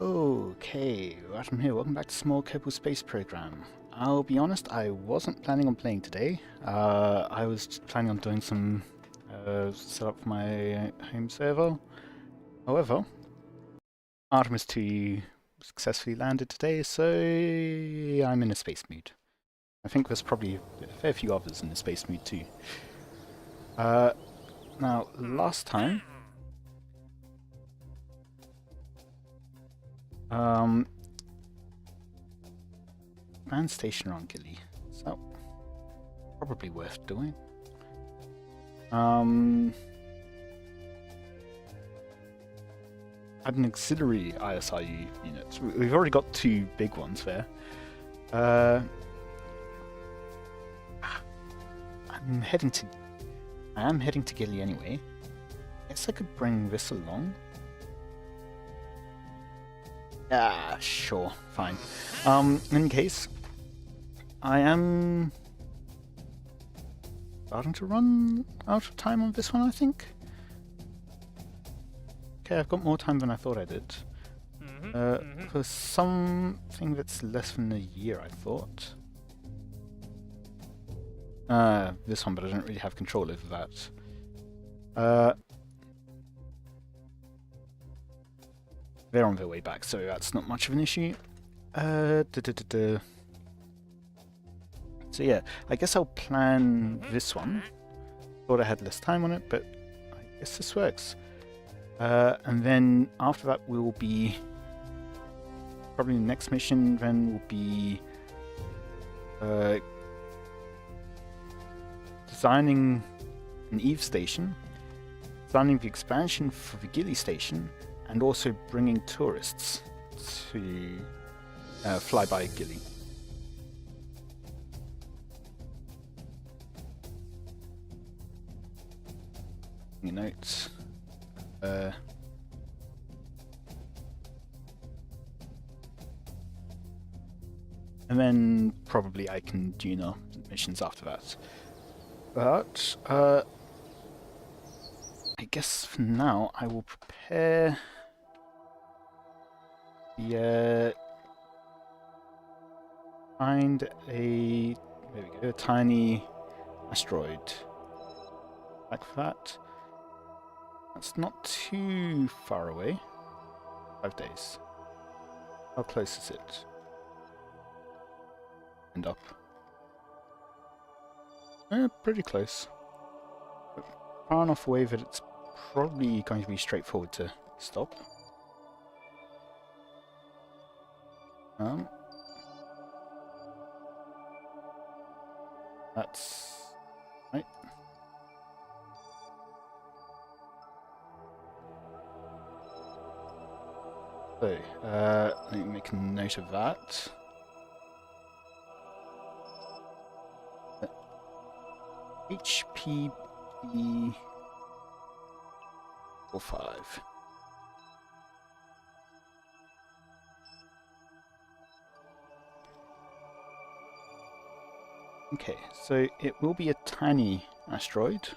Okay, right from here, welcome back to small Kerbal Space Program. I'll be honest, I wasn't planning on playing today. I was planning on doing some setup for my home server. However, Artemis 2 successfully landed today, so I'm in a space mood. I think there's probably a fair few others in the space mood too. Now, last time, man station on Gilly, so probably worth doing. Had an auxiliary ISRU unit. We've already got two big ones there. I am heading to Gilly anyway. Guess I could bring this along. Ah, sure, fine. In any case, I am starting to run out of time on this one, I think. Okay, I've got more time than I thought I did. For something that's less than a year, I thought. This one, but I don't really have control over that. They're on their way back, so that's not much of an issue. So yeah, I guess I'll plan this one. Thought I had less time on it, but I guess this works. And then after that will be probably the next mission then will be designing an Eve station, designing the expansion for the Gilly station, and also bringing tourists to fly by Gilly. Notes. And then probably I can do missions after that. But I guess for now I will prepare the find a tiny asteroid. Like that. That's not too far away. 5 days. How close is it? And up. Pretty close. But far enough away that it's probably going to be straightforward to stop. That's right. So, let me make a note of that. HPB 45. Okay, so it will be a tiny asteroid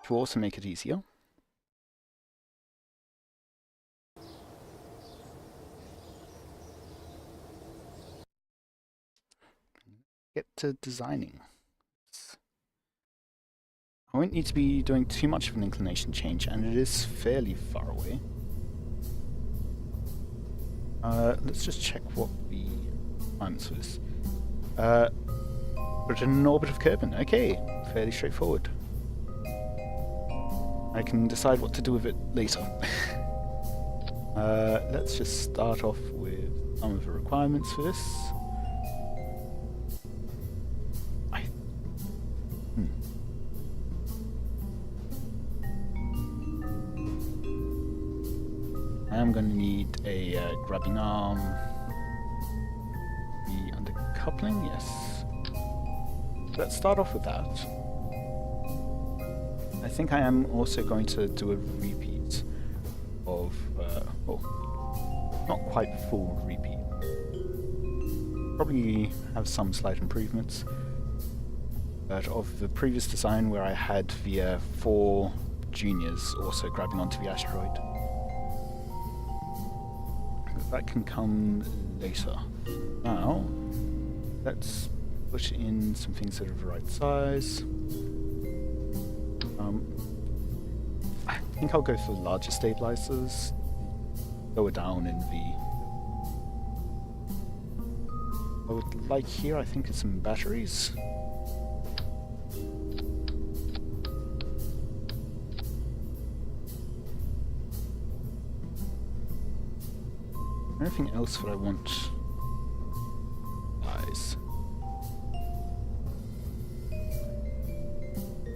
to also make it easier. Get to designing. I won't need to be doing too much of an inclination change, and it is fairly far away. Let's just check what the requirements for this. Put it in an orbit of Kerbal. Okay, fairly straightforward. I can decide what to do with it later. Let's just start off with some of the requirements for this. I am going to need a grabbing arm. The undercoupling, yes. Let's start off with that. I think I am also going to do a repeat of, well, not quite full repeat. Probably have some slight improvements. But of the previous design where I had the 4 juniors also grabbing onto the asteroid. that can come later. Now, let's put in some things that are the right size. I think I'll go for larger stabilizers, lower down in the... I would like here, I think, is some batteries. Anything else that I want? Eyes.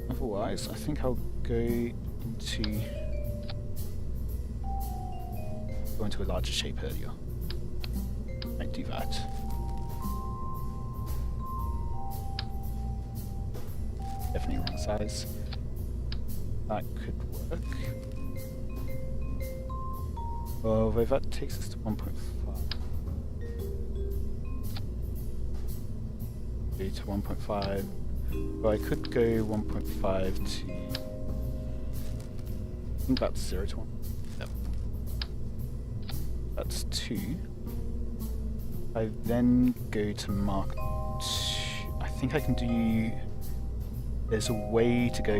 Otherwise, I think I'll go into a larger shape earlier. Might do that. Definitely wrong size. That could work. Although that takes us to 1.5. Go to 1.5. But I could go 1.5 to... I think that's 0 to 1. Yep. That's 2. I then go to Mark 2. I think I can do... There's a way to go...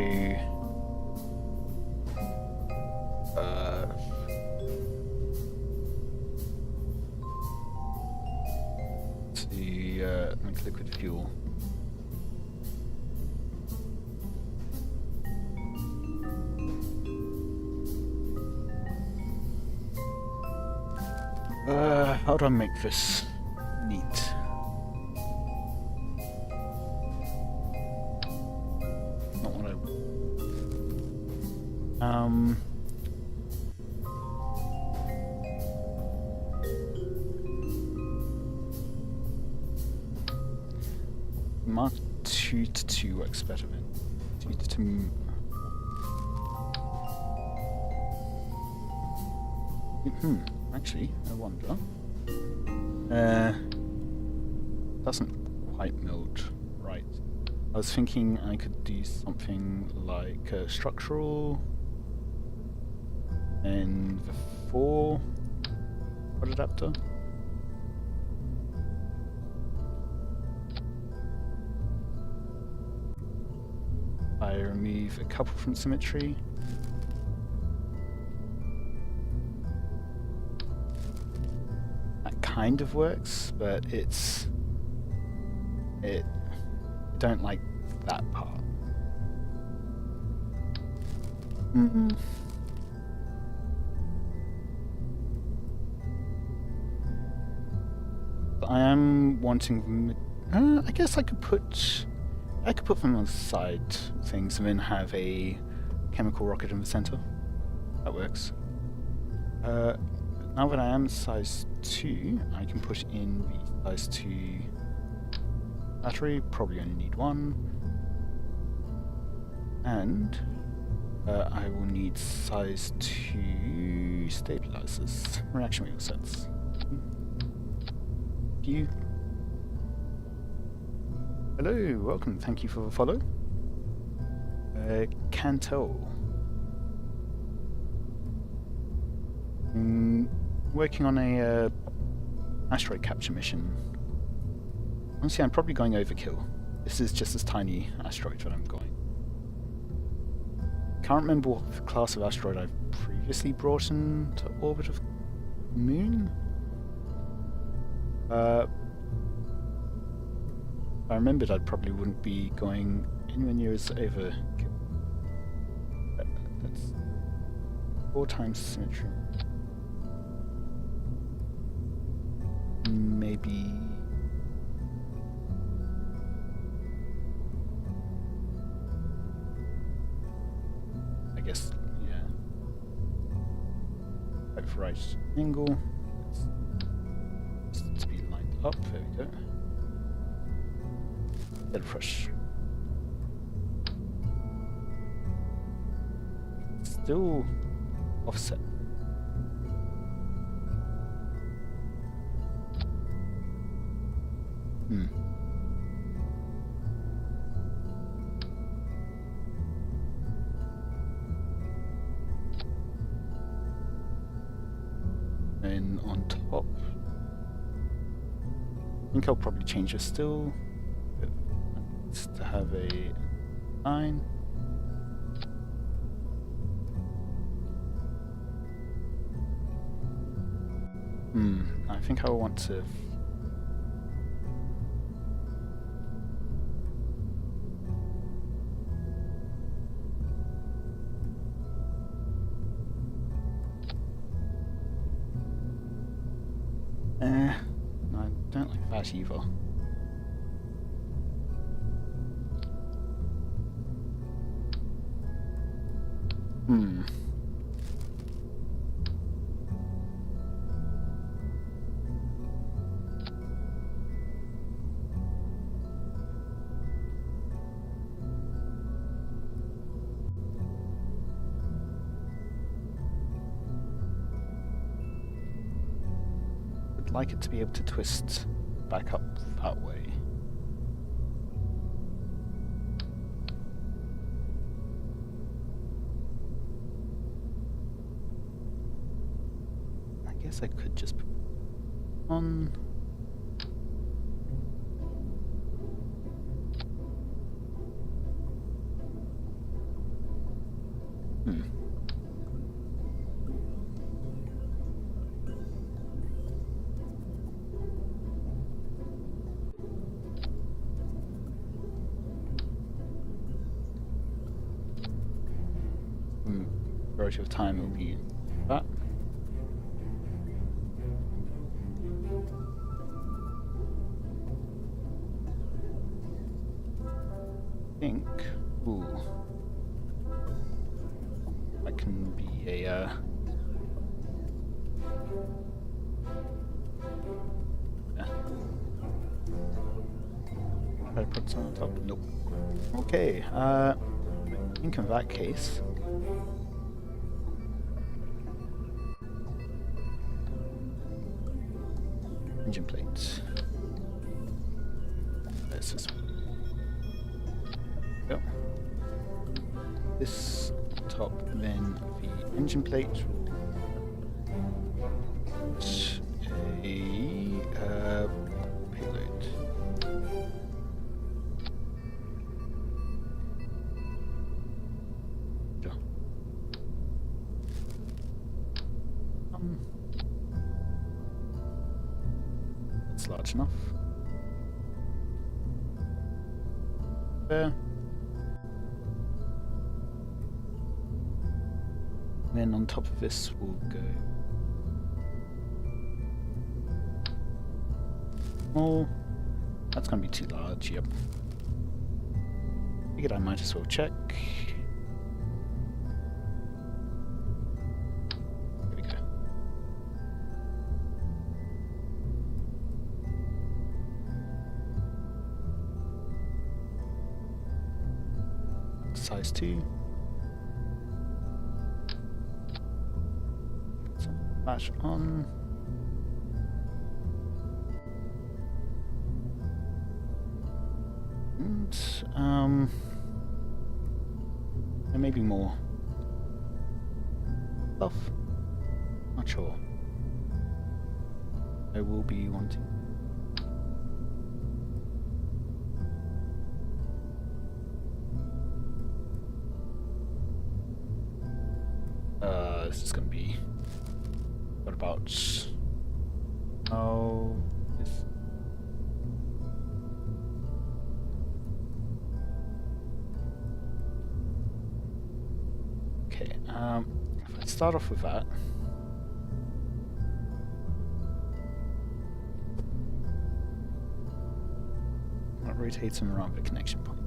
make liquid fuel. How do I make this neat? Not what I... Mark 2 to 2 works better than 2 to 2. Actually, I wonder. Doesn't quite meld right. I was thinking I could do something like structural and the 4 rod adapter. I remove a couple from symmetry. That kind of works, but I don't like that part. But I am wanting. I guess I could put them on side things and then have a chemical rocket in the center. That works. Now that I am size 2, I can put in the size 2 battery. Probably only need 1. And I will need size 2 stabilizers. Reaction wheel sets. Few. Hello, welcome, thank you for the follow. Cantel. Working on a asteroid capture mission. Honestly, I'm probably going overkill. This is just this tiny asteroid that I'm going. Can't remember what class of asteroid I've previously brought into orbit of the Moon. If I remembered, I probably wouldn't be going anywhere near as overkill. That's 4 times symmetry. Maybe... I guess, yeah. Right for right angle. Let's to be lined up, there we go. Dead fresh. Still offset. And on top, think I'll probably change this still. It's to have a line. I think I will want to. No, I don't like that either. I'd like it to be able to twist back up that way. I guess I could just put on. Majority of time it will be that. I think, that can be a yeah. Should I put some on top? Nope. Okay, I think in that case engine plates. This is yep. This top, then the engine plate will a payload. Sure. That's large enough. There. And then on top of this we'll go small. That's gonna be too large, yep. Figured I might as well check. There we go. Size 2. Flash on. And there may be more stuff. Not sure. I will be wanting. This is gonna be. What about? Oh, this. Okay. If I start off with that. That rotates them around the connection point.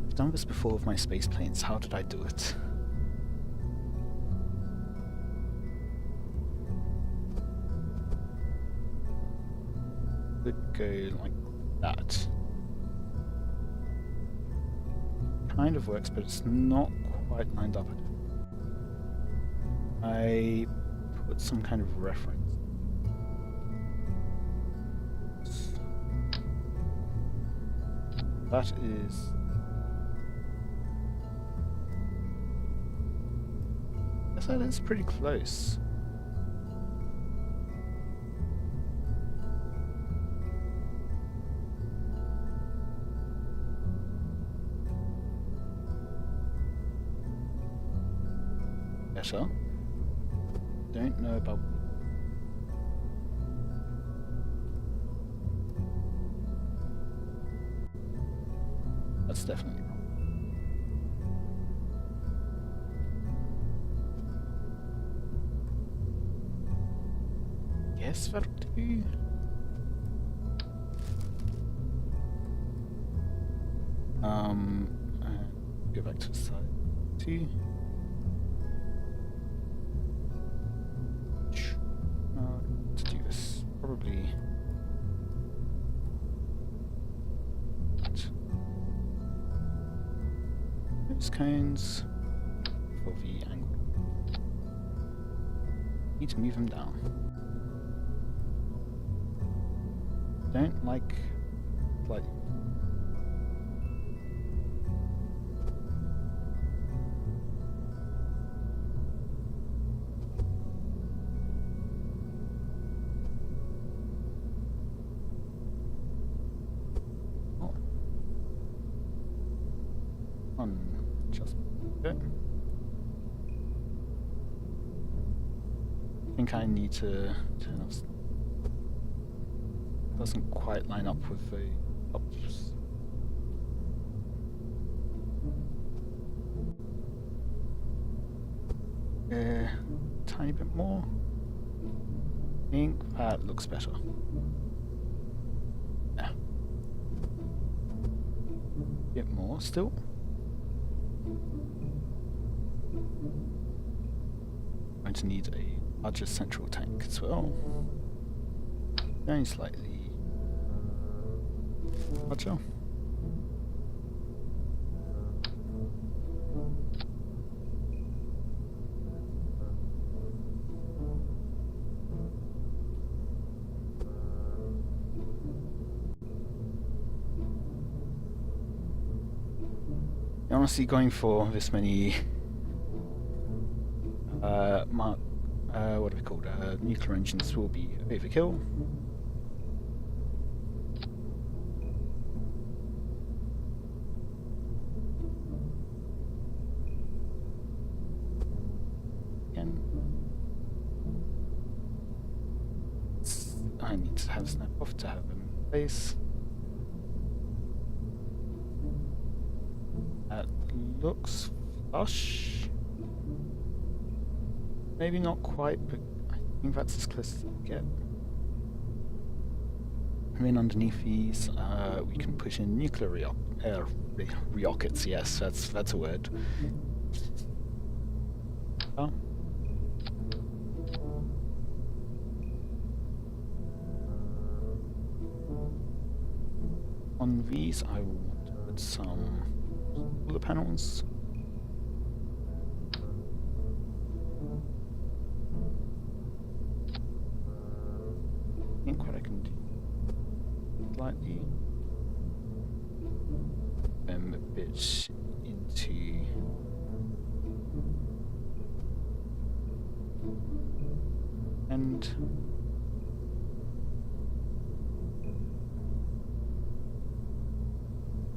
I've done this before with my space planes. How did I do it? Could go like that. Kind of works, but it's not quite lined up. I put some kind of reference. That is that is pretty close. Better. Don't know about... That's definitely wrong. Yes, that'll do. Go back to side 2. To do this, probably. Those cones for the angle. Need to move them down. Don't like slightly. Just a bit. I think I need to turn off. Doesn't quite line up with the ups. Tiny bit more. I think that looks better. Yeah. Bit more still. Going to need a larger central tank as well. Very slightly larger. Honestly, going for this many what are they called? Nuclear engines will be overkill. Again, I need to have snap off to have them in place. That looks flush. Maybe not quite, but I think that's as close as I get. And then underneath these, we can push in nuclear rockets. Yes, that's a word. Oh. On these, I want to put some solar panels. I think what I can do slightly a bit into and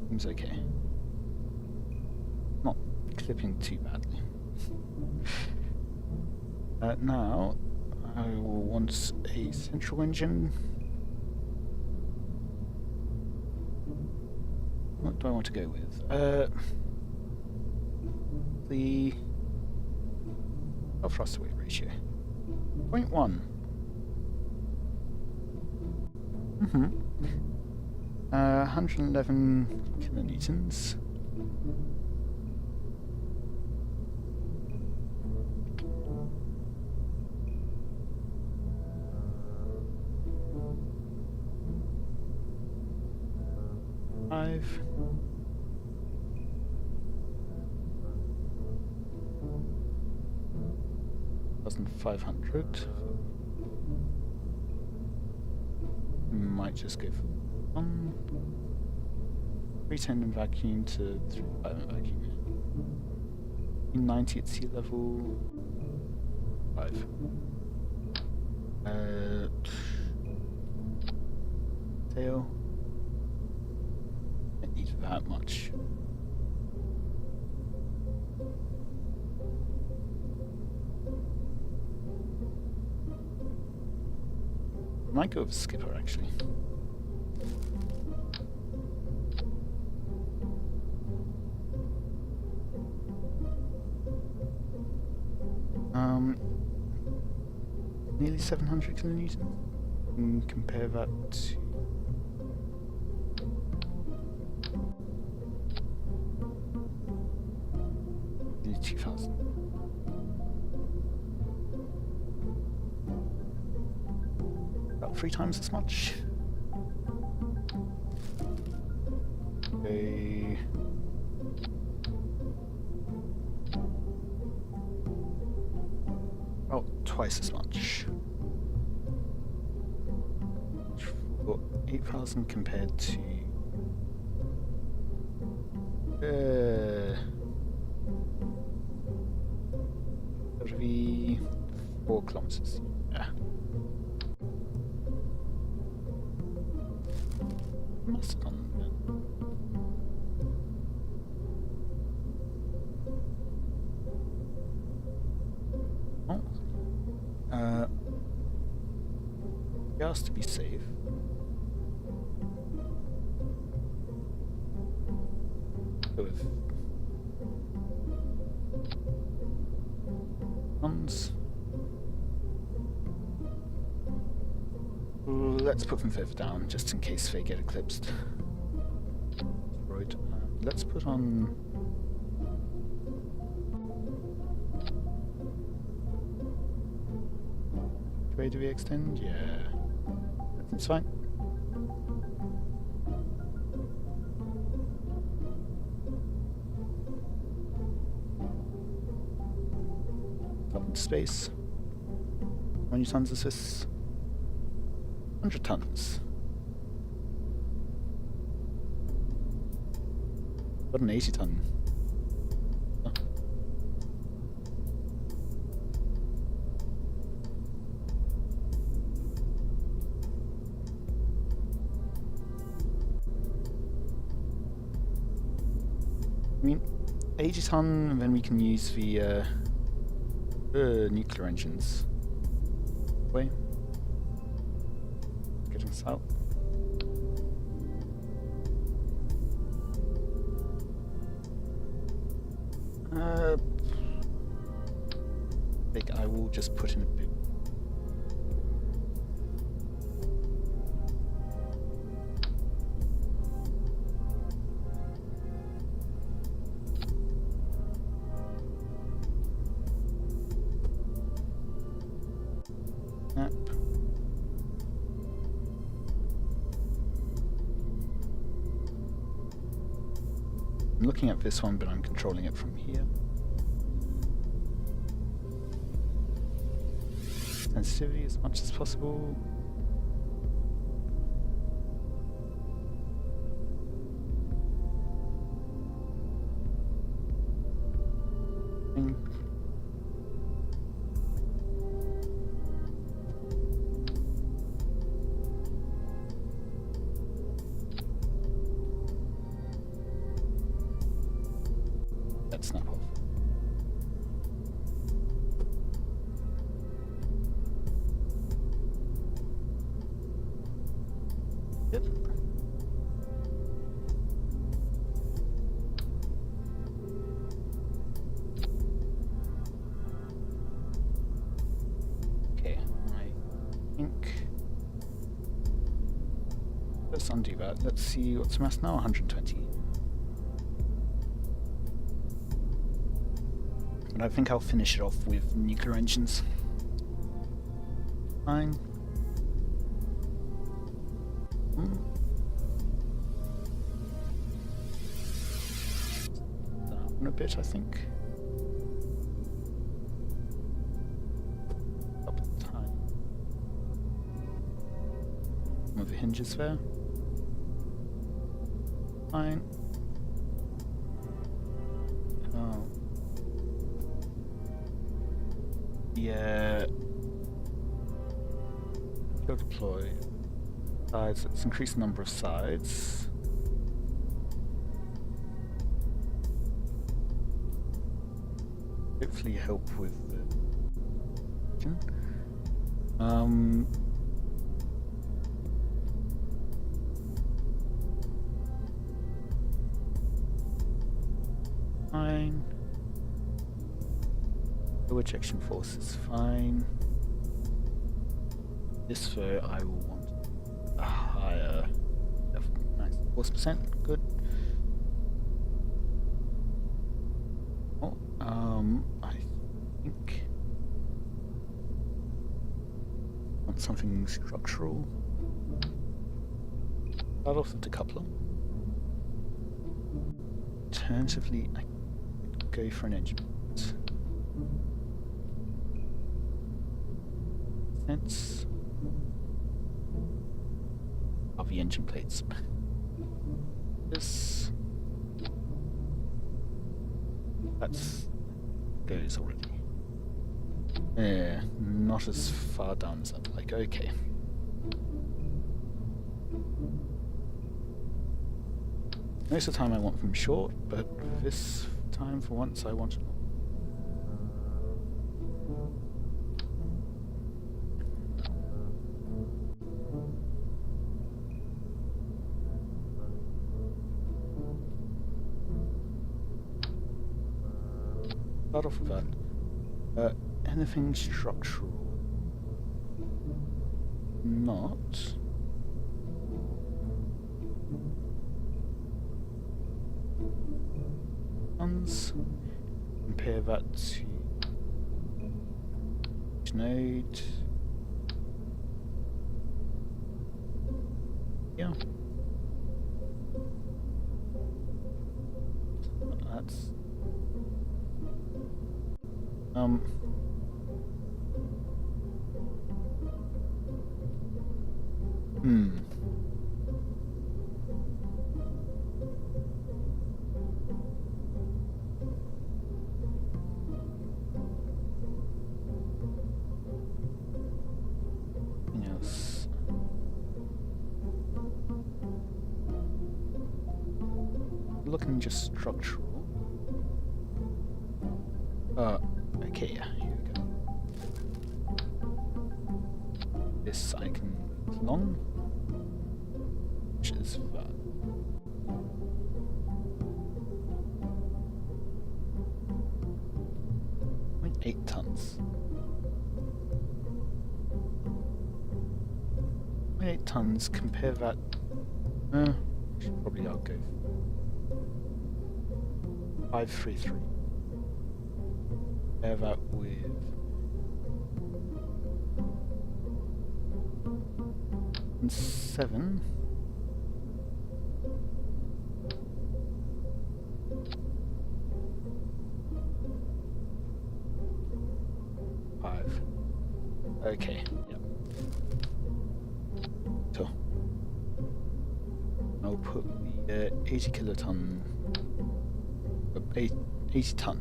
seems okay. Not clipping too badly. Now I will want a central engine. What do I want to go with? The thrust to weight ratio. 0.1. 111 kilonewtons. Five. $1,500. Might just go for 1. 310 in vacuum to 3.5 in vacuum. 90 at sea level. 5. Tail. Don't need that much. I might go with skipper actually. Nearly 700 kilonewtons. And compare that to nearly 2000. About 3 times as much. Okay. About twice as much. 8,000 compared to 34 kilometers. Yeah. Must have gone then. Oh. Just to be safe. Go with guns. Let's put them further down, just in case they get eclipsed. Asteroid. Let's put on. Which way do we extend? Yeah, that's fine. Up into space. How many tons is this? 100 tons. Got an 80 ton. Oh. I mean, 80 ton, and then we can use the nuclear engines. Wait. Get us out. I think I will just put in a bit. Yep. I'm looking at this one, but I'm controlling it from here. Sensitivity as much as possible. Snap off. Yep. Okay, I think let's undo that. Let's see what's the mass now. 120. I think I'll finish it off with nuclear engines. Fine. Down a bit, I think. Up the time. Some of the hinges there. Fine. Oh. Yeah. Go deploy. Sides, let's increase the number of sides. Hopefully help with the fine. Low ejection force is fine. This though I will want a higher nice force%, good. Oh, I think I want something structural. Start off with the decoupler. Alternatively, I could go for an engine. Sense. Of the engine plates. This. That's goes already. Yeah, not as far down as I'd like. Okay. Most of the time I want them short, but this time for once I want it. Start off with that. Anything structural? Not. Compare that to node. Yeah. That's Yes. Looking just structural. Okay, yeah, here we go. This I can make long, which is that. 0.8 tons. 0.8 tons, compare that. Probably I'll go 533. Compare that with 7. Okay, yep. So I'll put the 80 kiloton, 80 ton.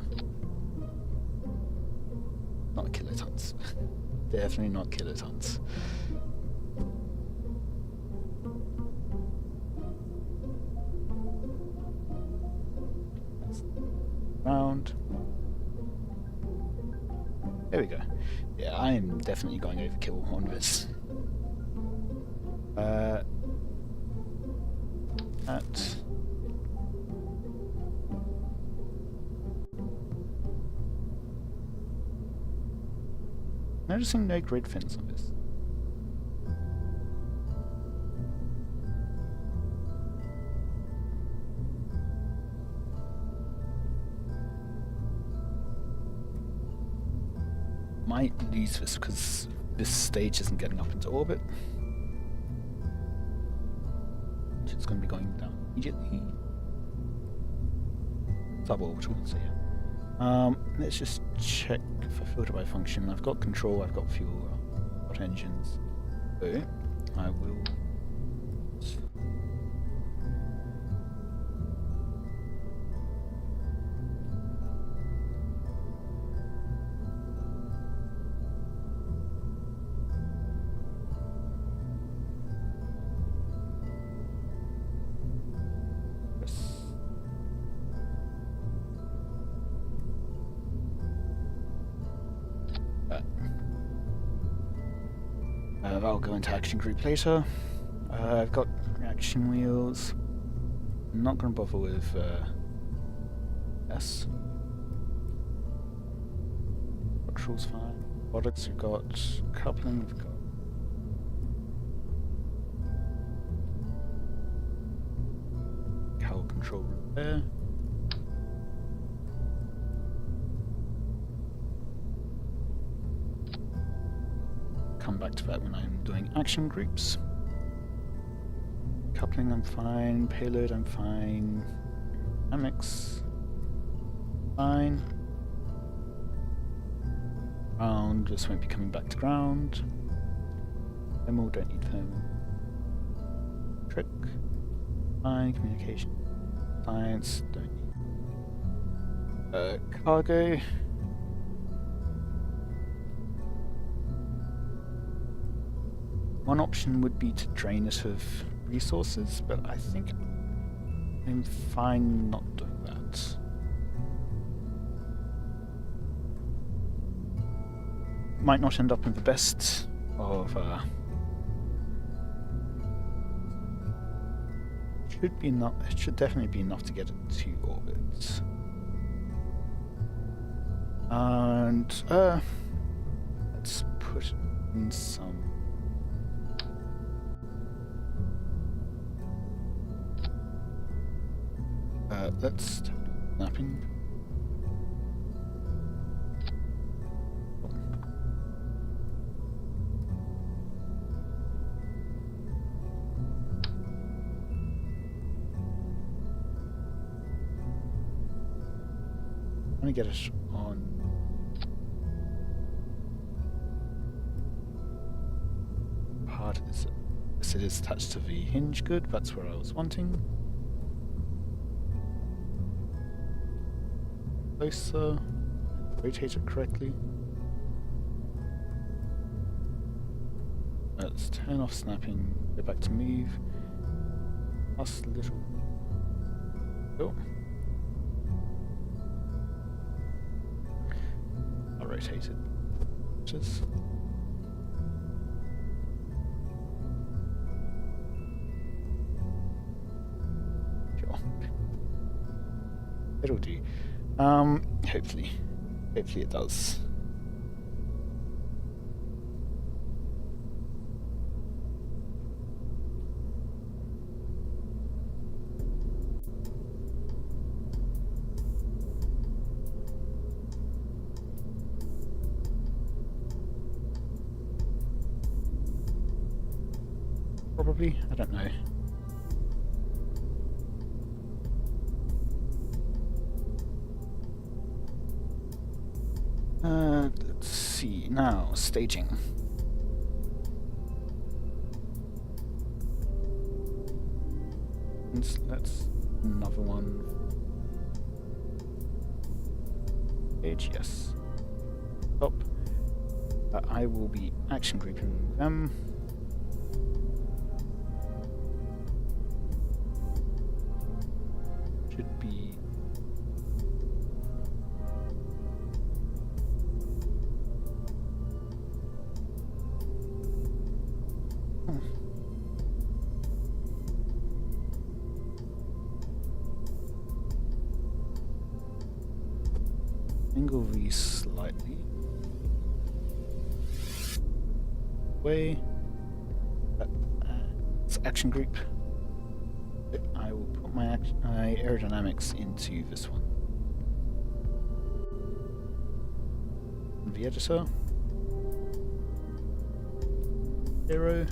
Not kilotons. Definitely not kilotons. Round. There we go. Yeah, I am definitely going overkill on this. That. Noticing no grid fins on this. Might lose this because this stage isn't getting up into orbit. It's going to be going down immediately. Suborbital, so yeah. Let's just check for filter by function. I've got control, I've got fuel, I've got engines. So I will. That'll go into action group later. I've got reaction wheels. I'm not going to bother with S. Structural's fine. Robotics, we've got coupling, we've got cowl control room there. Come back to that when I'm doing action groups. Coupling I'm fine, payload I'm fine, dynamics fine. Ground just won't be coming back to ground. Thermal, don't need thermal. Trick, fine, communication, science, don't need. Cargo. One option would be to drain it of resources, but I think I'm fine not doing that. Might not end up in the best of should be enough. It should definitely be enough to get it to orbit. And let's put in some. Let's snapping. I'm gonna get it on. Part is yes, it is attached to the hinge. Good. That's where I was wanting. Closer, rotate it correctly. Let's turn off snapping, go back to move. Plus a little. Oh. I'll rotate it. Just. Sure. It'll do. Hopefully it does. Probably, I don't know. Let's see, now, staging. Let's another one. Stage, yes. Stop. I will be action grouping them. Should be. Angle these slightly. Way. It's action group. I will put my aerodynamics into this one. The editor. Aero.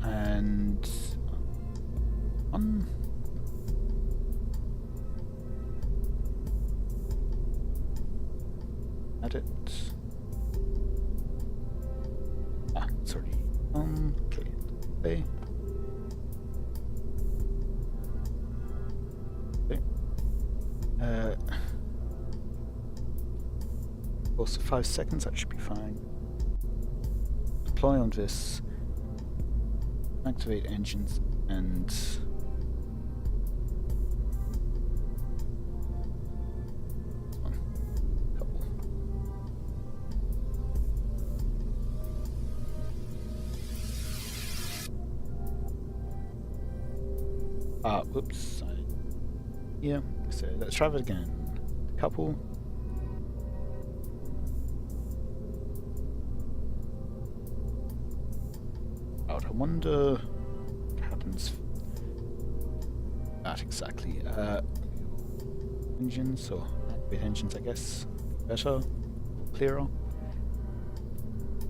And edit. It's already on. Okay, play. Okay. Also 5 seconds, that should be fine. Deploy on this. Activate engines and Whoops. Yeah, so let's try it again. Couple. I wonder what happens. That exactly. Engines, or activate engines, I guess. Better. Clearer.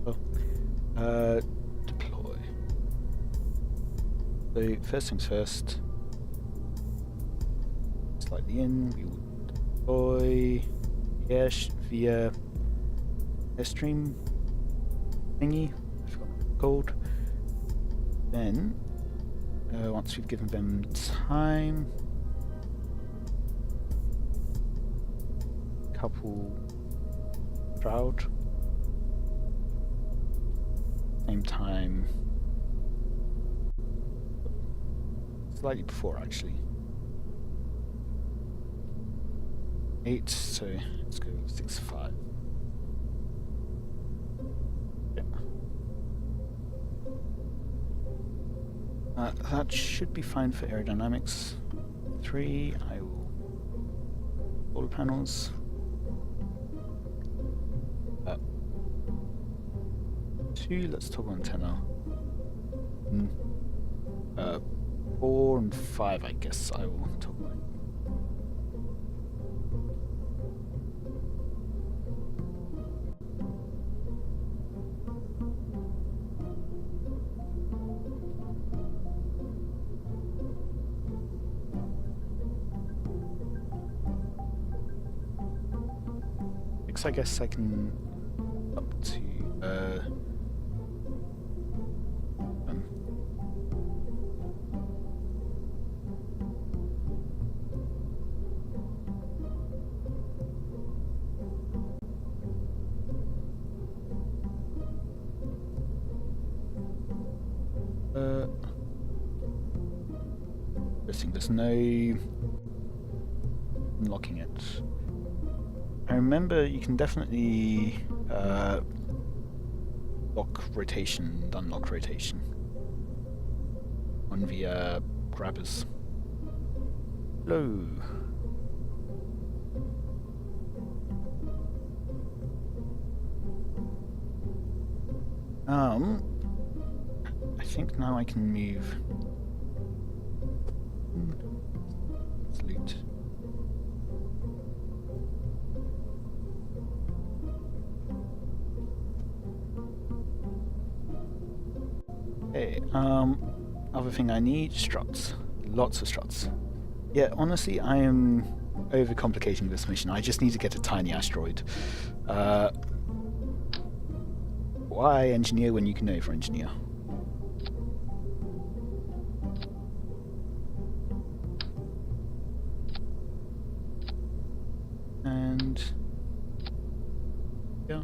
Oh. Deploy. So, first things first. Slightly in, we will deploy via airstream thingy. I forgot what it's called. Then, once we've given them time, couple shroud, same time, slightly before actually. 8, so let's go 6-5. That should be fine for aerodynamics. 3, I will solar panels. 2, let's toggle antenna. 4 and 5, I guess I will toggle it. I guess I can up to interesting, there's no unlocking it. I remember you can definitely lock rotation and unlock rotation on the grabbers. Hello. I think now I can move. Let's loot. Okay, other thing I need, struts. Lots of struts. Yeah, honestly, I am overcomplicating this mission. I just need to get a tiny asteroid. Why engineer when you can over-engineer? And... yeah.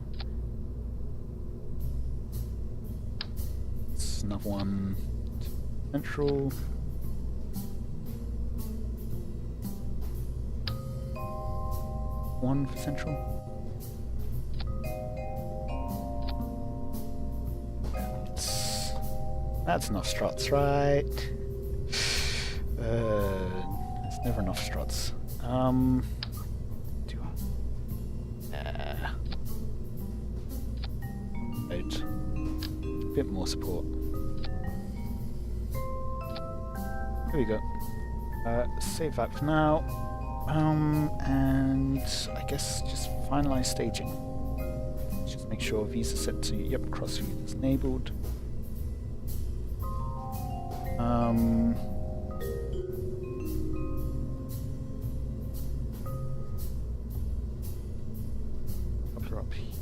It's another one. Central. One for central. That's enough struts, right? It's never enough struts. Right. A bit more support. Here we go. Save that for now. And I guess just finalize staging. Just make sure these are set to, yep, cross view is enabled. Coupler up here.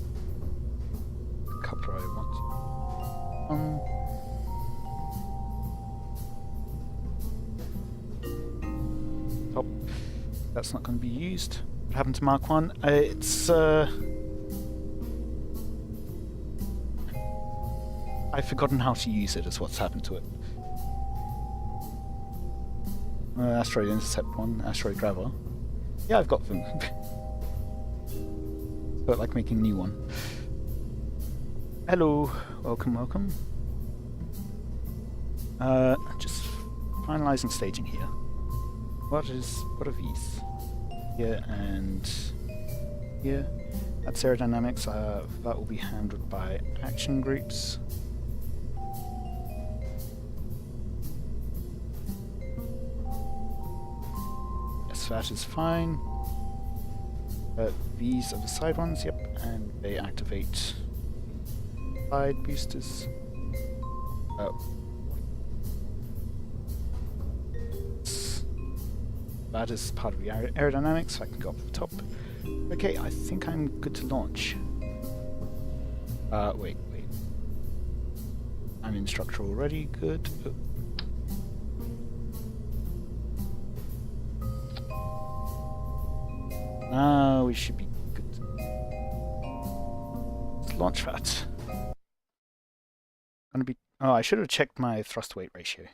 Coupler I want. Top. That's not going to be used. What happened to Mark 1? It's I've forgotten how to use it, is what's happened to it. Asteroid Intercept 1, Asteroid Grabber. Yeah, I've got them. But like making a new one. Hello, welcome, welcome. Just finalizing staging here. What are these? Here and here. That's aerodynamics. That will be handled by action groups. Yes, that is fine. These are the side ones, yep, and they activate side boosters. That is part of the aerodynamics, so I can go up to the top. Okay, I think I'm good to launch. Wait. I'm in structure already, good. Now we should be good. Let's launch that. Oh, I should have checked my thrust weight ratio.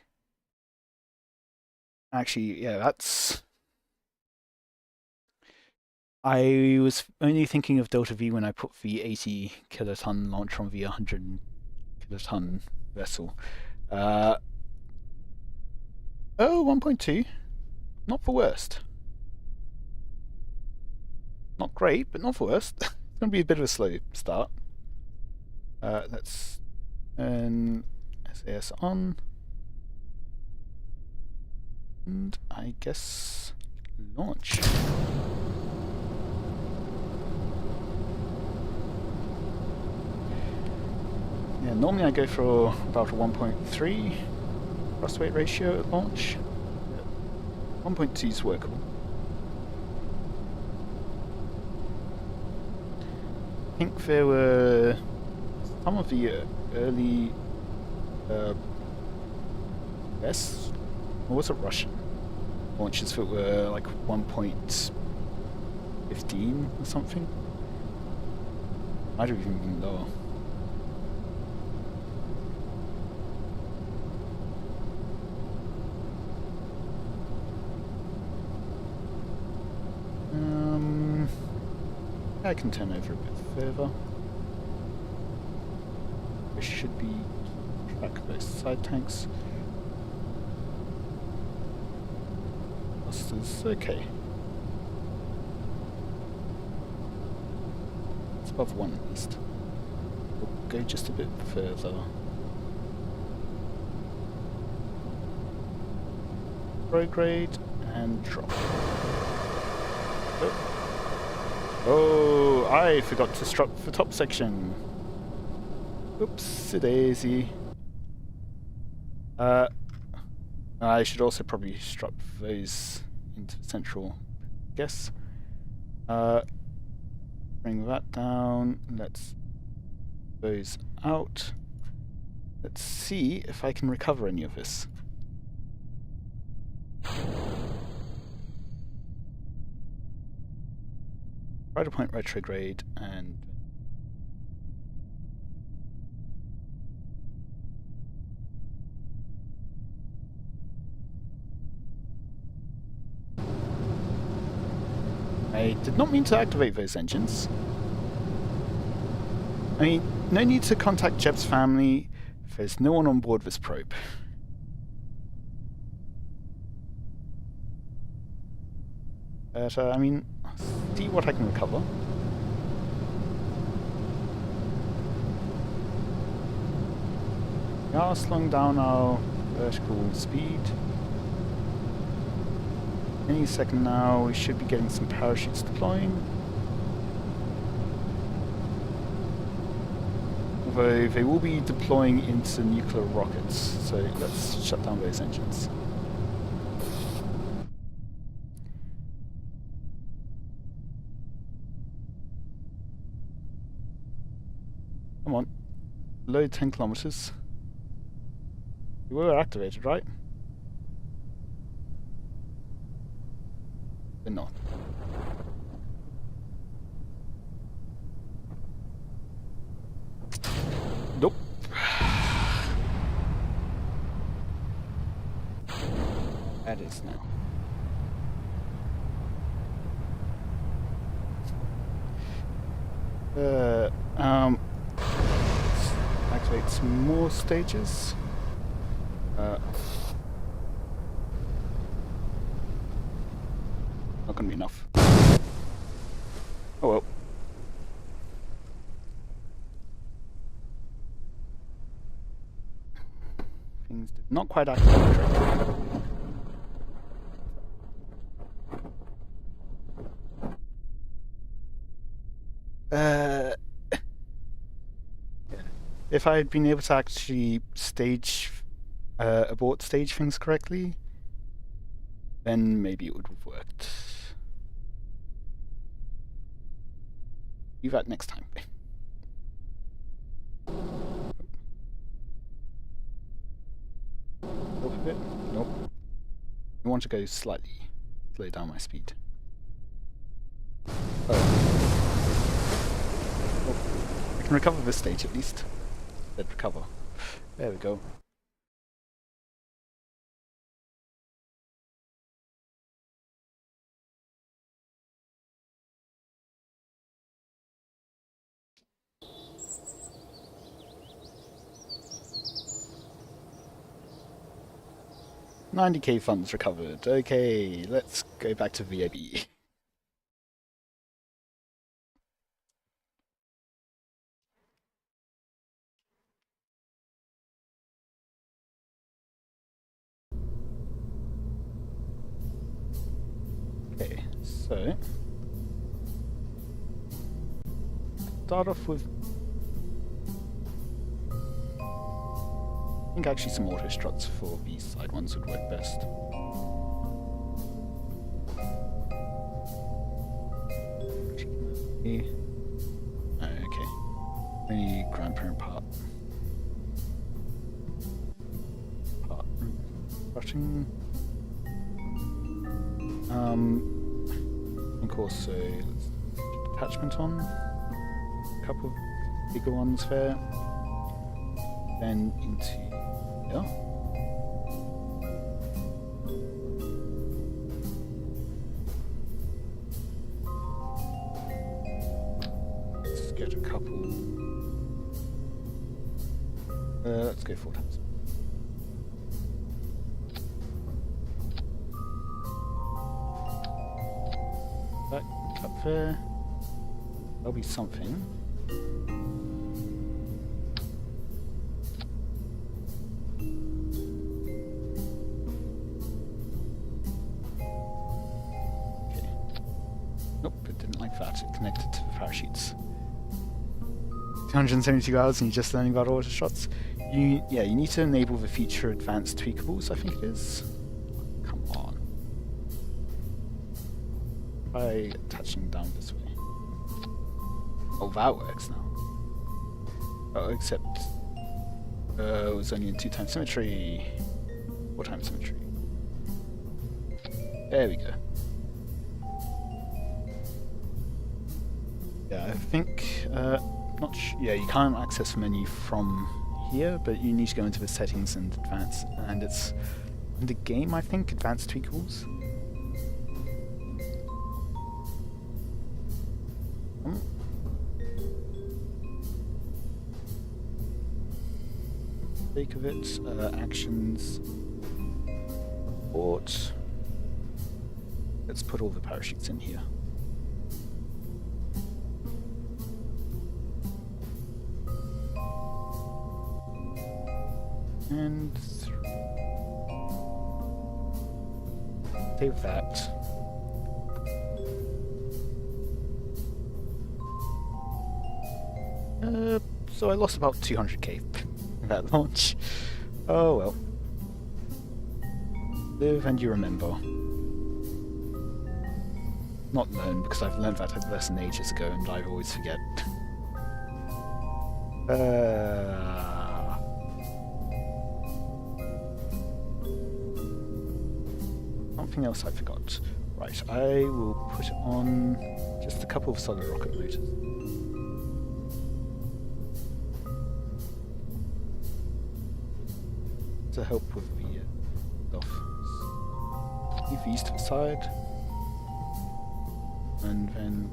Actually, yeah, that's... I was only thinking of delta V when I put the 80 kiloton launch on the 100 kiloton vessel. Oh, 1.2. Not the worst. Not great, but not the worst. It's going to be a bit of a slow start. Let's turn SAS on. And I guess launch. Yeah, normally I go for about a 1.3 thrust weight ratio at launch. 1.2 is workable. I think there were some of the early US, or was it Russian, launches that were like 1.15 or something. Might have even been lower. I can turn over a bit further. There should be track those side tanks. Clusters, okay. It's above one at least. We'll go just a bit further. Prograde and drop. Oh. Oh, I forgot to strut the top section. Oopsie daisy. I should also probably strut those into central, I guess. Bring that down. Let's those out. Let's see if I can recover any of this. Rider point retrograde and I did not mean to activate those engines. I mean, no need to contact Jeb's family. There's no one on board this probe. But, I mean, see what I can recover. We are slowing down our vertical speed. Any second now, we should be getting some parachutes deploying. Although they will be deploying into nuclear rockets, so let's shut down those engines. Come on, below 10 kilometers. We were activated, right? We're not. Nope. That is now. Activate some more stages. gonna be enough. Oh well. Things did not quite act correctly. If I had been able to actually abort stage things correctly, then maybe it would have worked. Do that next time. Help a bit? Nope. I want to go slightly slow down my speed. Oh. I can recover this stage at least. Let's recover. There we go. $90K funds recovered. Okay, let's go back to VAB. Okay, so start off with, I think actually some auto struts for these side ones would work best. Okay, only grandparent part rushing. I think also let's put attachment on. A couple of bigger ones there. Then into here. Let's get a couple. Let's go 4 times. Back up there. There'll be something. Connected to the parachutes. 272 hours and you're just learning about auto shots. You need to enable the feature advanced tweakables, I think it is. Come on. By attaching down this way. Oh, that works now. Oh, except it was only in 2 times symmetry. 4 times symmetry. There we go. Yeah, I think, yeah, you can't access the menu from here, but you need to go into the settings and advanced, and it's in the game, I think, advanced tweakables. Sake of it, actions, port. Let's put all the parachutes in here. And save that. So I lost about 200k in that launch. Oh well. Live and you remember. Not learn, because I've learned that lesson ages ago and I always forget. Something else I forgot. Right, I will put on just a couple of solid rocket motors. To help with the stuff. Leave these to the side. And then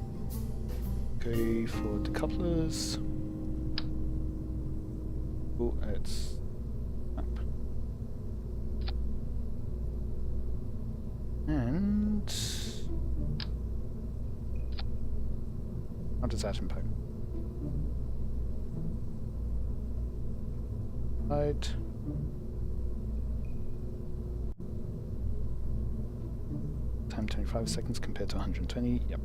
go for decouplers. Oh, it's up. And How does that impact? Right. Time 25 seconds compared to 120. Yep.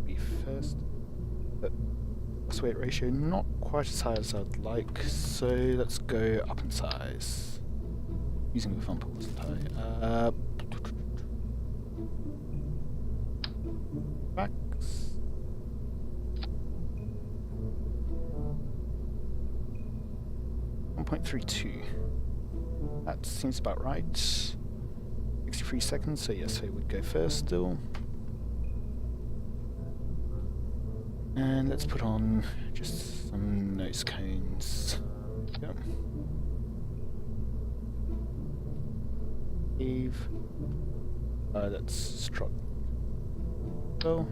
Be first. But thrust weight ratio not quite as high as I'd like, so let's go up in size. Using the film pool wasn't high. Max. 1.32. That seems about right. 63 seconds, so yes, I would go first still. And let's put on just some nose cones. Yep. Eve. Let's strut. Go.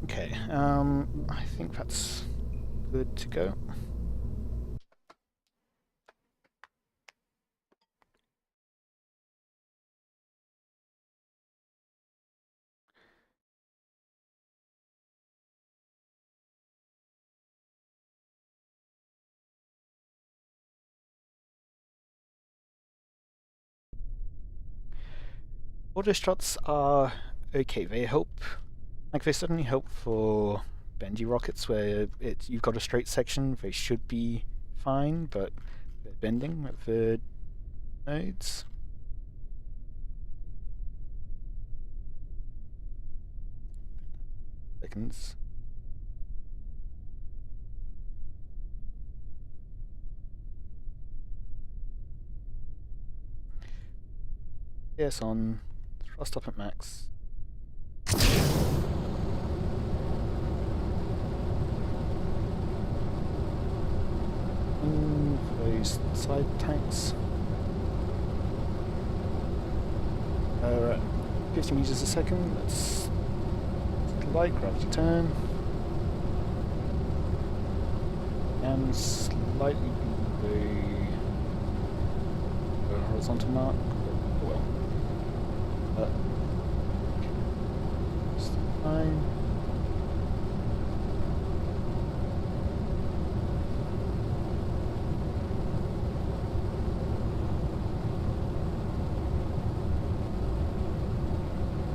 Okay, I think that's good to go. Auto struts are okay, they help. Like, they certainly help for bendy rockets where you've got a straight section, they should be fine, but they're bending with the nodes. Seconds. Yes, on. Thrust up at max. Those side tanks. We're at 50 meters a second. Let's light gravity turn. And slightly below the horizontal mark. But, well. It's fine.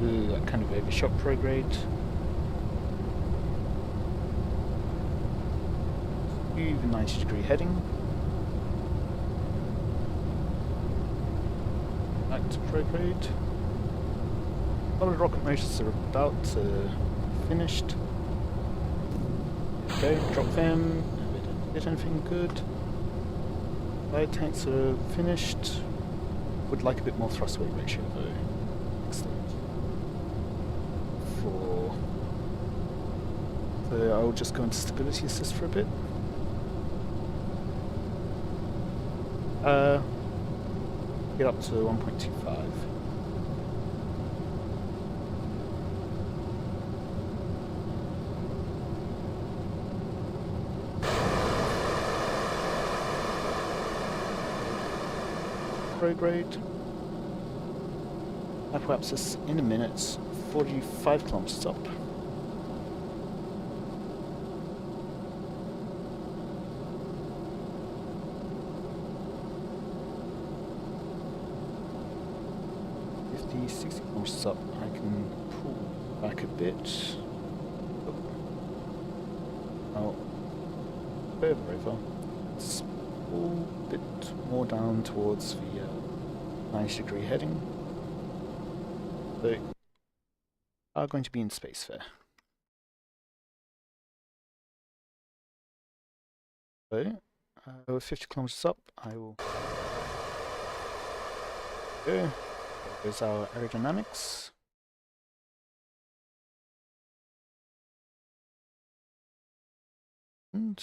Ooh, that kind of overshot prograde. Even 90-degree heading. Back to prograde. Solid rocket motors are about finished. Okay, drop them. We didn't get anything good. Side tanks are finished. Would like a bit more thrust weight ratio though. Excellent. So I'll just go into stability assist for a bit. Get up to 1.25. Prograde. Apoapsis in a minute, 45 kilometers up. The 60 kilometers up, I can pull back a bit. Oh, further over. Let's pull a bit more down towards the 90-degree heading. So, are going to be in space there. So, we're 50 kilometers up. I will go. There's our aerodynamics. And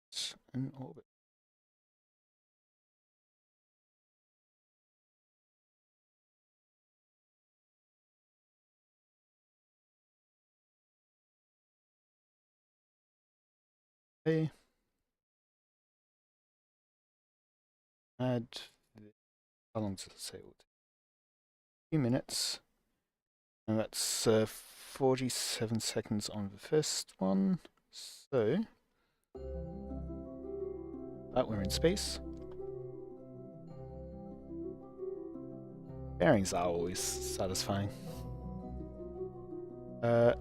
it's in orbit. play. Add. How long does it say? A few minutes. And that's 47 seconds on the first one. So. But we're in space. Bearings are always satisfying. But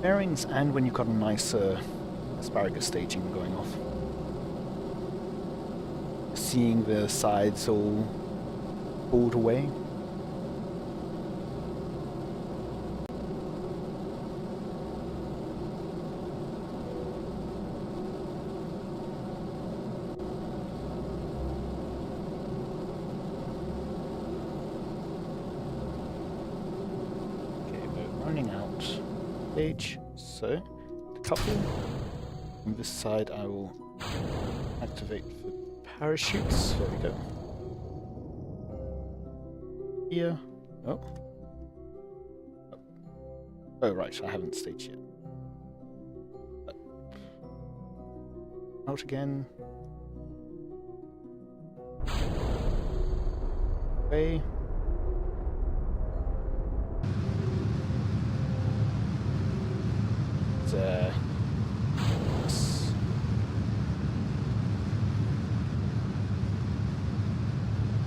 bearings, and when you've got a nice asparagus staging going off. Seeing the sides all pulled away. Okay, we're running out stage, so the couple. On this side I will activate the parachutes. There we go. Here. Oh. Oh, right, I haven't staged yet. Out again. Away. There.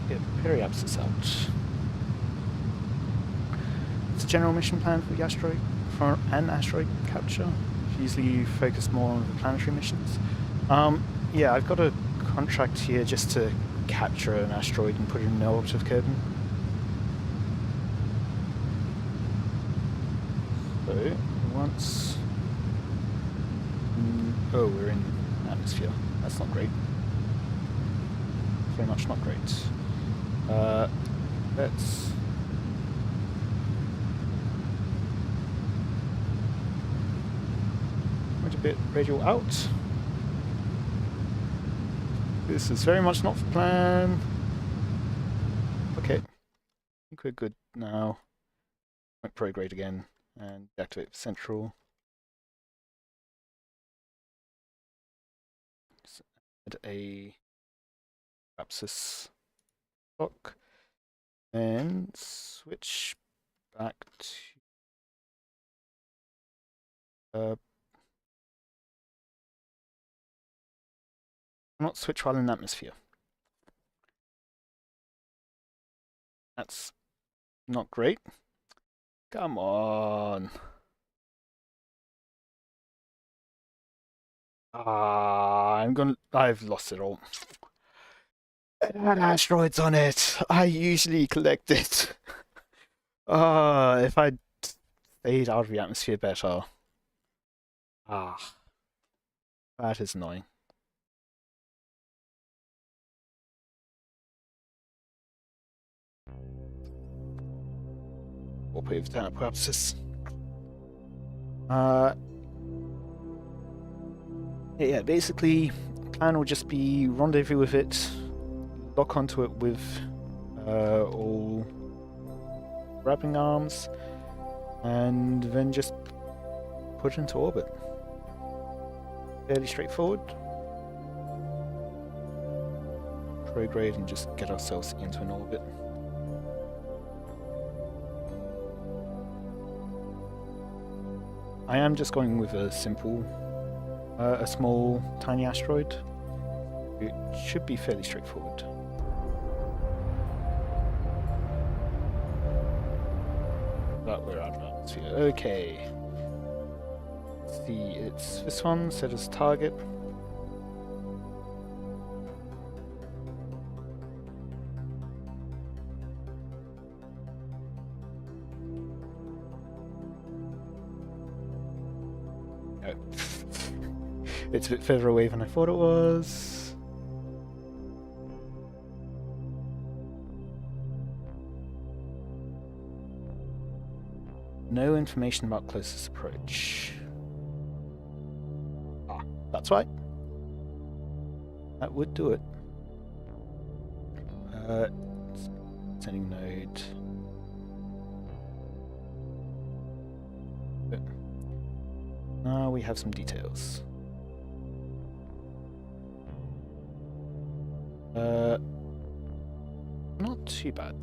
Get periapsis out. It's a general mission plan for the asteroid, for an asteroid capture. Usually focus more on the planetary missions. Yeah, I've got a contract here just to capture an asteroid and put it in the orbit of Kerbal. So once. Oh, we're in atmosphere. That's not great. Very much not great. Let's wait a bit. Radial out. This is very much not the plan. Okay, I think we're good now. Prograde again and deactivate central. Add a Rapsis block and switch back to not switch while in atmosphere. That's not great. Come on. I've lost it all. It had asteroids on it. I usually collect it. If I'd stayed out of the atmosphere better. That is annoying. We'll pay for that purposes. Yeah, basically, the plan will just be rendezvous with it, lock onto it with all grappling arms, and then just put it into orbit. Fairly straightforward. Prograde and just get ourselves into an orbit. I am just going with a simple, a small, tiny asteroid. It should be fairly straightforward. But we're out of atmosphere. Okay. Let's see, it's this one, set as target. It's a bit further away than I thought it was. No information about closest approach. Ah, that's right. That would do it. Sending node. Now we have some details. Not too bad.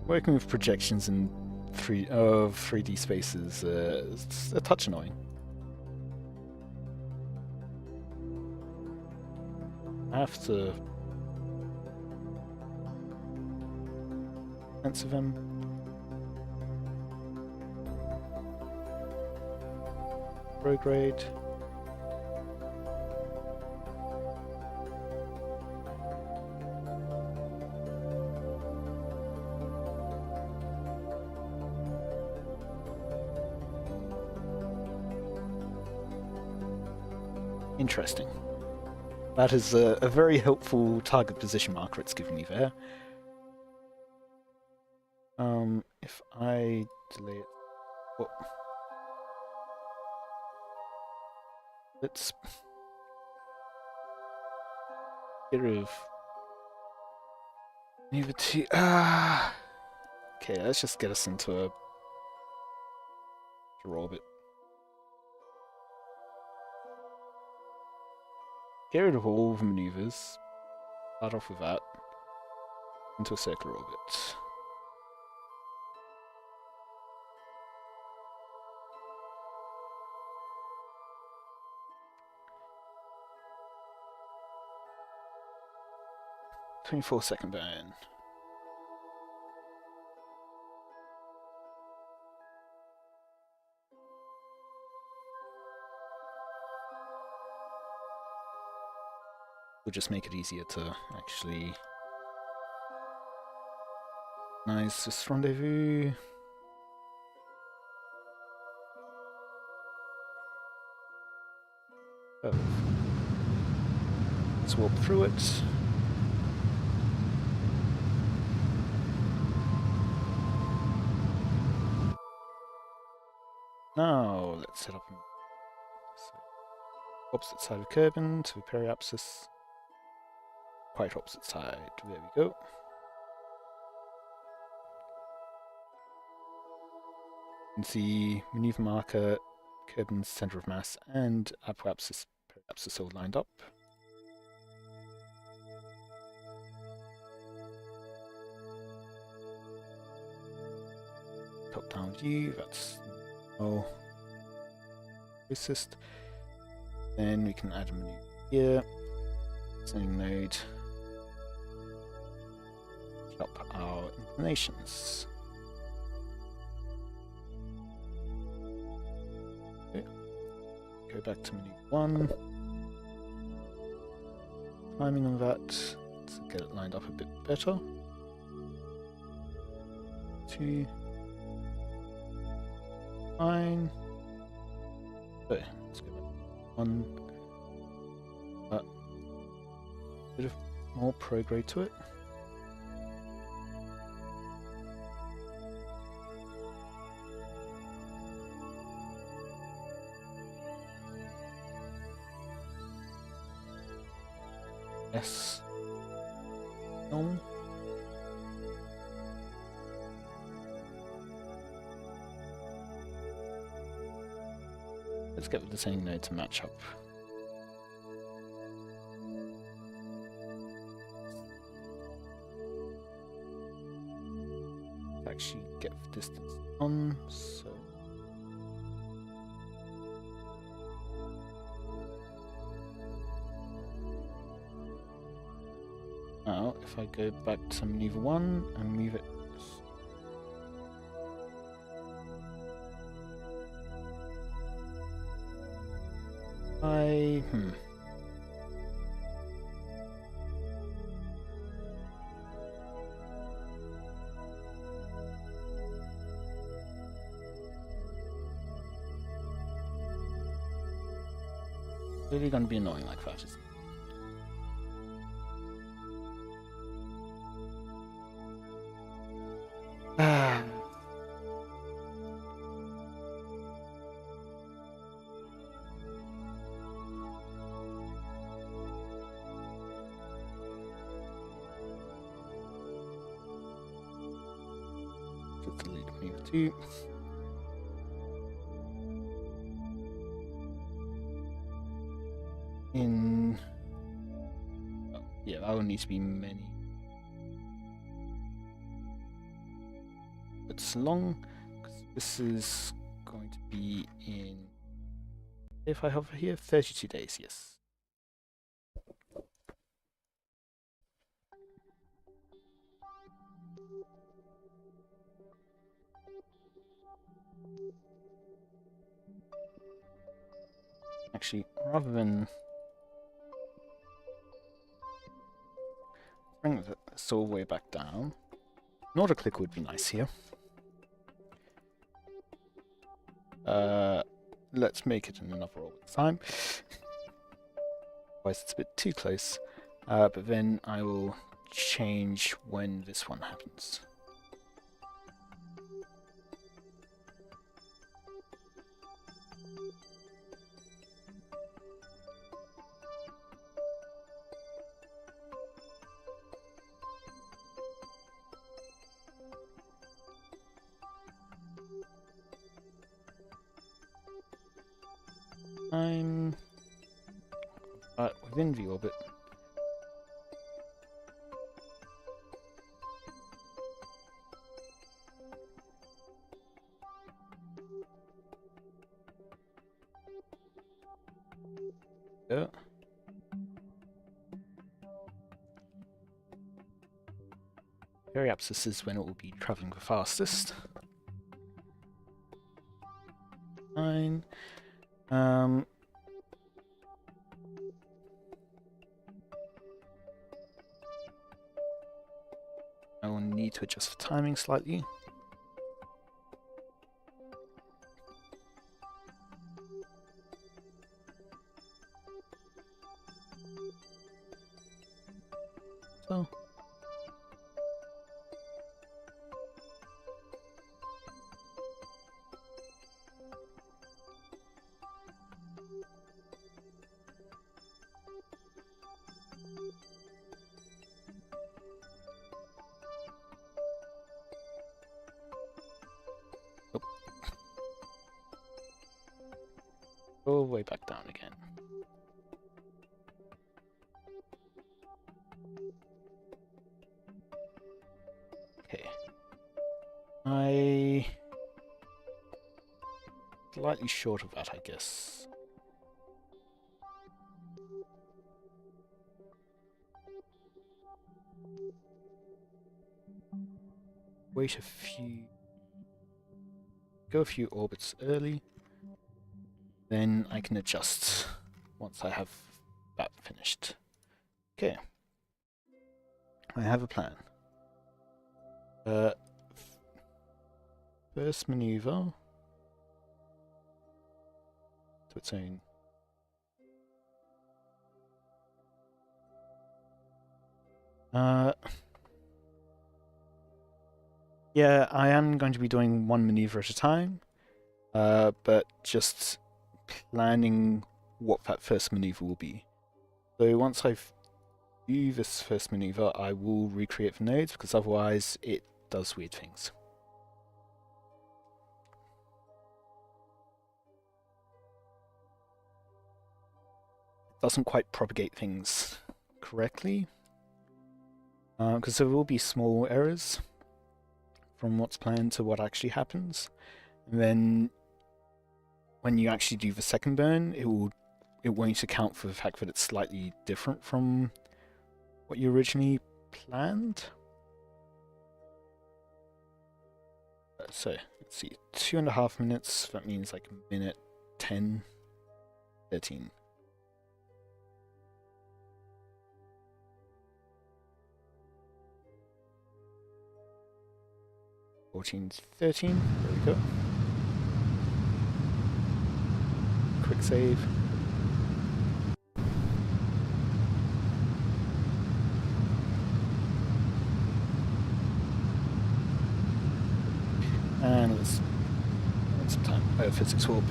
Working with projections in 3D spaces is a touch annoying. I have to sense of him. Prograde. Interesting. That is a very helpful target position marker it's giving me there. If I delay it... Oh. Let's get rid of... Okay, let's just get us into a orbit. Get rid of all the maneuvers. Start off with that. Into a circular orbit. "24-second burn." We'll just make it easier to actually recognize this rendezvous. Oh. Let's warp through it. Now let's set up opposite side of Kerbin to periapsis. Quite opposite side. There we go. You can see maneuver marker, Kerbin's center of mass, and apoapsis, periapsis all lined up. Top-down view. That's closest. Then we can add a maneuver here. Sending node. Up our inclinations. Okay. Go back to maneuver 1. Timing on that to get it lined up a bit better. 2. Fine. Okay, let's go back to 1. Bit of more prograde to it. Yes. No. Let's get with the same node to match up. Actually get the distance on, so now if I go back to maneuver 1 and move it really gonna be annoying like that, isn't maneuver 2. In... Oh, yeah, that will need to be many. It's long, because this is going to be in... If I hover here, 32 days, yes. Actually, rather than bring this all the way back down, an auto click would be nice here. Let's make it in another orbit time. Otherwise it's a bit too close. But then I will change when this one happens. I'm within the orbit. Yeah. Perhaps this is when it will be traveling the fastest. Fine. I will need to adjust the timing slightly. So. All the way back down again. Okay. Slightly short of that, I guess. Wait a few... Go a few orbits early. Then I can adjust once I have that finished. Okay. I have a plan. First maneuver to its own. Yeah, I am going to be doing one maneuver at a time, but just planning what that first maneuver will be. So once I do this first maneuver, I will recreate the nodes, because otherwise it does weird things. It doesn't quite propagate things correctly, because there will be small errors from what's planned to what actually happens, and then when you actually do the second burn, it won't account for the fact that it's slightly different from what you originally planned. So let's see, 2.5 minutes. That means like a minute 10, 13. 14, 13. There we go. Quick save. And let's spend some time. Physics warp.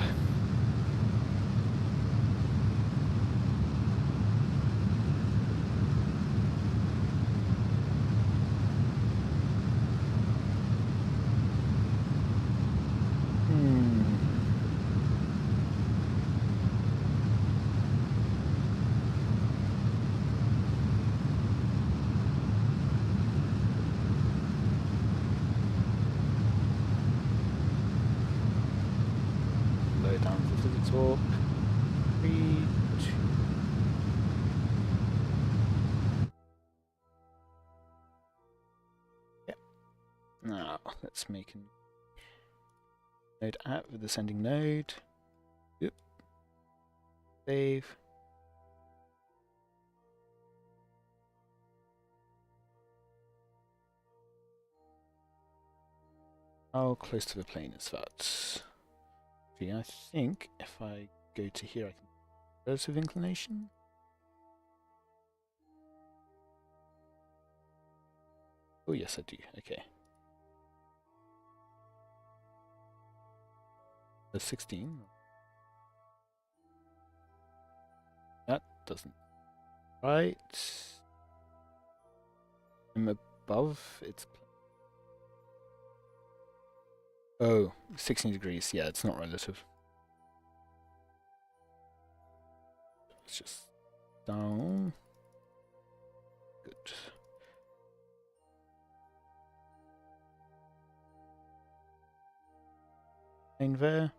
down for physics walk. 3, 2. Yeah. Now let's make a node app with ascending node. Oop. Save. How close to the plane is that? Okay, I think if I go to here I can relative inclination. Oh yes I do, okay. 16. That doesn't right. I'm above its. Oh, 16 degrees. Yeah, it's not relative. It's just down. Good. Plane there.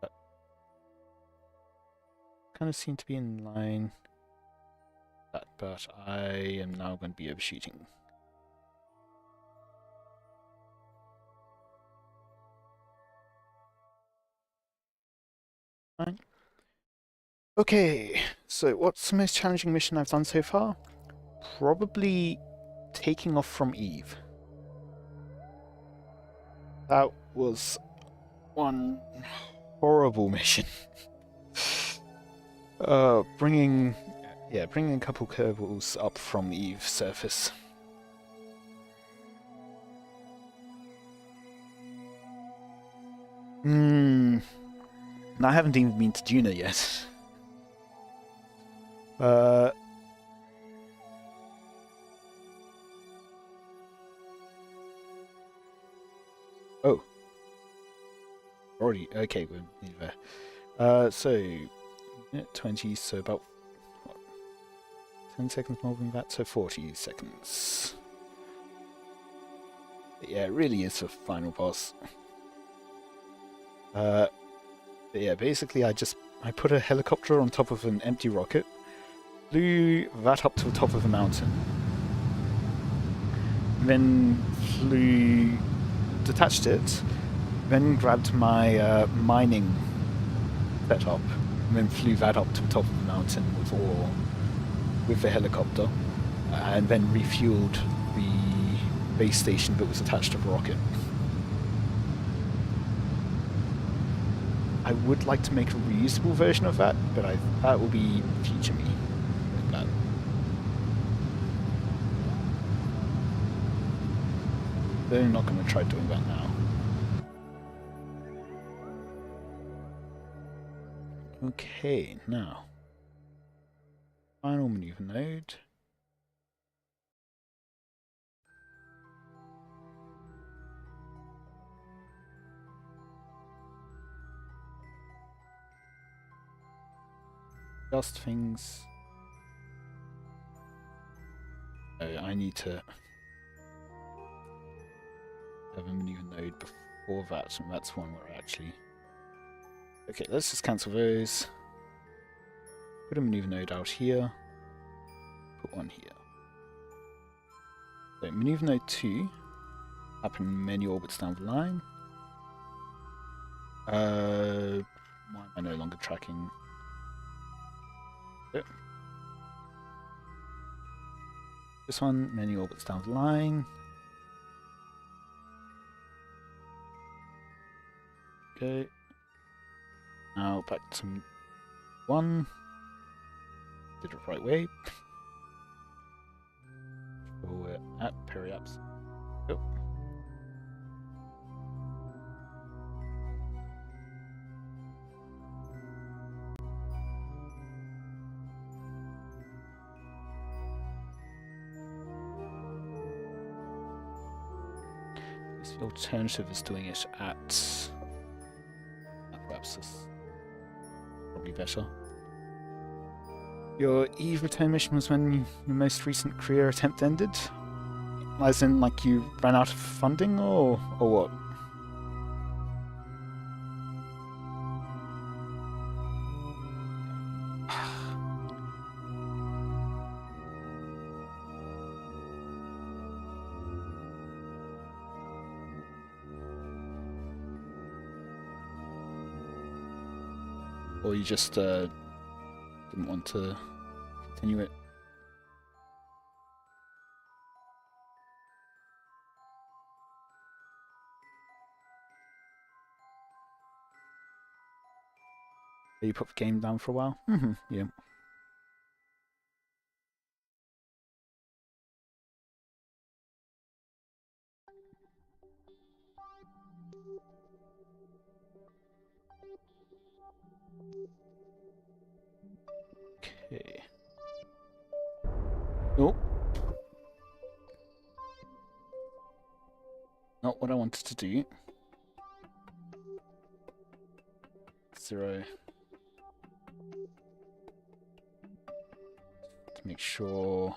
That kind of seem to be in line. But I am now going to be overshooting. Fine. Okay, so what's the most challenging mission I've done so far? Probably taking off from Eve. That was one horrible mission. Bringing a couple Kerbals up from Eve's surface. And I haven't even been to Juno yet. Oh. Already, okay, we're near there. So, minute 20, so about, what, 10 seconds more than that, so 40 seconds. But yeah, it really is the final boss. But yeah, basically I put a helicopter on top of an empty rocket, flew that up to the top of a mountain, then detached it, then grabbed my mining setup, and then flew that up to the top of the mountain with the helicopter, and then refueled the base station that was attached to the rocket. I would like to make a reusable version of that, but that will be future me. Like that. They're not going to try doing that now. Okay, now. Final maneuver node. Just things. I need to have a maneuver node before that, and that's one where actually. Okay, let's just cancel those. Put a maneuver node out here. Put one here. So maneuver node 2 happen many orbits down the line. Why am I no longer tracking? Yep. This one, many orbits down the line. Okay. Now back to 1. Did it the right way. So we're at periaps. Go. The alternative is doing it at perhaps this probably better. Your Eve return mission was when your most recent career attempt ended? As in, like, you ran out of funding, or what? Or you just didn't want to continue it? You put the game down for a while? Yeah. Okay. Oh. Not what I wanted to do. 0. To make sure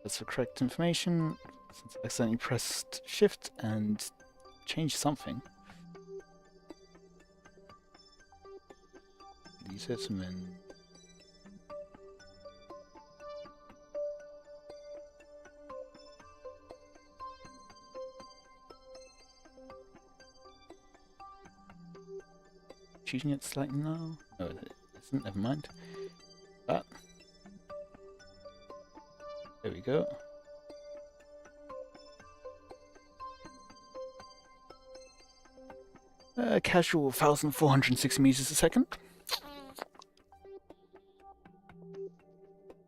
that's the correct information, since I accidentally pressed shift and changed something. Use it and then choosing it slightly now. No, it isn't. Never mind. That. There we go. Casual 1,460 meters a second.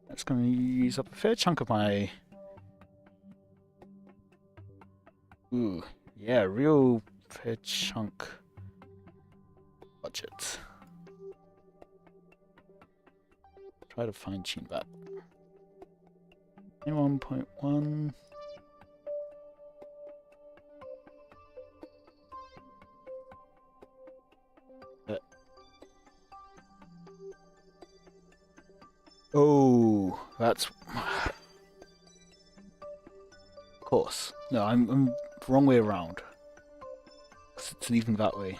That's going to use up a fair chunk of my... Ooh, yeah, real fair chunk budget. Try to fine tune that. 1.1. Oh, that's... Of course. No, I'm wrong way around. It's even that way.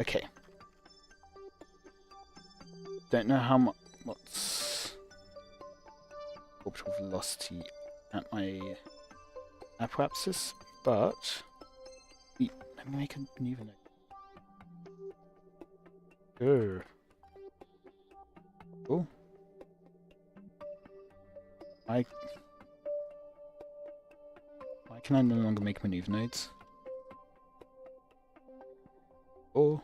Okay. Don't know how much... What's... orbital velocity at my apoapsis, but... Let me make a new note. Oh. Why can I no longer make maneuver nodes? Oh.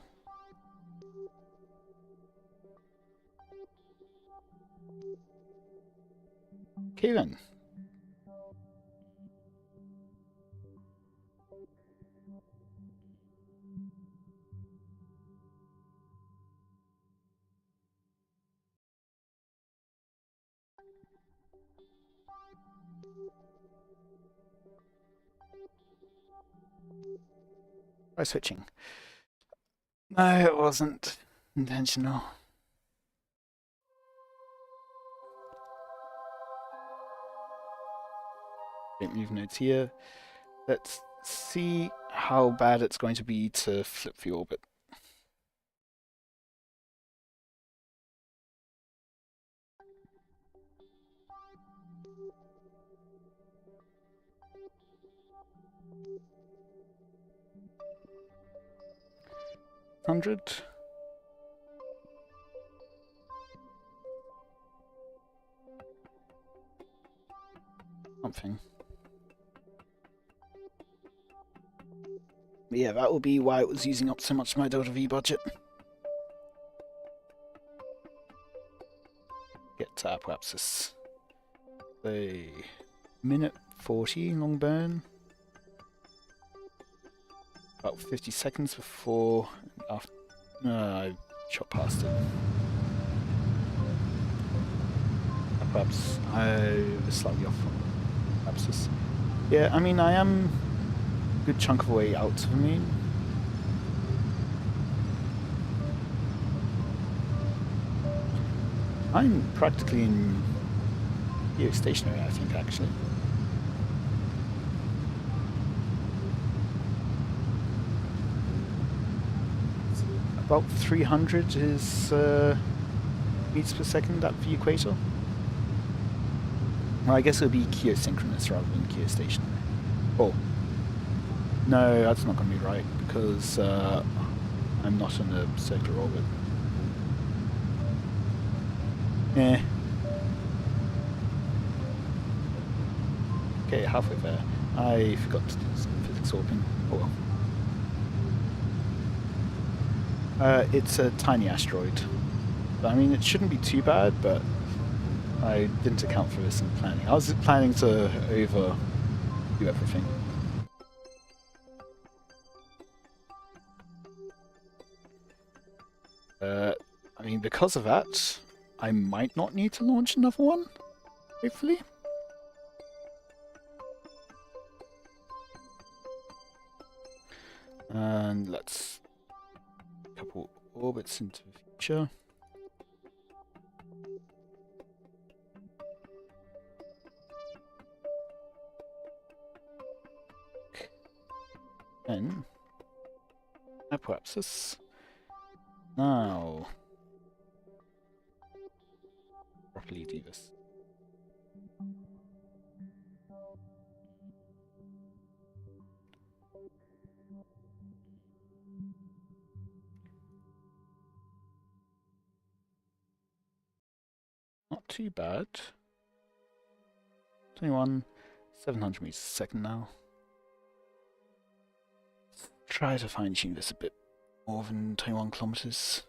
Okay then. Try switching. No, it wasn't intentional. Don't move nodes here. Let's see how bad it's going to be to flip the orbit. Something. But yeah, that will be why it was using up so much of my Delta V budget. Get to apoapsis. A minute 40 long burn. About 50 seconds before... after. I shot past it. Perhaps I was slightly off from apsis. Yeah, I mean, I am a good chunk of the way out of the moon. I'm practically in geostationary, I think, actually. About 300 is meters per second at the equator. Well, I guess it would be geosynchronous rather than geostationary. Oh, No, that's not going to be right, because I'm not in a circular orbit. Eh. Okay, halfway there. I forgot to do some physics warping. Oh well. It's a tiny asteroid. I mean, it shouldn't be too bad, but I didn't account for this in planning. I was planning to overdo everything. I mean, because of that, I might not need to launch another one, hopefully. And let's a couple orbits into the future. Then apoapsis. Now properly do this. Not too bad. 700 meters a second now. Try to fine tune this a bit more than 21 kilometers.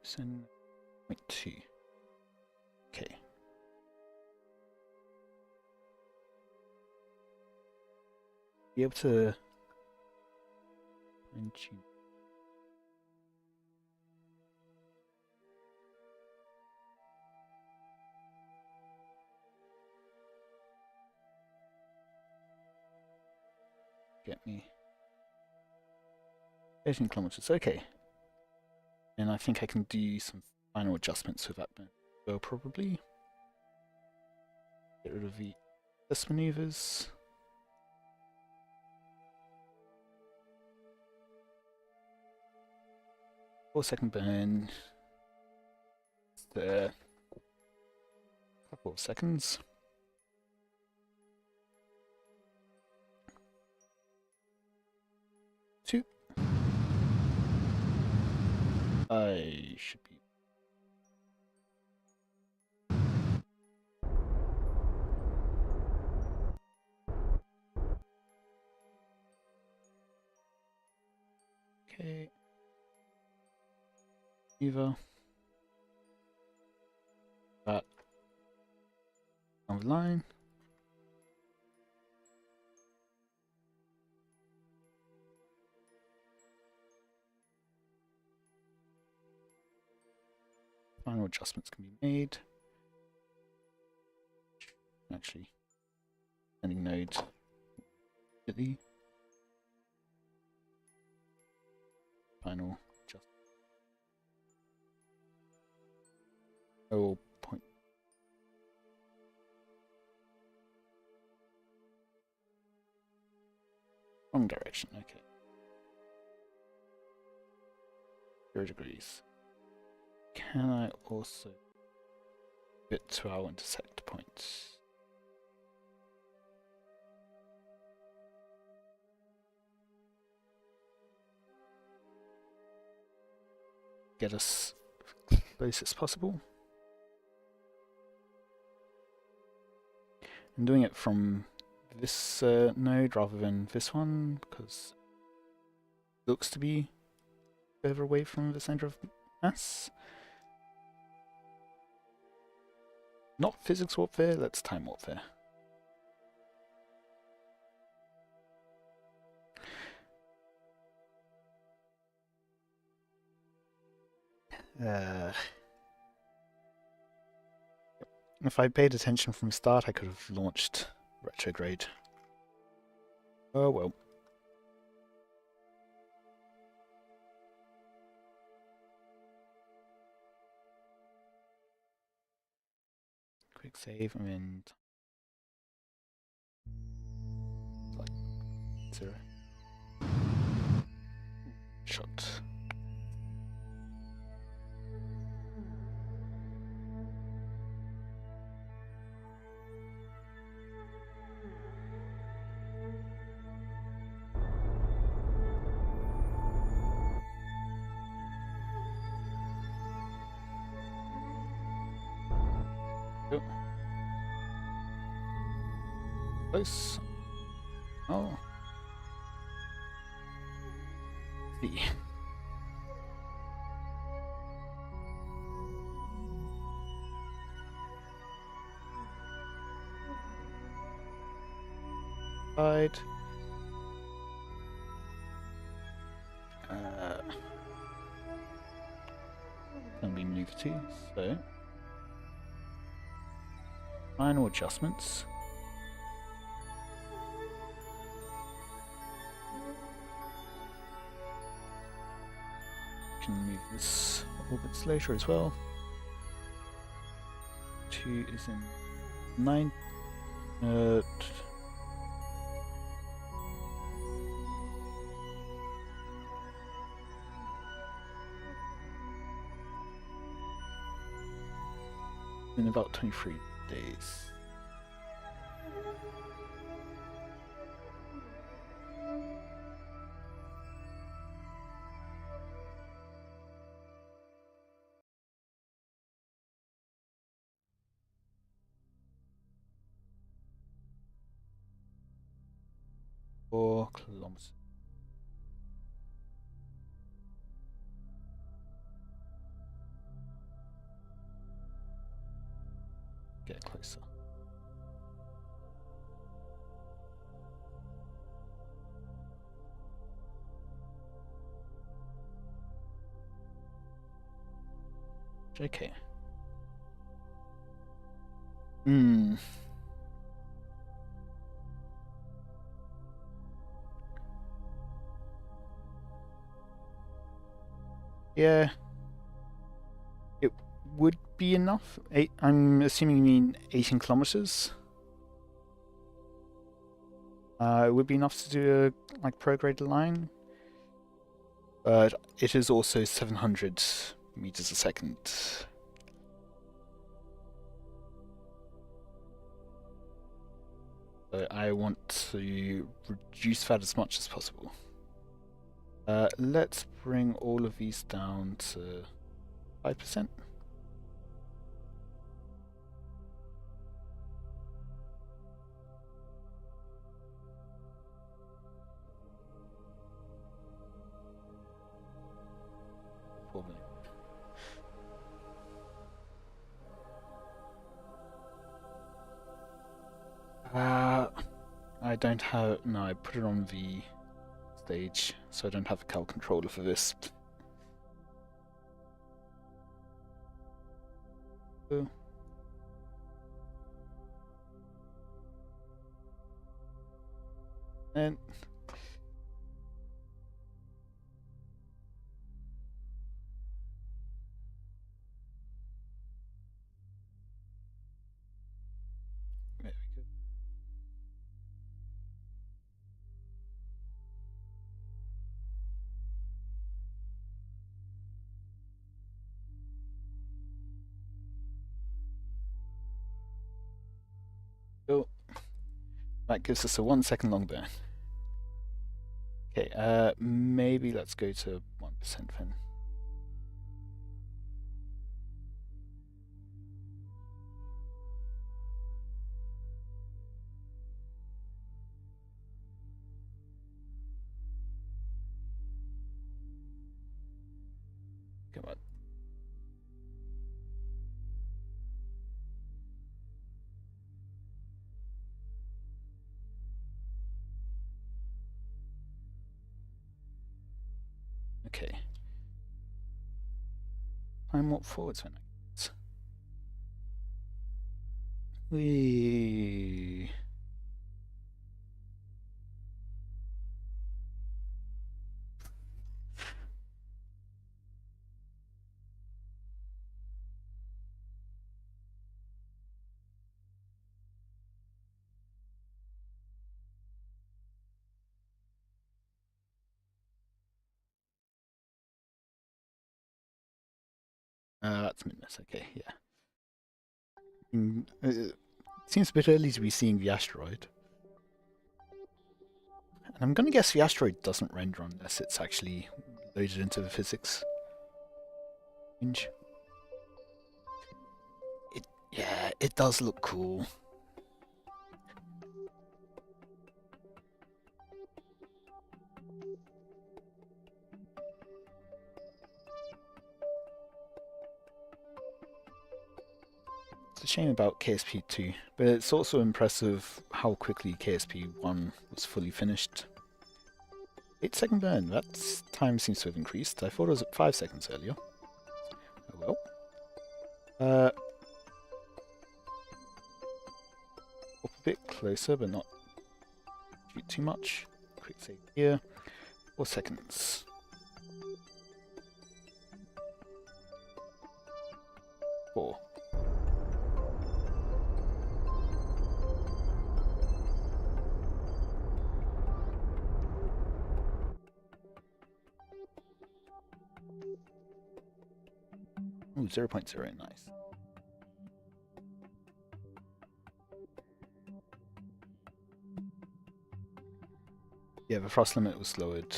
So, 0.2. Okay. Be able to fine tune. Get me 18 kilometers. Okay. And I think I can do some final adjustments with that well, probably. Get rid of the test maneuvers. Four-second burn. There. Couple of seconds. Two. I should be. Okay. Eva. That. On the line. Final adjustments can be made. Actually, sending node immediately. Final adjustment. Oh, point. Wrong direction. Okay. 0 degrees. Can I also fit to our intersect points? Get us close as possible. I'm doing it from this node rather than this one because it looks to be further away from the center of mass. Not physics warfare, let's time warfare. If I paid attention from the start, I could have launched retrograde. Oh well. Quick save, I'm in. Like 0. Shot. Go. Close. Oh. See. Side. Gonna be -2, so final adjustments. Can move this orbit later as well. 2 is in 9. In about 23 days. Four kilometers. Get closer. JK. Yeah. It would be enough. I'm assuming you mean 18 kilometers. It would be enough to do a prograde line, but it is also 700 meters a second. So I want to reduce that as much as possible. Let's bring all of these down to 5%. Probably. I don't have. No, I put it on the stage, so I don't have a cal controller for this. Oh. And there we go. Oh, that gives us a 1 second long burn. Okay, maybe let's go to 1% then. Come on. Okay. Time warp forwards when I guess. Whee. That's midnight, okay, yeah. It seems a bit early to be seeing the asteroid. And I'm gonna guess the asteroid doesn't render unless it's actually loaded into the physics range. Yeah, it does look cool. It's a shame about KSP 2, but it's also impressive how quickly KSP 1 was fully finished. 8-second burn, that time seems to have increased. I thought it was at 5 seconds earlier. Oh well. Up a bit closer, but not too much. Quick save here. 4 seconds. Four. Ooh, 0.0, nice. Yeah, the thrust limit was lowered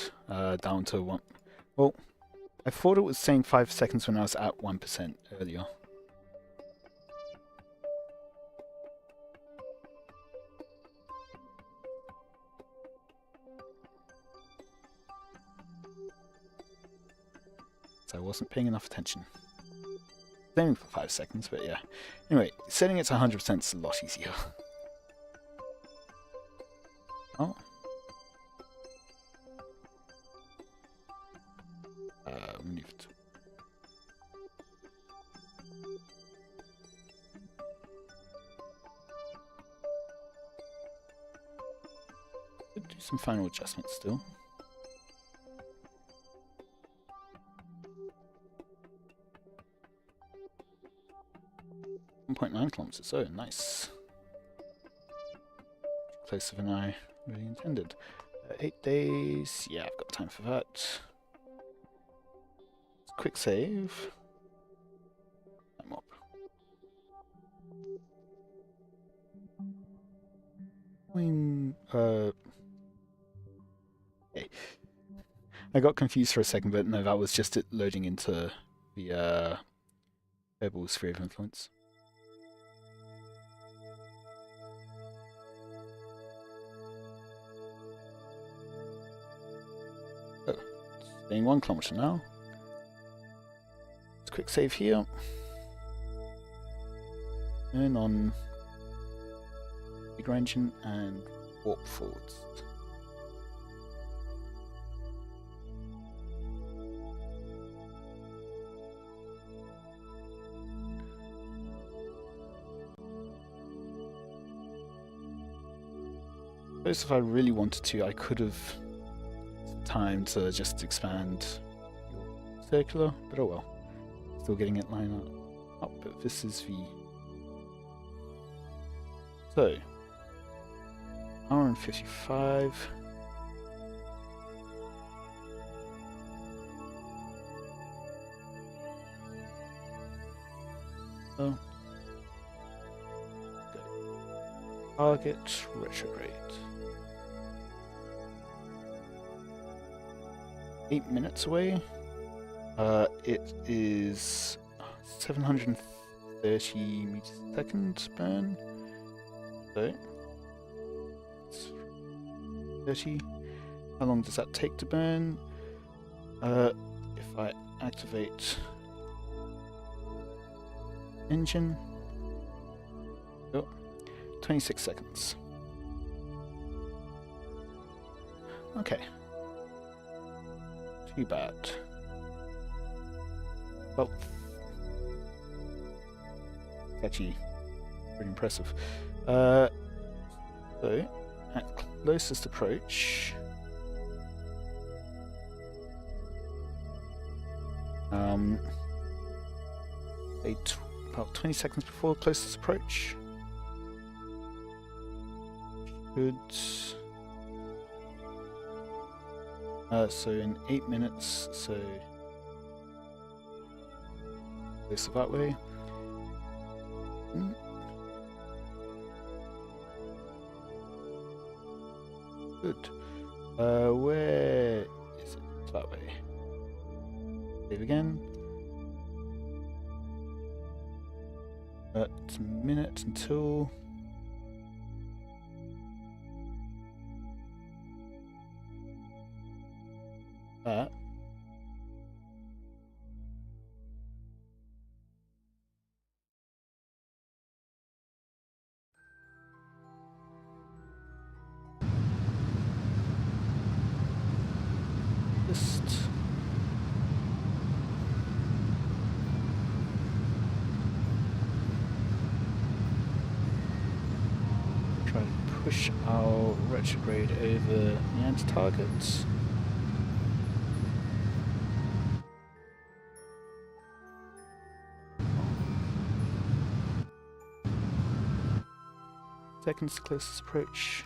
down to 1. Well, I thought it was saying 5 seconds when I was at 1% earlier. So I wasn't paying enough attention. Aiming for 5 seconds, but yeah. Anyway, setting it to 100% is a lot easier. Oh. Move it. Could do some final adjustments still. .9 kilometers, oh nice. Closer than I really intended. 8 days, yeah, I've got time for that. Quick save. I'm up. Okay. I got confused for a second, but no, that was just it loading into the Kerbal sphere of influence. Oh, staying 1 kilometer now. Quick save here. Turn on bigger engine and warp forwards. I suppose if I really wanted to, I could have time to just expand circular, but oh well. Still getting it lined up, but this is the... So, hour and 55. Oh. Good. Target retrograde. 8 minutes away. It is 730 meters a second burn. So, it's 30. How long does that take to burn? If I activate engine, oh, 26 seconds. Okay. Too bad. Well, actually pretty impressive. So, at closest approach, about 20 seconds before closest approach, should so in 8 minutes, so that way. Good. Where is it? That way. Save again. It's a minute until that. Just try to push our retrograde over the anti-targets. Seconds closest approach.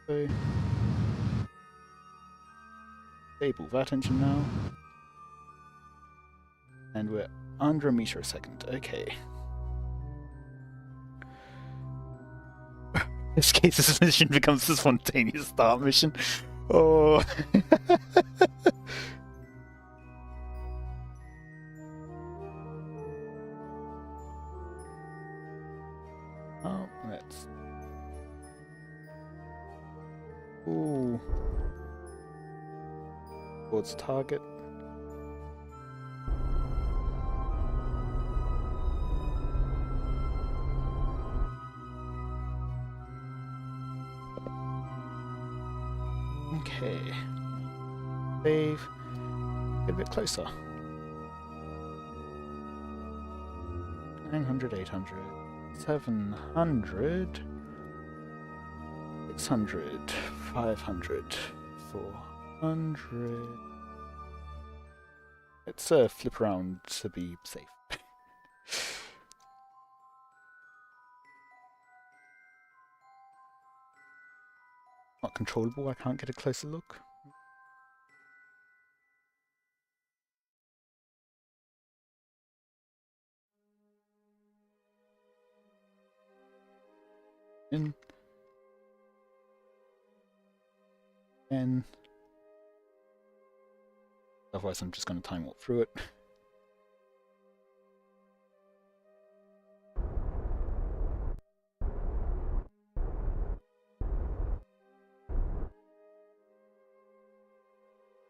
So, stable that engine now. And we're under a meter a second. Okay. This case, this mission becomes a spontaneous start mission. Oh. Oh, let's. Ooh. Towards target. Okay. Save. Get a bit closer. 900, 800, 700, 600, 500, 400. Let's flip around to be safe. Not controllable, I can't get a closer look. In. And otherwise I'm just going to time warp through it.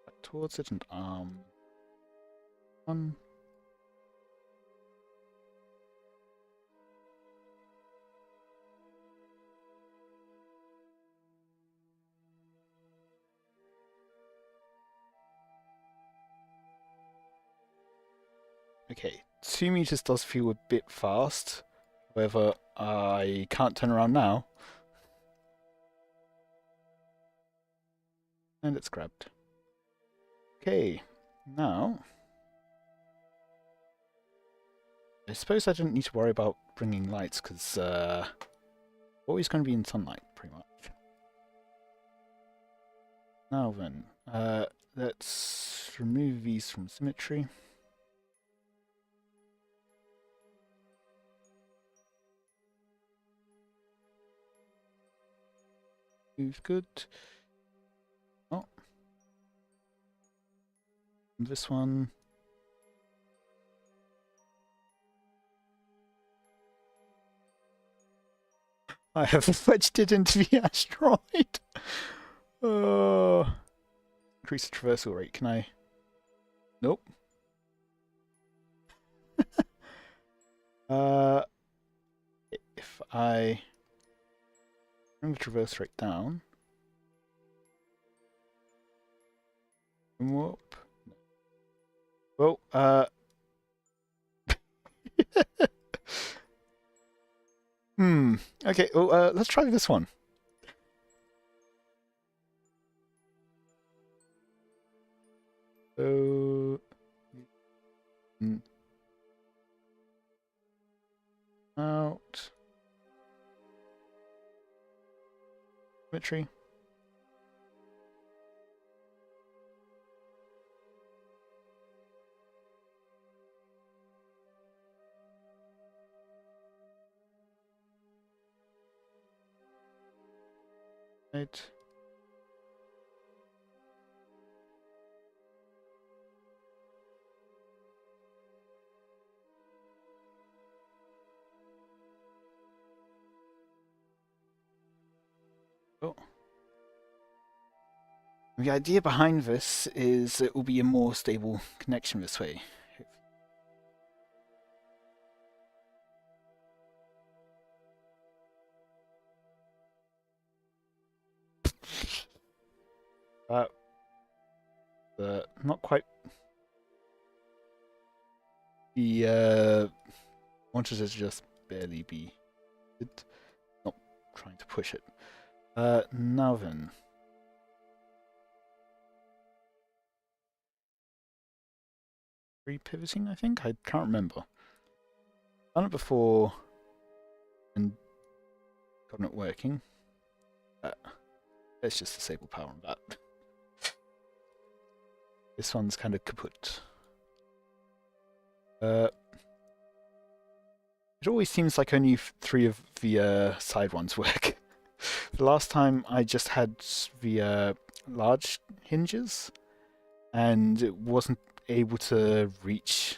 Back towards it and arm one. Okay, 2 meters does feel a bit fast. However, I can't turn around now. And it's grabbed. Okay, now I suppose I didn't need to worry about bringing lights because always going to be in sunlight, pretty much. Now then, let's remove these from symmetry. Move good. Oh. And this one. I have wedged it into the asteroid. Increase the traversal rate. Can I? Nope. If I bring the traverse rate down, whoop. Well, Okay, well, let's try this one. So... Out. Symmetry. Right. Oh. The idea behind this is it will be a more stable connection this way. Not quite. The wanted to just barely be it. Not trying to push it. Now then. Repivoting, I think? I can't remember. Done it before and gotten it working. Let's just disable power on that. This one's kind of kaput. It always seems like only 3 of the side ones work. The last time I just had the large hinges, and it wasn't able to reach.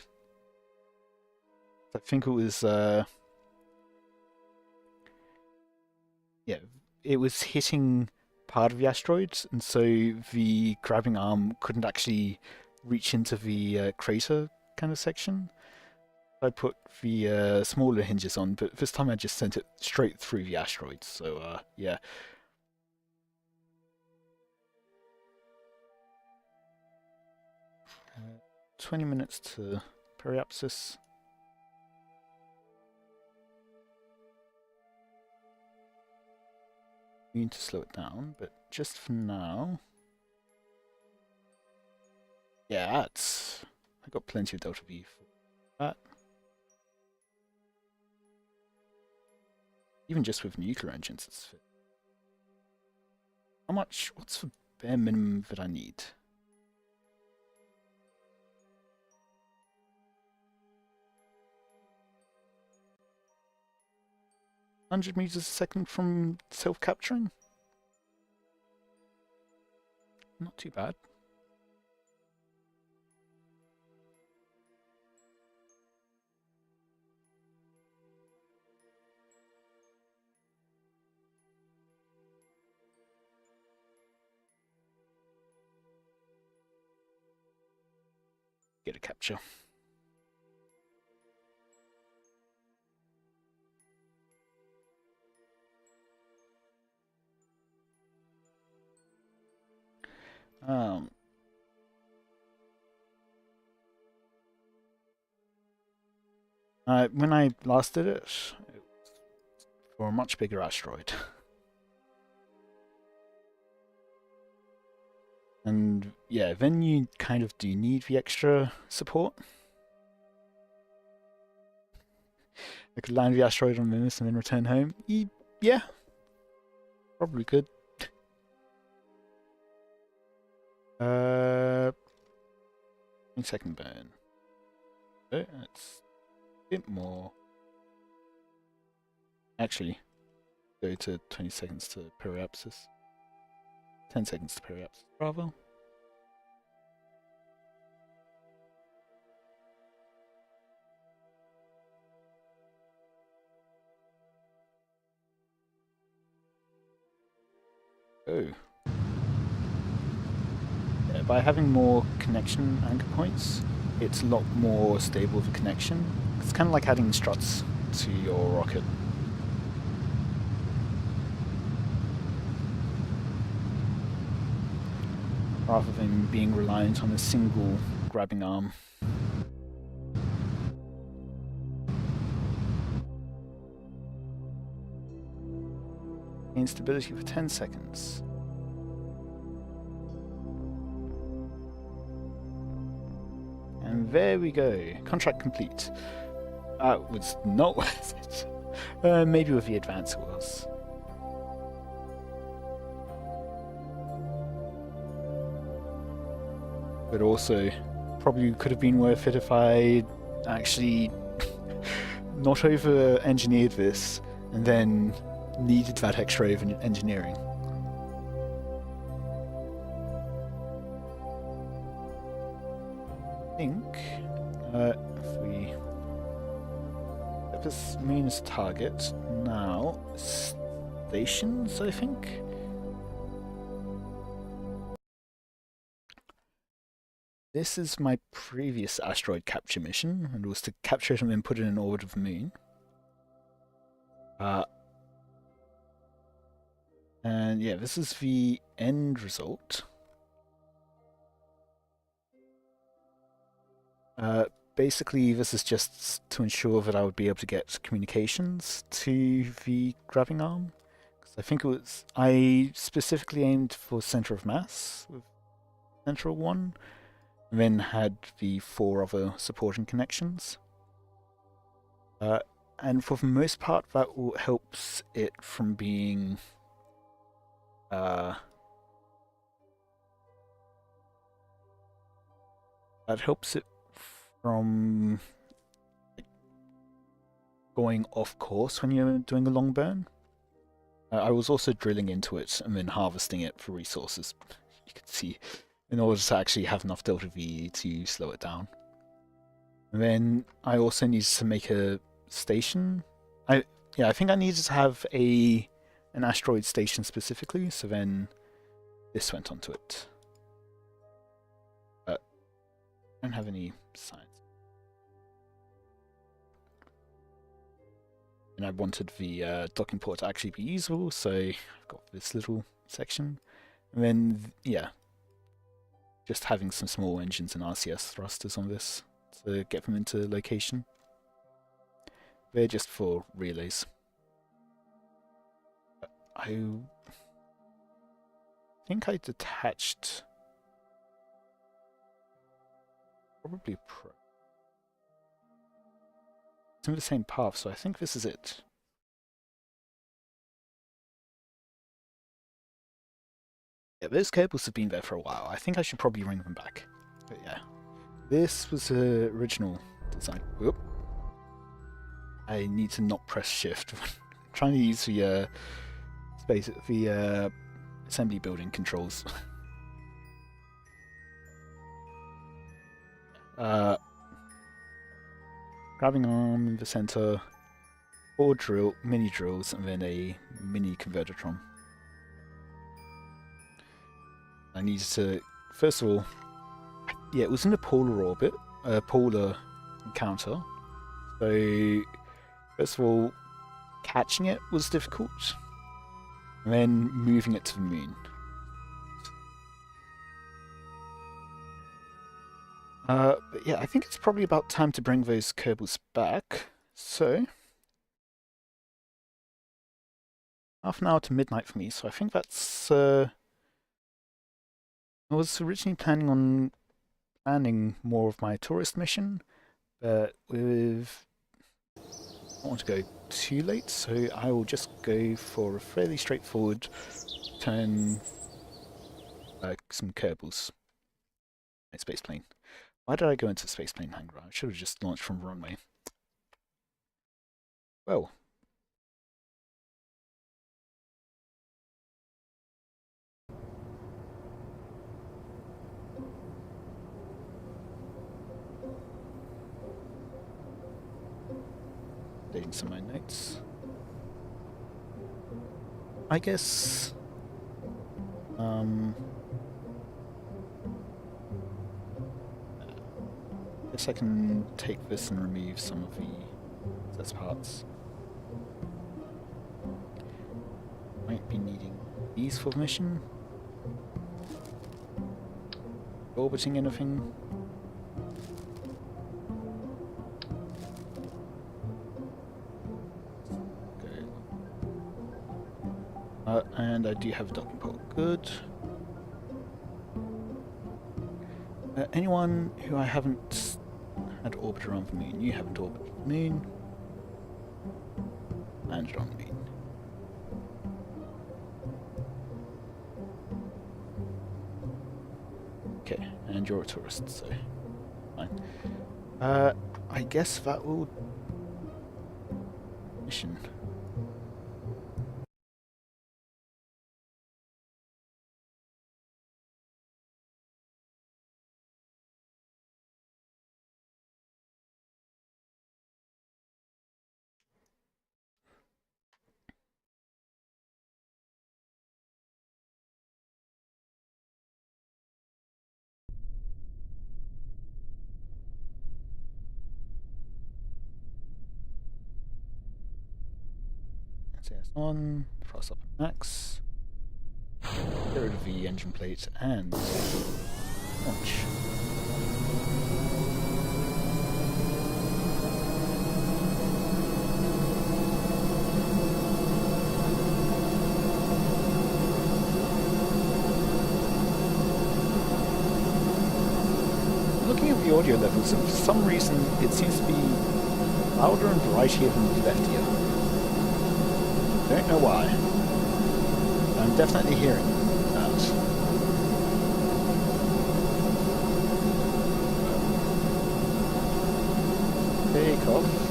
I think it was yeah, it was hitting part of the asteroid, and so the grabbing arm couldn't actually reach into the crater kind of section. I put the smaller hinges on, but this time I just sent it straight through the asteroid, so yeah. 20 minutes to periapsis. We need to slow it down, but just for now. Yeah, I got plenty of delta V for that. Even just with nuclear engines, it's fit. How much? What's the bare minimum that I need? $100 meters a second from self-capturing? Not too bad. Get a capture. When I last did it was for a much bigger asteroid. And yeah, then you kind of do need the extra support. I could land the asteroid on Venus and then return home. Yeah, probably could. 20-second burn. That's a bit more. Actually, go to 20 seconds to periapsis. 10 seconds to periapsis. Bravo. Oh. Yeah, by having more connection anchor points, it's a lot more stable of a connection. It's kind of like adding struts to your rocket. Rather than being reliant on a single grabbing arm. Gain stability for 10 seconds. And there we go. Contract complete. That was not worth it. Maybe with the advance it was. But also, probably could have been worth it if I actually not over-engineered this and then needed that extra engineering. think if we have this moon as target now, stations, I think. This is my previous asteroid capture mission, and it was to capture it and then put it in orbit of the moon. And yeah, this is the end result. Basically, this is just to ensure that I would be able to get communications to the grabbing arm. Because I think I specifically aimed for center of mass with central one, and then had the 4 other supporting connections. And for the most part, that helps it from being that helps it from going off course when you're doing a long burn. I was also drilling into it and then harvesting it for resources, you can see, in order to actually have enough delta V to slow it down. And then I also needed to make a station. I think I needed to have an asteroid station specifically, so then this went onto it. I don't have any science. And I wanted the docking port to actually be usable, so I've got this little section. And then, yeah, just having some small engines and RCS thrusters on this to get them into location. They're just for relays. I think I detached probably Pro. It's in the same path, so I think this is it. Yeah, those cables have been there for a while. I think I should probably bring them back. But yeah, this was the original design. Whoop. I need to not press shift. I'm trying to use the assembly building controls. Grabbing arm in the center, 4 mini drills, and then a mini convertitron. I needed to, first of all, yeah, it was in a polar orbit, polar encounter. So, first of all, catching it was difficult, and then moving it to the moon. But yeah, I think it's probably about time to bring those Kerbals back. So, half an hour to midnight for me, so I think that's... I was originally planning more of my tourist mission, but I don't want to go too late, so I will just go for a fairly straightforward turn some Kerbals. Space plane. Why did I go into space plane hangar? I should have just launched from the runway. Well. Updating some of my notes. I guess... guess I can take this and remove some of the excess parts. Might be needing these for the mission. Orbiting anything. And I do have a docking port. Good. Anyone who I haven't had orbit around the moon? You haven't orbited the moon. Landed on the moon. Okay, and you're a tourist, so fine. I guess that will mission. SAS on, thrust up at max, get rid of the engine plate, and launch. Looking at the audio levels, and for some reason it seems to be louder and varietier than the left ear. Don't know why. I'm definitely hearing that. Take off.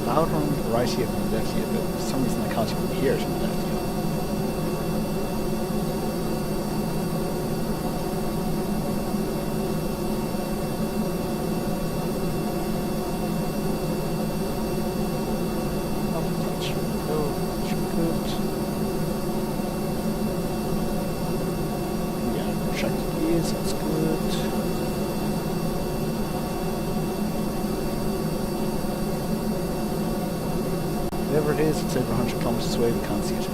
Louder on the right ear than the left ear, but for some reason I can't even hear it in the left ear. Good. Yeah, check the gears, that's good. Whatever it is, it's over 100 kilometers away, we can't see it.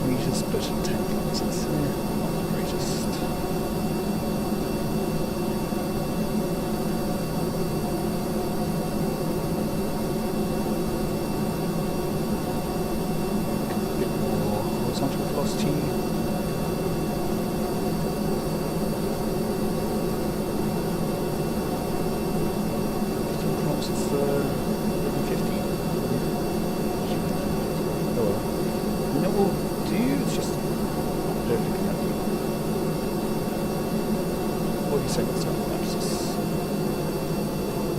Meters, but 10 kilometers. Not the greatest. A bit more horizontal velocity. Kilometers, 1150. Oh well. You know what we'll do? It's just perfectly happy. 40 seconds to lapses.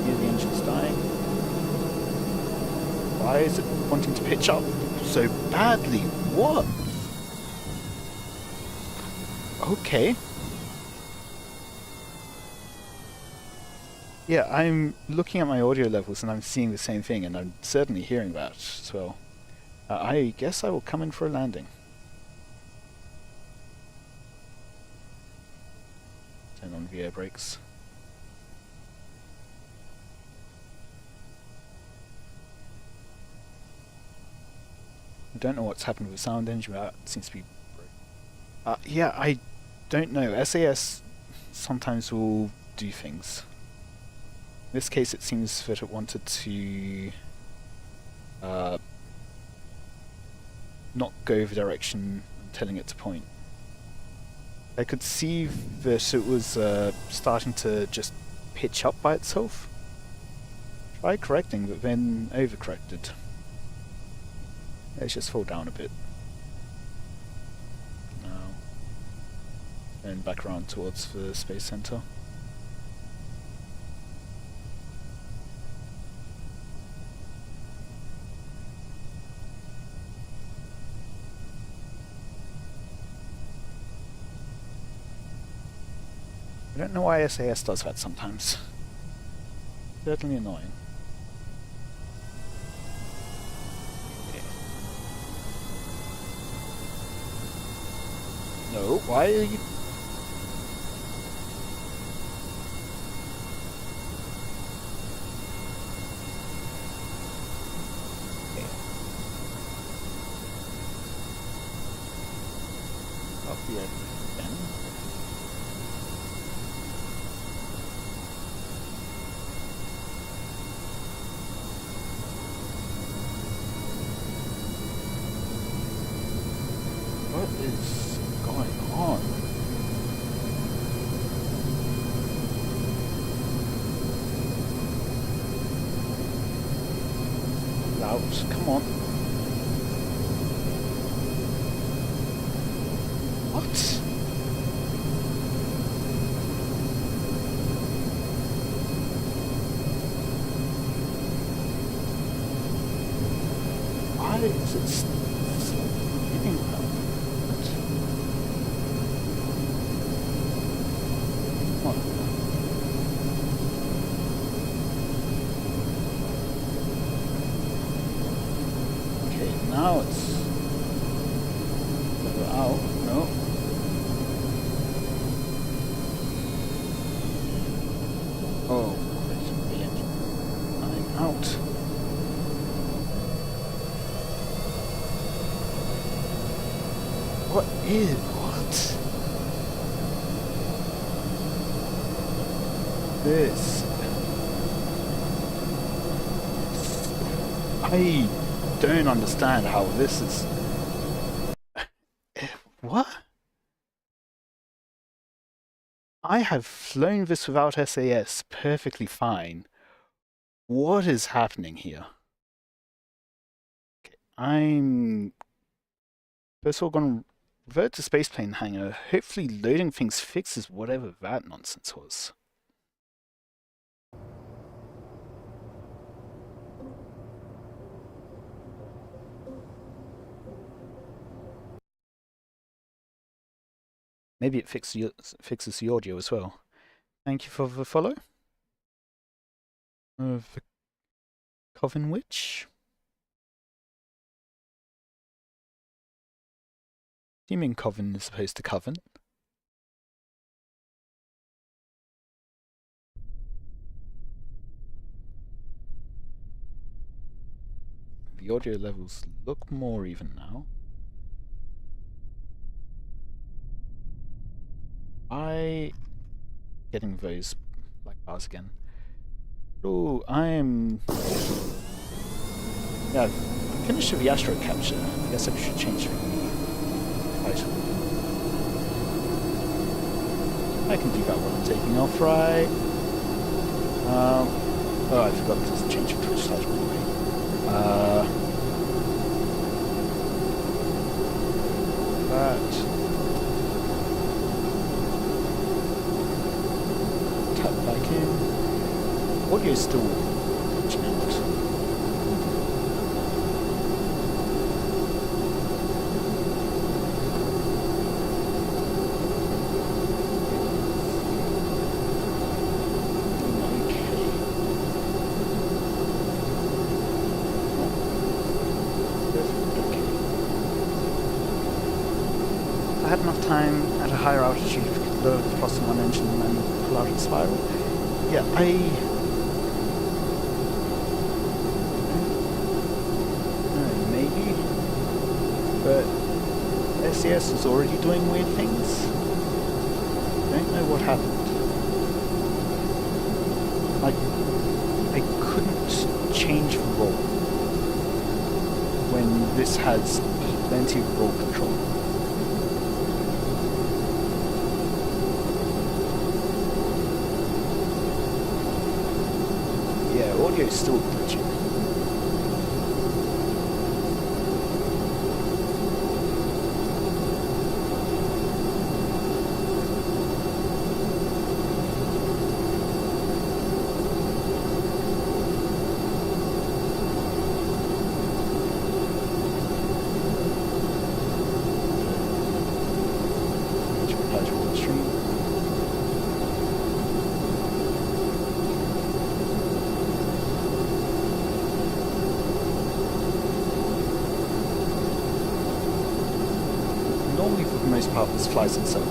Here the engine's dying. Why is it wanting to pitch up so badly? What? Okay. Yeah, I'm looking at my audio levels and I'm seeing the same thing, and I'm certainly hearing that as well. I guess I will come in for a landing. Turn on the air brakes. I don't know what's happened with the sound engine, but that seems to be broken. Yeah, I don't know. SAS sometimes will do things. In this case it seems that it wanted to not go the direction I'm telling it to point. I could see that it was starting to just pitch up by itself. Tried correcting, but then overcorrected. Let's just fall down a bit. Now, and back around towards the Space Center. I don't know why SAS does that sometimes. Certainly annoying. Yeah. No, why are you... I'll be right then. What is going on? Out, come on. What? Why is it still hitting them? What? Okay, now it's out. No. Oh, the engine running out. What? This? I don't understand how this is. What? I have flown this without SAS perfectly fine. What is happening here? Okay, I'm first of all going to revert to spaceplane hangar. Hopefully loading things fixes whatever that nonsense was. Maybe it fixes the audio as well. Thank you for the follow. The Coven Witch. Assuming Coven is opposed to Coven. The audio levels look more even now. Getting those black bars again. Oh, I'm... Yeah, I'm finished with the Asteroid capture. I guess I should change the title. I can do that while I'm taking off, right? Oh, I forgot to change the Twitch title anyway. That... Back in. Audio is still glitching out. Okay. I had enough time at a higher altitude to lower the thrust in one engine and pull out of the spiral. Yeah, maybe, but SES was already doing weird things. Don't know what happened. I couldn't change the roll when this has plenty of roll control. Audio is still glitching. Normally, for the most part, this flies itself.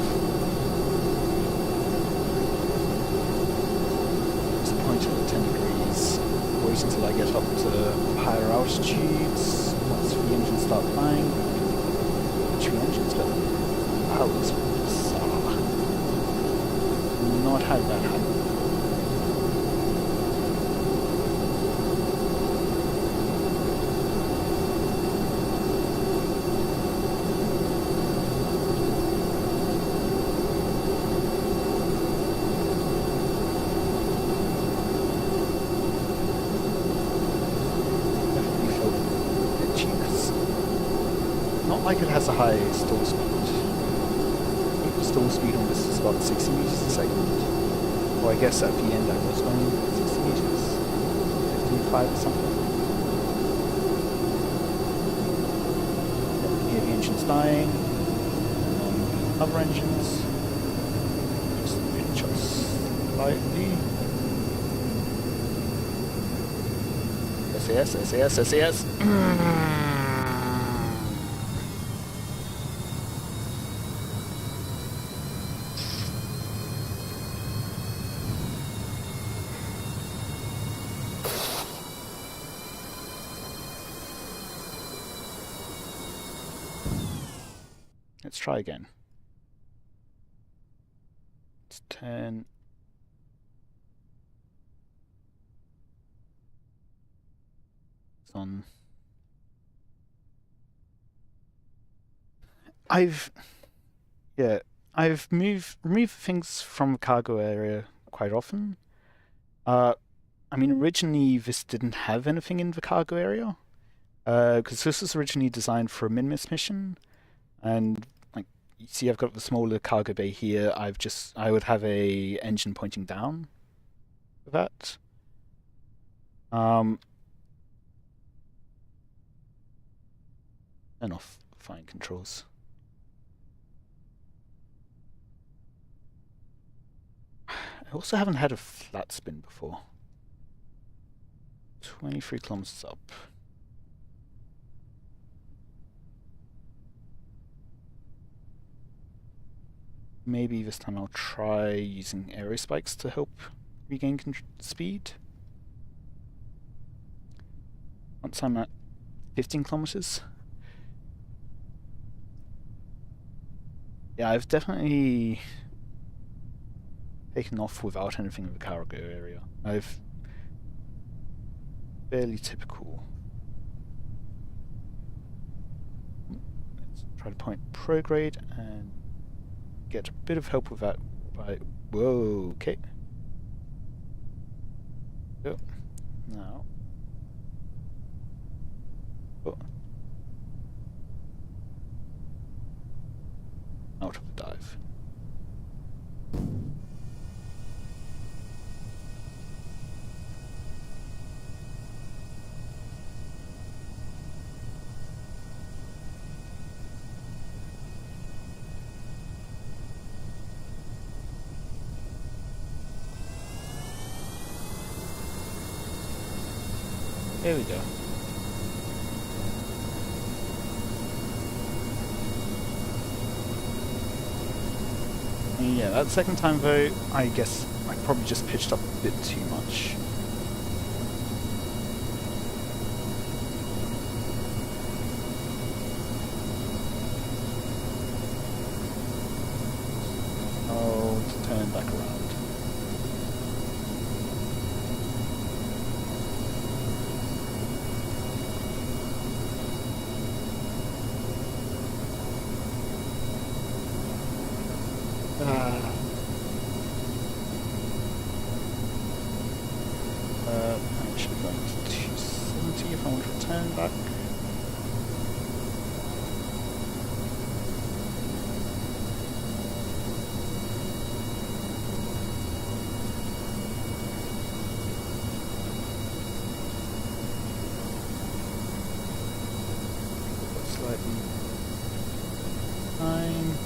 Just point at 10 degrees, wait until I get up to higher altitudes. Once the engines start flying, which the engines go. Wow, had that happen. Definitely felt itchy, 'cause not like it has a high stall speed. I think the stall speed on this is about 60 meters a second. Or I guess at the end I was going 60 meters, 55 or something. Here the engine's dying, and other engines just pinch us slightly. SAS, SAS, SAS. Let's try again. Let's turn. It's on. I've removed things from the cargo area quite often. I mean, originally this didn't have anything in the cargo area, because this was originally designed for a Minimus mission, and like you see, I've got the smaller cargo bay here. I would have a engine pointing down for that. Turn off flying controls. I also haven't had a flat spin before. 23 kilometers up. Maybe this time I'll try using aerospikes to help regain speed. Once I'm at 15 kilometers. Yeah, I've definitely taken off without anything in the cargo area. I've fairly typical. Let's try to point prograde and get a bit of help with that by. Whoa, okay. Oh, now. Oh. Out of the dive. There we go. Yeah, that second time though, I guess I probably just pitched up a bit too much. I'll turn back around. I should go to 270 if I want to turn back. Slightly. 9.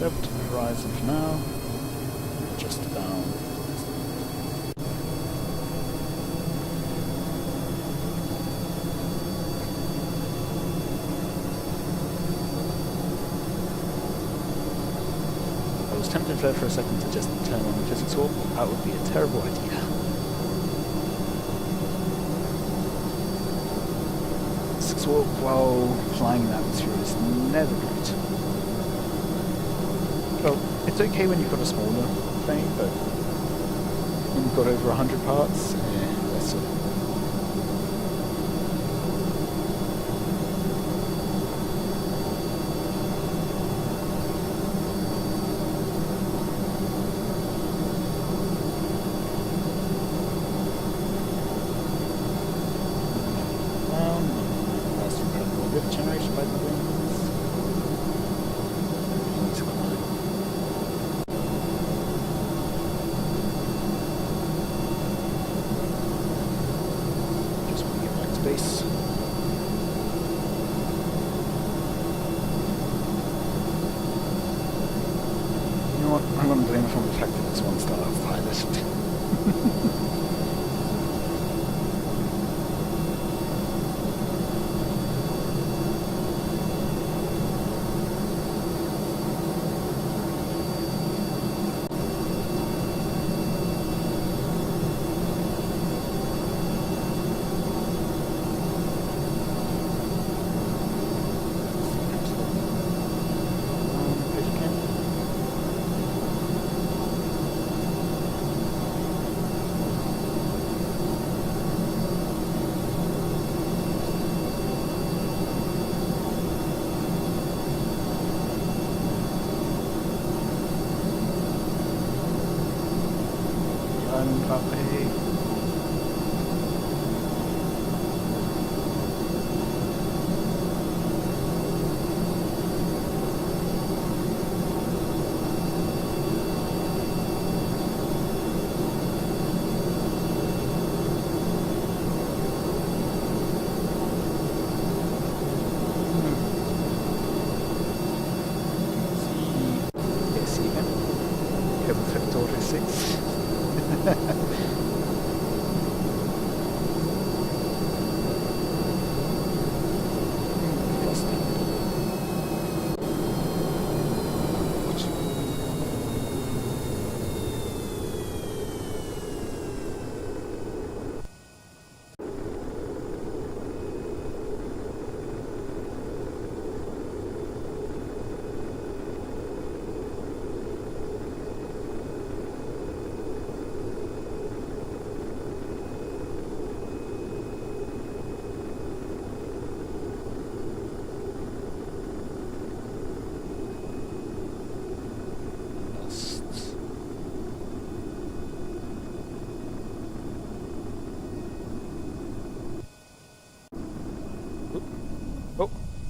Up to the horizon for now. Just down. tempted there for a second to just turn on the physics warp. That would be a terrible idea. Physics warp while flying in the atmosphere is never great. Well, it's okay when you've got a smaller plane, but when you've got over 100 parts, less so. Generation by the wings. Just want to get back to base. You know what? I'm going to blame it on the fact that it's one-star pilot.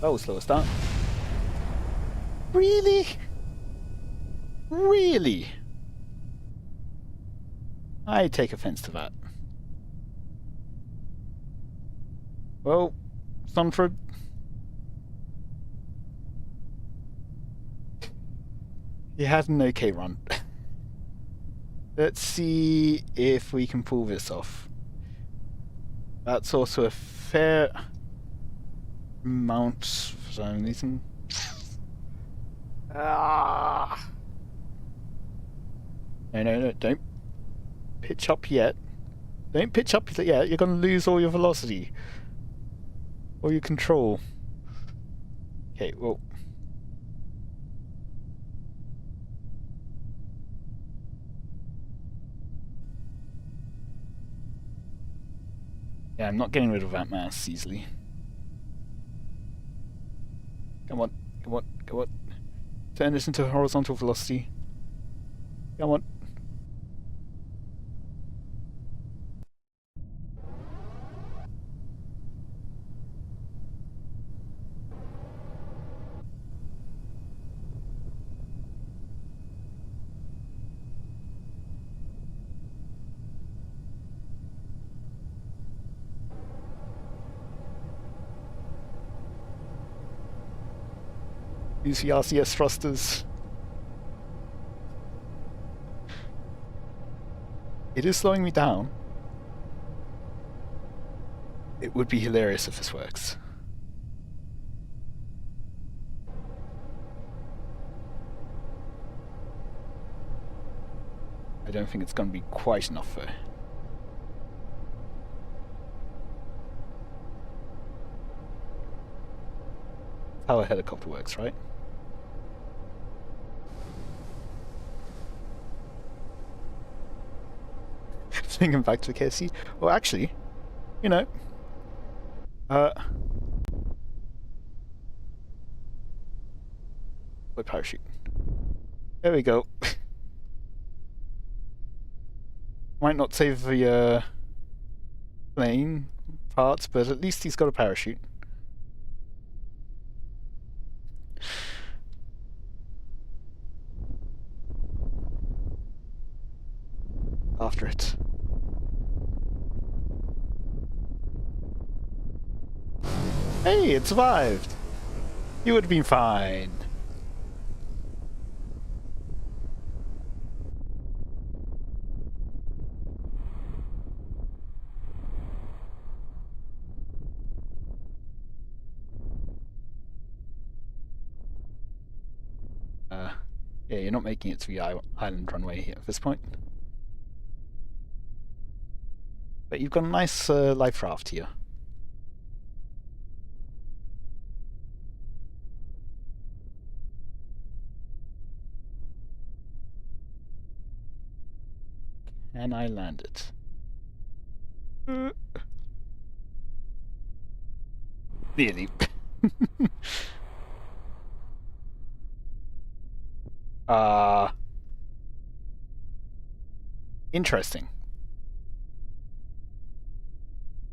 Oh, slow start. Really? Really? I take offense to that. Well, Stonford. You had an okay run. Let's see if we can pull this off. That's also a fair amount for some reason. Ah! No, don't pitch up yet. Don't pitch up yet, you're going to lose all your velocity. Or your control. Okay, well. Yeah, I'm not getting rid of that mass easily. Come on, come on, come on. Turn this into horizontal velocity. Come on. Use the RCS thrusters. It is slowing me down. It would be hilarious if this works. I don't think it's going to be quite enough though. How a helicopter works, right? Thinking back to the KSP. Well, actually, you know, with parachute. There we go. Might not save the plane parts, but at least he's got a parachute. After it. Hey, it survived! You would have been fine. Yeah, you're not making it to the island runway here at this point. But you've got a nice life raft here. Can I land it? Nearly. Interesting.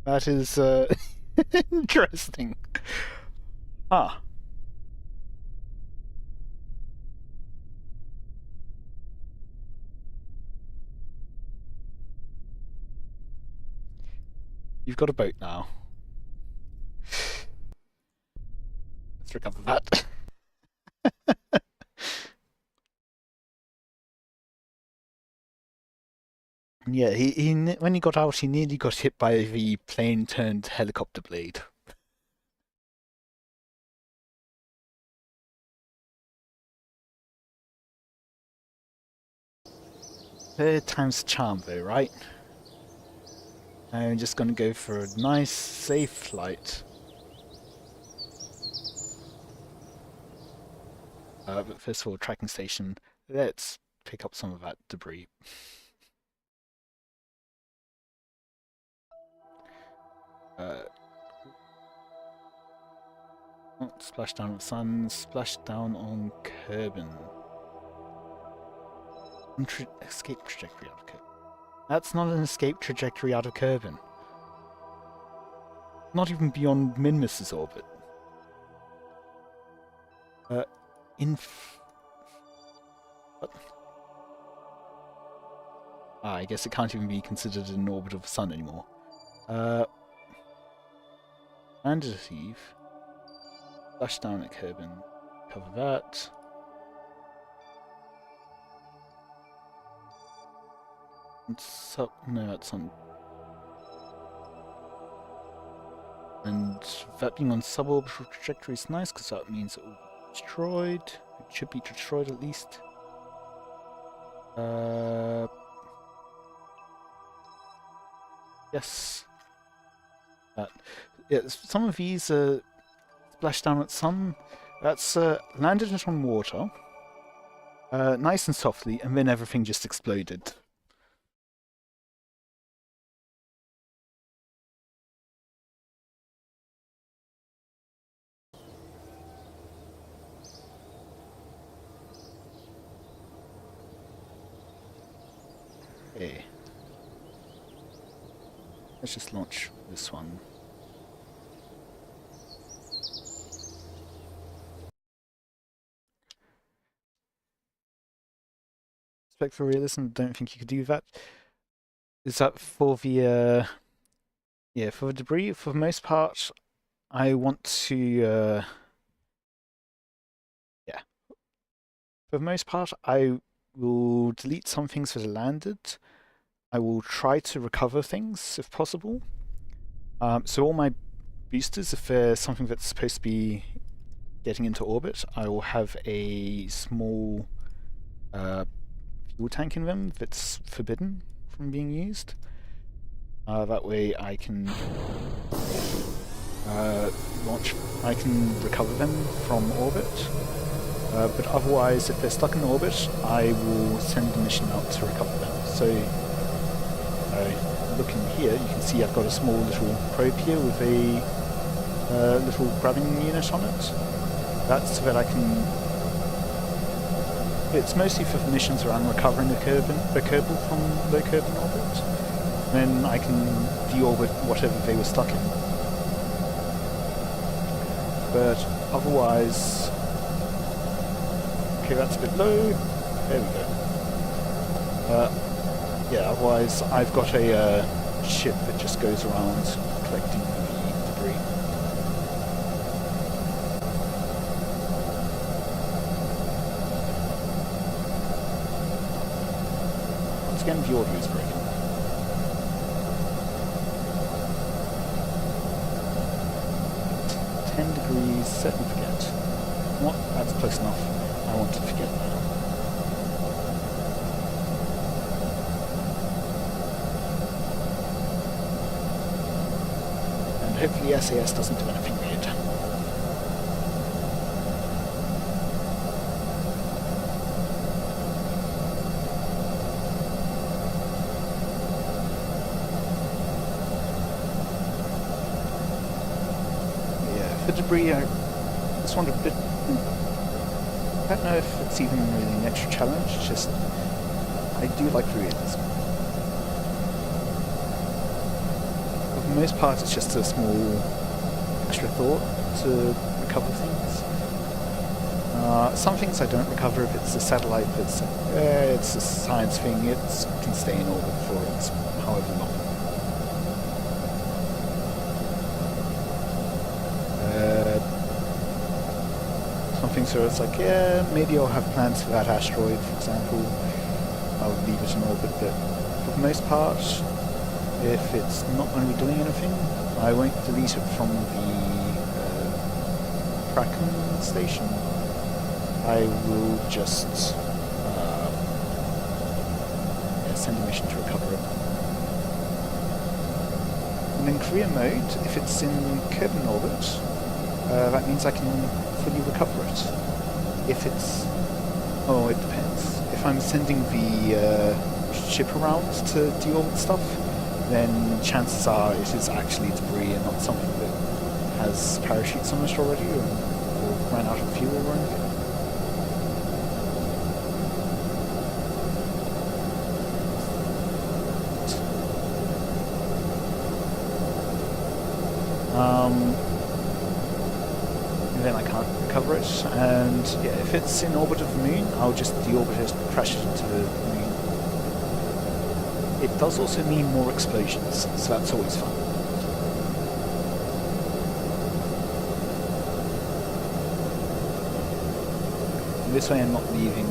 That is interesting. Ah. You've got a boat now. Let's recover that. Yeah, he when he got out, he nearly got hit by the plane turned helicopter blade. Third time's the charm, though, right? I'm just gonna go for a nice, safe flight. But first of all, tracking station. Let's pick up some of that debris. Splash down on the sun, splash down on Kerbin. Escape trajectory out of Kerbin. That's not an escape trajectory out of Kerbin. Not even beyond Minmus's orbit. What? I guess it can't even be considered an orbit of the sun anymore. And deceive. Flash down at Kerbin. Cover that. No, that's on. And that being on suborbital trajectory is nice because that means it will be destroyed. It should be destroyed at least. Yes. Yeah, some of these splashed down at sun. That's landed it on water, nice and softly, and then everything just exploded. Okay. Let's just launch this one. Respect for realism, don't think you could do that. Is that for the yeah, for the debris? For the most part, I want to yeah. For the most part, I will delete some things that are landed. I will try to recover things if possible. So all my boosters, if there's something that's supposed to be getting into orbit, I will have a small fuel tank in them that's forbidden from being used. That way I can I can recover them from orbit. But otherwise, if they're stuck in orbit, I will send a mission out to recover them. So, looking here, you can see I've got a small little probe here with a little grabbing unit on it. That's so that I can... It's mostly for missions around recovering the Kerbal from low Kerbal orbit. Then I can deorbit whatever they were stuck in. But otherwise... Okay, that's a bit low. There we go. Yeah, otherwise I've got a ship that just goes around collecting the debris. Once again, the audio is broken. Degrees, set and forget. What? That's close enough. I want to forget now. And hopefully SAS doesn't do anything weird. The debris, this one a bit... I don't know if it's even really an extra challenge, it's just... I do like realism. For the most part, it's just a small extra thought to recover things. Some things I don't recover if it's a satellite that's... it's a science thing, it can stay in orbit for it's however long. Something so it's like, yeah, maybe I'll have plans for that asteroid, for example. I'll leave it in orbit, but for the most part, if it's not going to be doing anything, I won't delete it from the tracking station. I will just send a mission to recover it. And in career mode, if it's in Kerbal orbit, that means I can fully recover it. If it's... oh, it depends. If I'm sending the ship around to deorbit stuff, then chances are it is actually debris and not something that has parachutes on it already or ran out of fuel or anything. Then I can't recover it, and yeah, if it's in orbit of the moon, I'll just deorbit it, crash it into the moon. It does also mean more explosions, so that's always fun. And this way I'm not leaving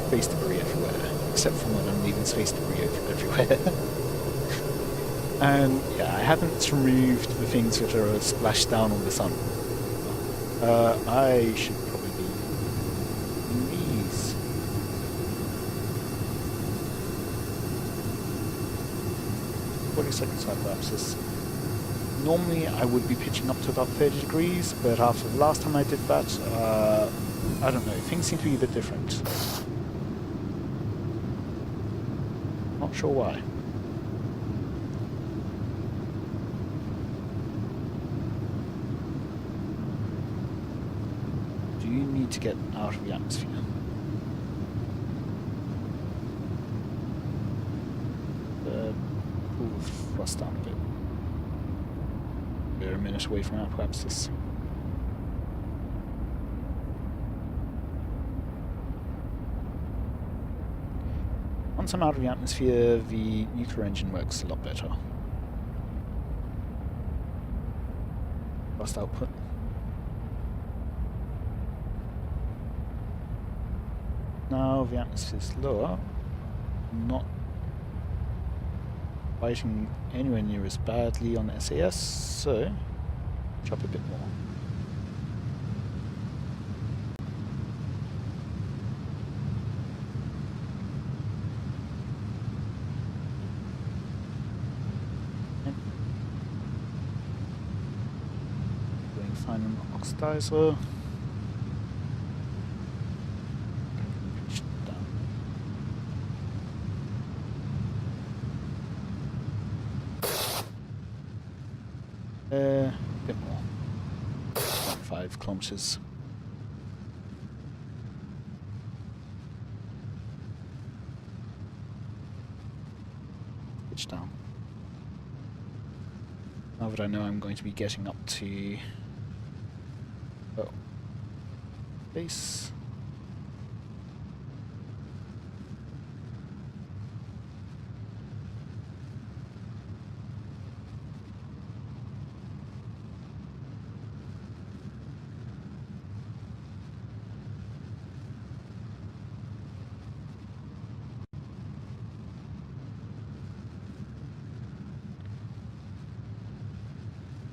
space debris everywhere, except for when I'm leaving space debris everywhere. And yeah, I haven't removed the things that are splashed down on the sun. I should probably be in these. Seconds hyperapsis. Normally I would be pitching up to about 30 degrees, but after the last time I did that, I don't know, things seem to be a bit different. Not sure why. To get out of the atmosphere. Pull the thrust down a bit. We're a minute away from apoapsis. Once I'm out of the atmosphere, the nuclear engine works a lot better. Thrust output. Now the atmosphere is lower, not biting anywhere near as badly on SAS, so drop a bit more. Sign an oxidizer. A bit more. 5 kilometers. Pitch down. Now that I know I'm going to be getting up to base.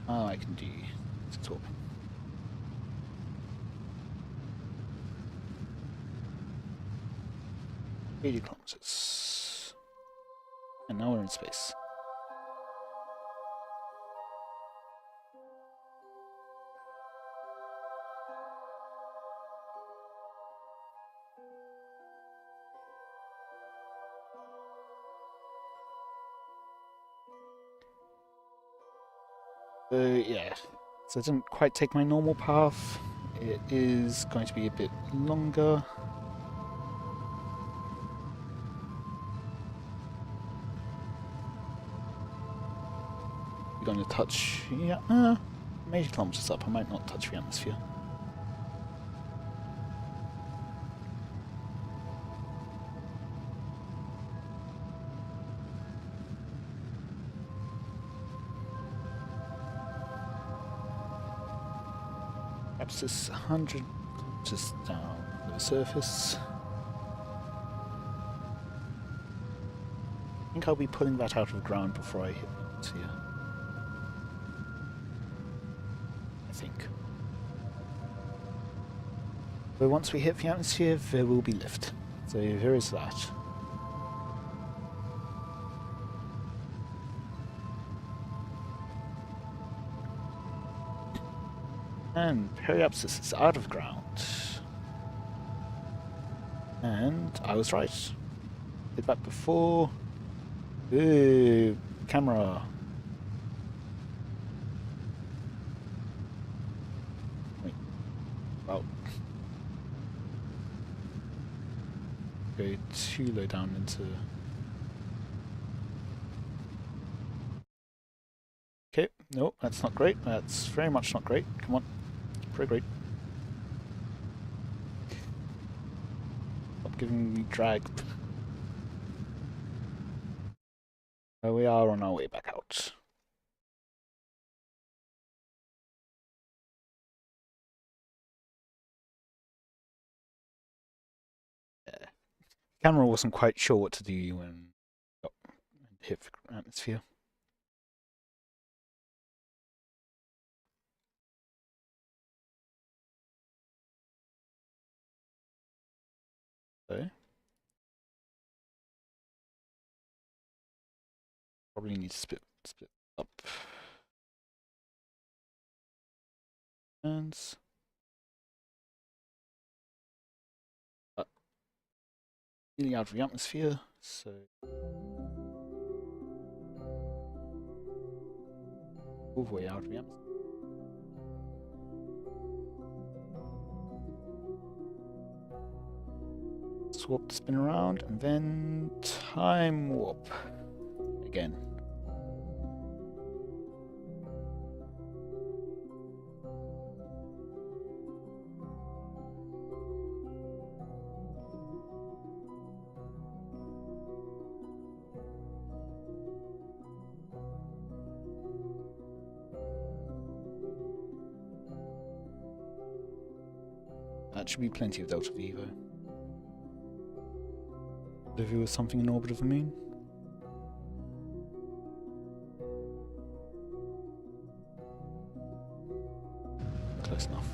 Oh, I can do talking. 80 kilometers. And now we're in space. Yeah, so I didn't quite take my normal path. It is going to be a bit longer. We're going to touch, yeah, 80 kilometers up. I might not touch the atmosphere. Perhaps this 100 just down the surface. I think I'll be pulling that out of the ground before I hit the atmosphere. I think. But once we hit the atmosphere, there will be lift. So there is that. And periapsis is out of ground. And I was right. Did that before. Ooh, camera. Wait. Well. Go too low down into. Okay, no, that's not great. That's very much not great. Come on. Very great. Stop giving me drag. We are on our way back out. Yeah. Camera wasn't quite sure what to do when it hit the atmosphere. So probably need to split up. And feeling out of the atmosphere, so all the way out of the atmosphere. Swap to spin around, and then time warp again. That should be plenty of Delta V though. If it was something in orbit of the moon. Close enough.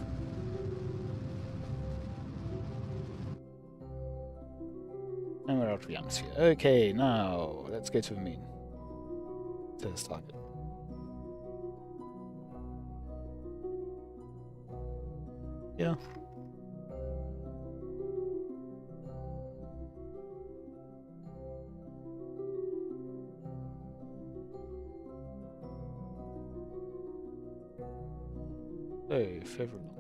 And we're out of the atmosphere. Okay, now let's go to the moon. To this target. Yeah. So, favorable.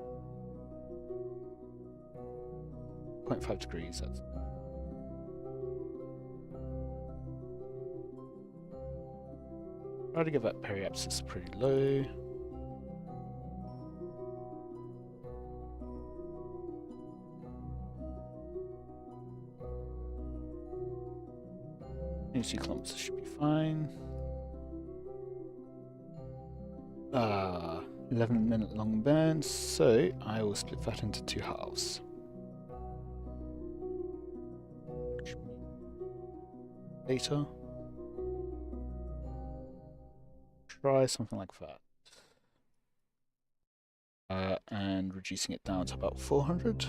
0.5 degrees, that's... Try to give that periapsis pretty low. Two kilometers should be fine. 11-minute long burn, so I will split that into 2 halves. Later. Try something like that. And reducing it down to about 400.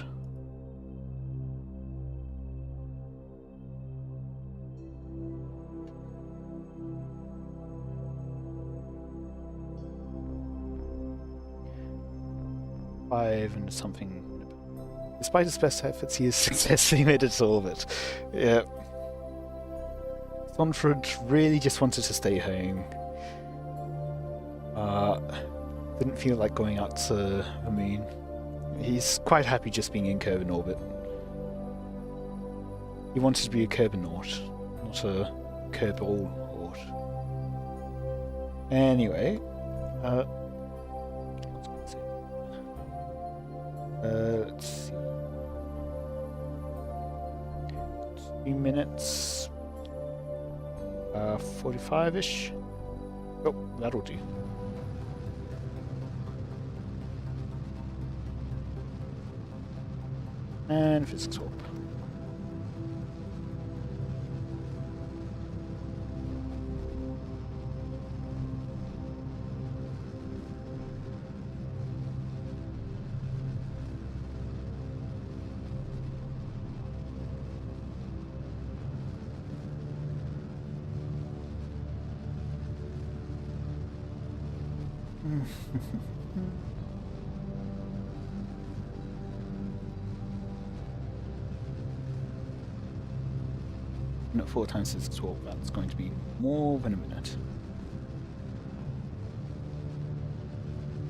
And something. Despite his best efforts, he has successfully made it to orbit. Yeah. Sonford really just wanted to stay home. Didn't feel like going out to the moon. He's quite happy just being in Kerbal orbit. He wanted to be a Kerbanaut, not a Kerbal. Anyway, let's see. 3 minutes. 45-ish. Oh, that'll do. And physics warp. And at 4 times physics warp, that's going to be more than a minute.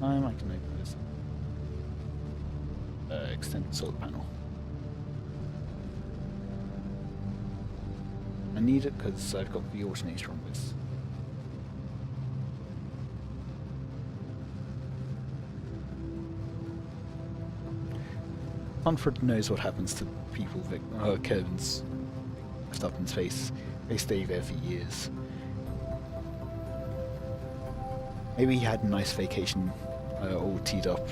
I can open this. Extended solar panel. I need it because I've got the alternator on this. Manfred knows what happens to people that Kerbals left up in space. They stay there for years. Maybe he had a nice vacation all teed up.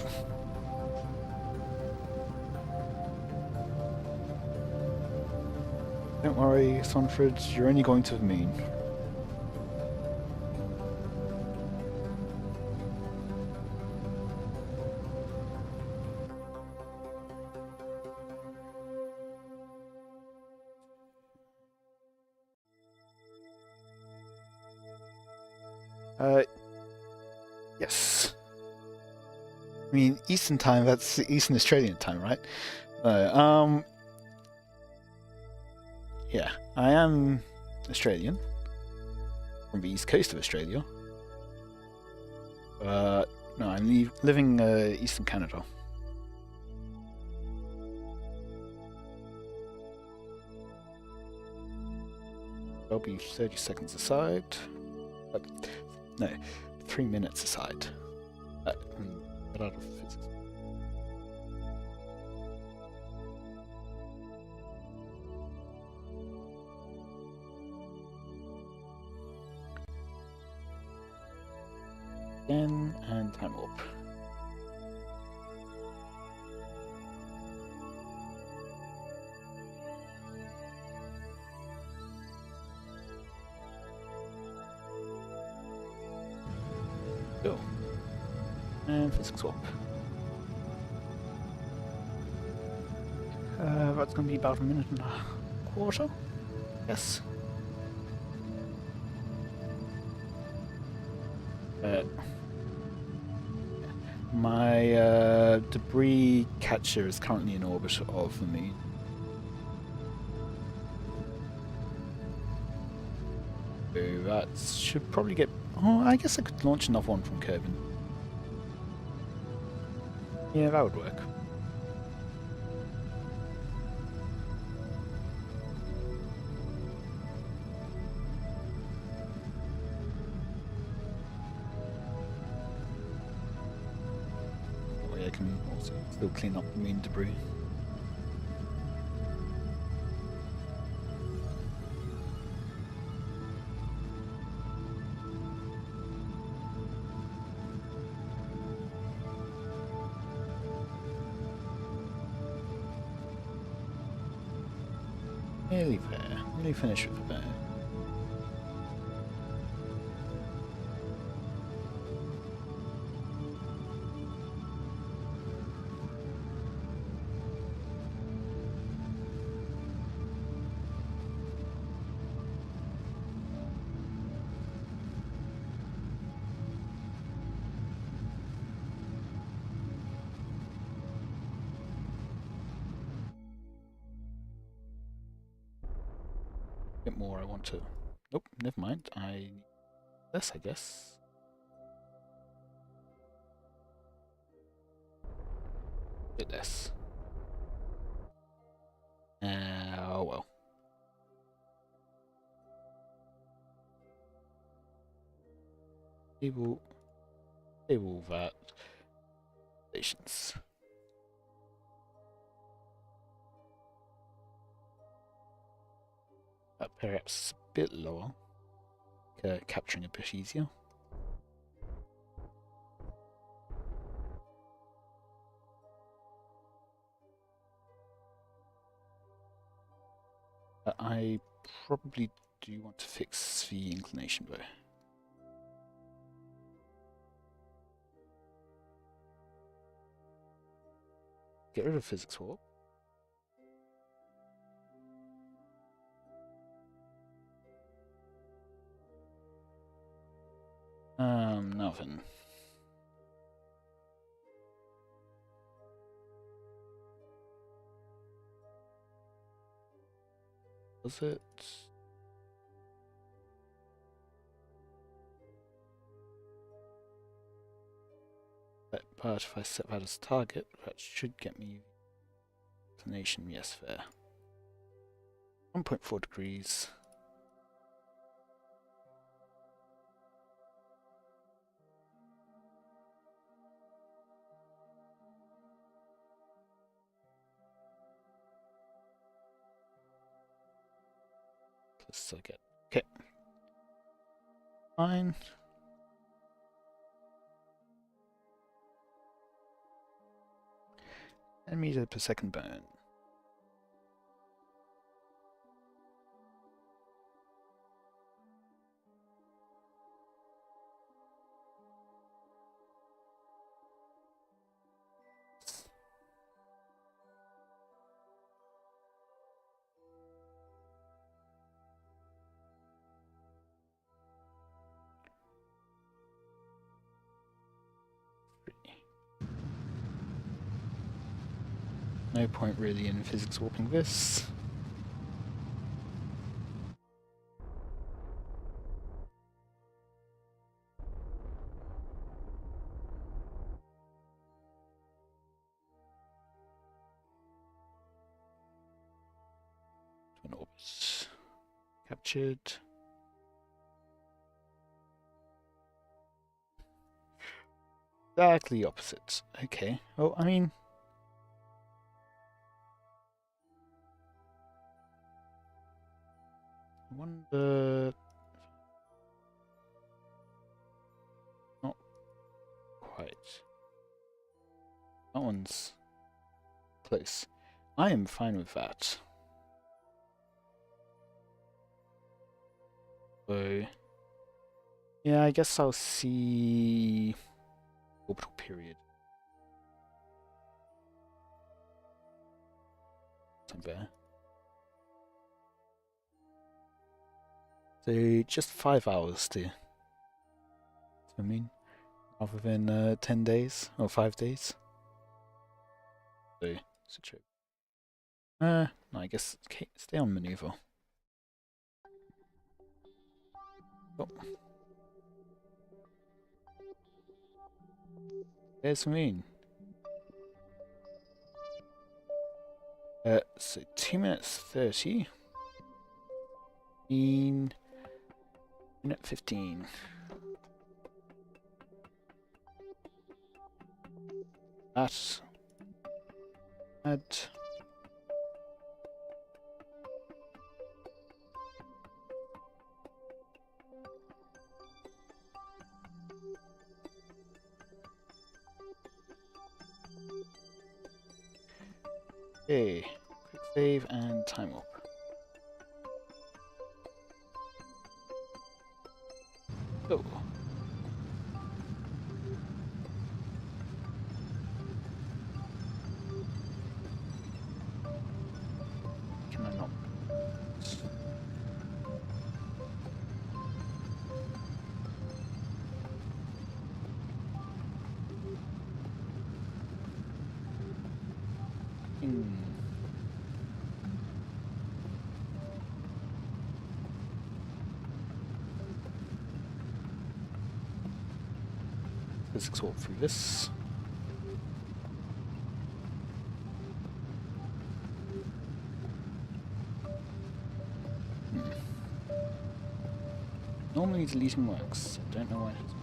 Don't worry, Sonfred, you're only going to the moon. Yes. I mean, Eastern time, that's Eastern Australian time, right? Yeah, I am Australian. From the east coast of Australia. No, I'm living Eastern Canada. I'll be 30 seconds aside. No, 3 minutes aside. Get out of physics. Again, and time warp. Go. And physics swap. That's going to be about 1.25 minutes. Yes. My debris catcher is currently in orbit of the moon. So that should probably get... Oh, I guess I could launch another one from Kerbin. Yeah, that would work. I can also still clean up the moon debris. Nearly there. Nearly finished with the bear. Bit more I want to... Nope, never mind. I need this, I guess. Bit less. Oh well. Table that. Stations. Perhaps a bit lower. Capturing a bit easier. I probably do want to fix the inclination though. Get rid of physics warp. Nothing. Was it? But if I set that as target, that should get me inclination. Yes, fair. 1.4 degrees. Plus I get... Okay. Fine. And meter per second burn. No point really in physics warping this. Twin orbits captured. Exactly opposite. Okay. Well, I mean, I wonder. Not quite. That one's close. I am fine with that. So, yeah, I guess I'll see orbital period. Somewhere. So just 5 hours to I mean, rather than 10 days or 5 days. So, it's a trip. No, I guess stay on maneuver. Oh. There's the moon. So 2 minutes 30. Minute 15. That. Add. Okay, quick save and time up. Oh. Can I not? Let's sort through this. Normally deleting works. I don't know why it hasn't.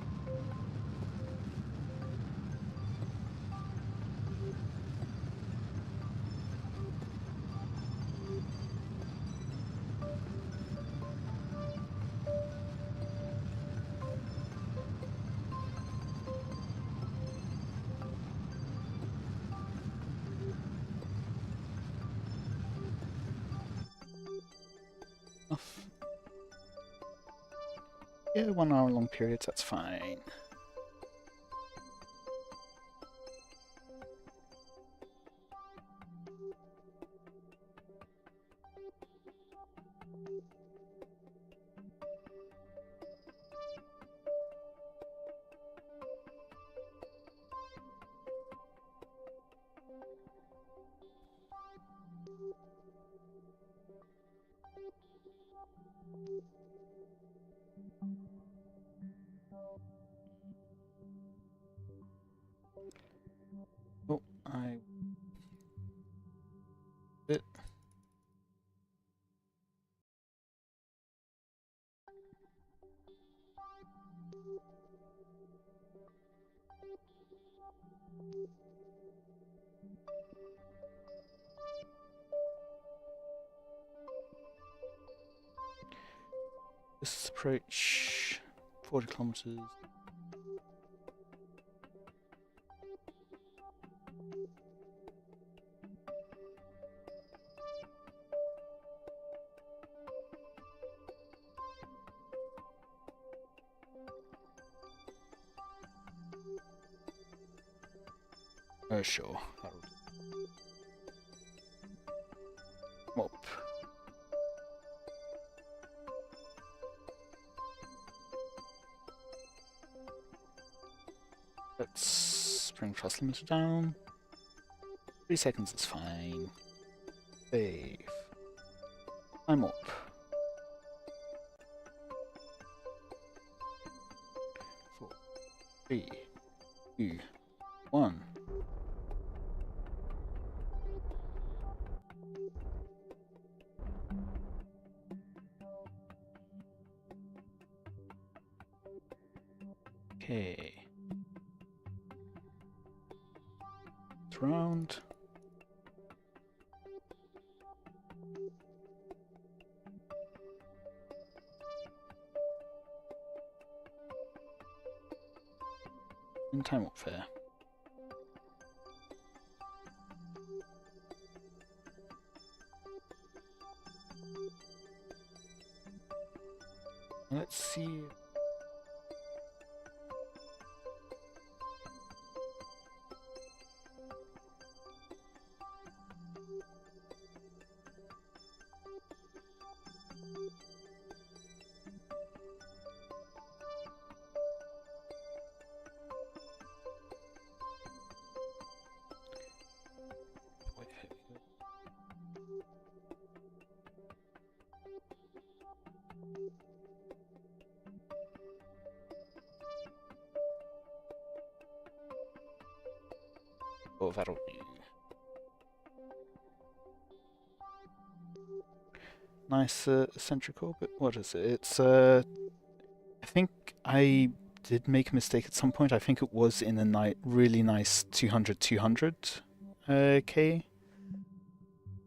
Enough. Yeah, 1 hour long periods, that's fine. Oh, I did. This approach 40 kilometers. Oh, sure. That'll do. Up. Let's bring thrust limiter down. 3 seconds is fine. Save. I'm up. 4, 3, 2, 1. Okay. Round. And time up there. Let's see. Oh, that'll be nice eccentric orbit. What is it? It's I think I did make a mistake at some point. I think it was in a really nice 200 K,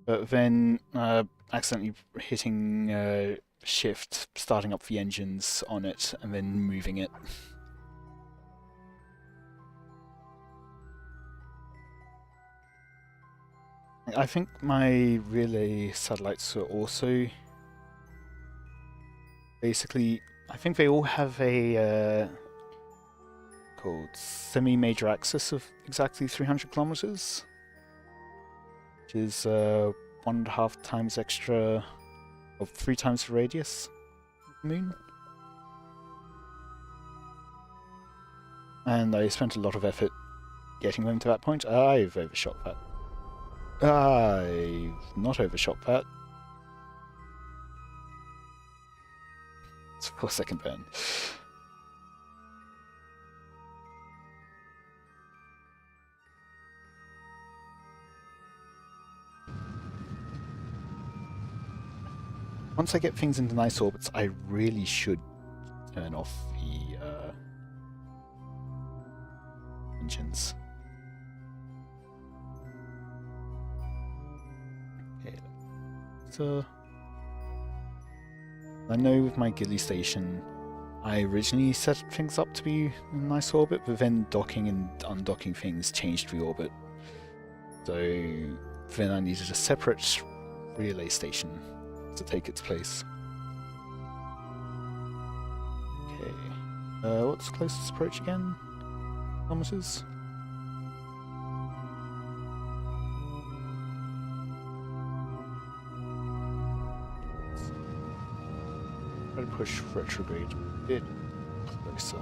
but then accidentally hitting shift, starting up the engines on it, and then moving it. I think my relay satellites are also basically, I think they all have a called semi-major axis of exactly 300 kilometers, which is 1.5 times extra, or 3 times the radius of the moon. And I spent a lot of effort getting them to that point. I've overshot that. I've not overshot that. It's a 4-second burn. Once I get things into nice orbits, I really should turn off the engines. Okay, so I know with my Gilly station, I originally set things up to be in a nice orbit, but then docking and undocking things changed the orbit. So then I needed a separate relay station to take its place. Okay, what's the closest approach again? Kilometers? Try to push retrograde a bit closer.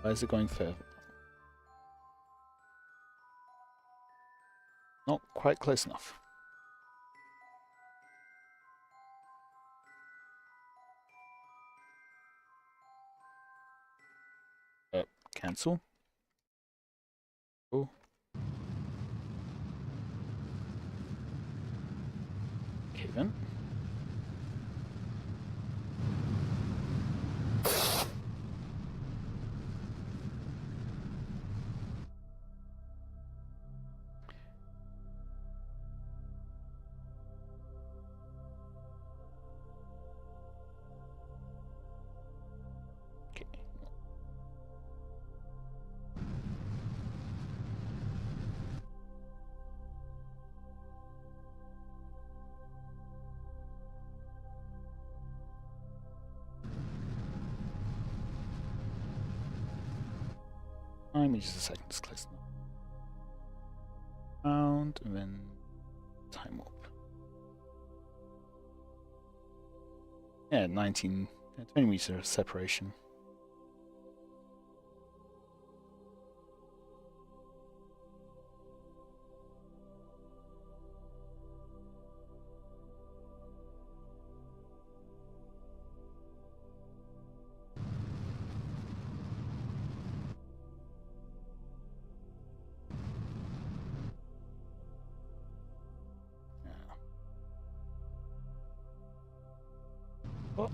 Why is it going further? Not quite close enough. Cancel. Oh. Okay then. Okay. Meters a second is close enough. Round and then time warp. Yeah, 20 meter separation. Oh.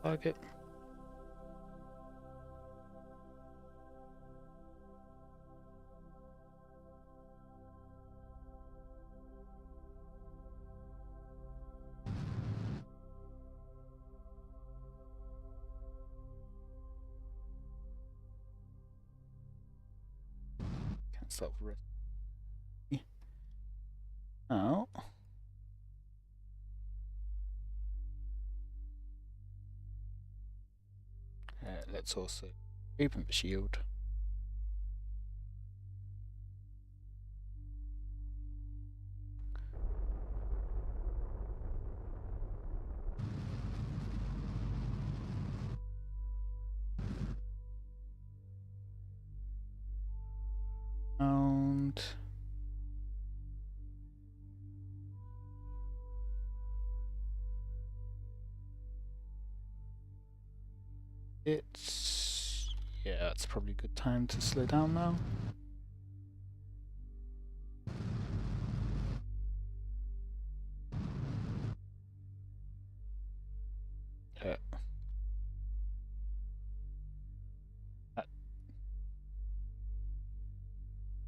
Okay. Cancel out the rest. Now. Let's also open the shield. It's... yeah, it's probably a good time to slow down now. Yeah.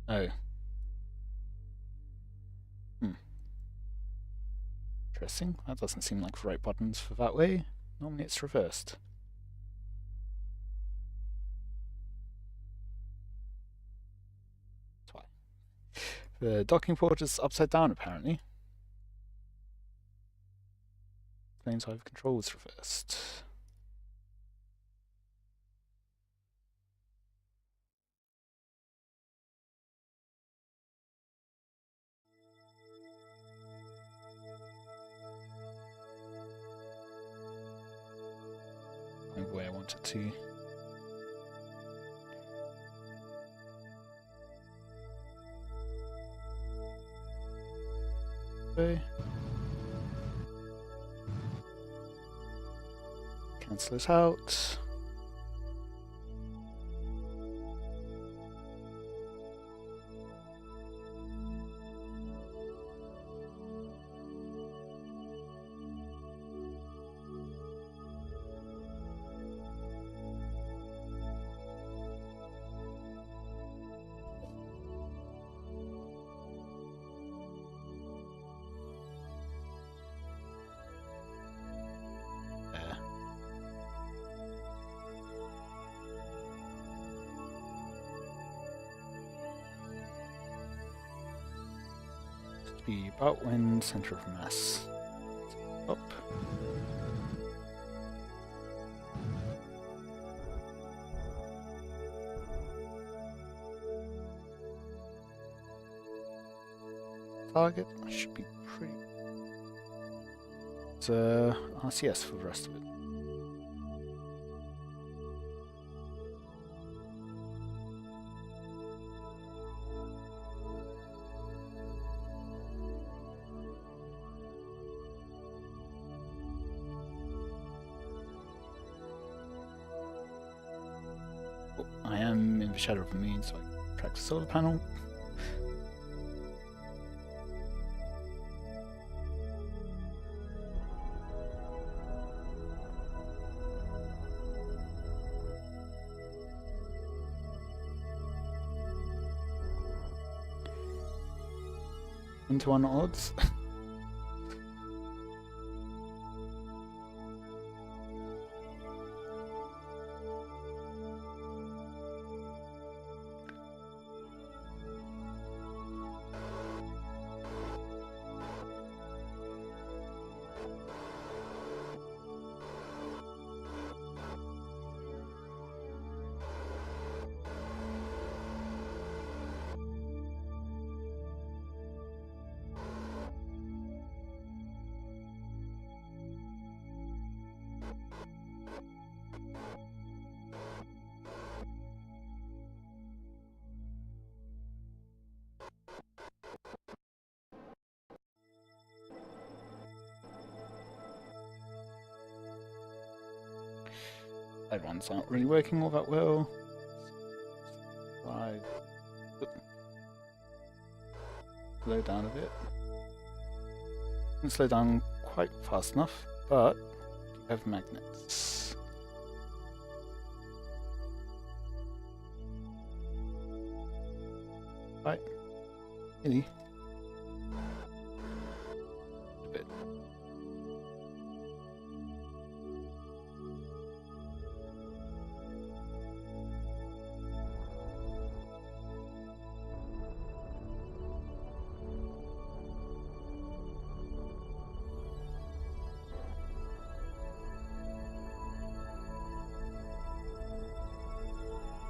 Oh. Hmm. Interesting. That doesn't seem like the right buttons for that way. Normally it's reversed. That's why. The docking port is upside down, apparently. Explains why the control was reversed. The way I want it to. Okay. Cancel this out. Be about when center of mass. Up. Target should be pretty. It's RCS for the rest of it. I am in the shadow of the moon, so I can track the solar panel. Into 1 odds. Ones aren't really working all that well. Right. Slow down a bit. Didn't slow down quite fast enough, but you have magnets. Right. Really? A bit.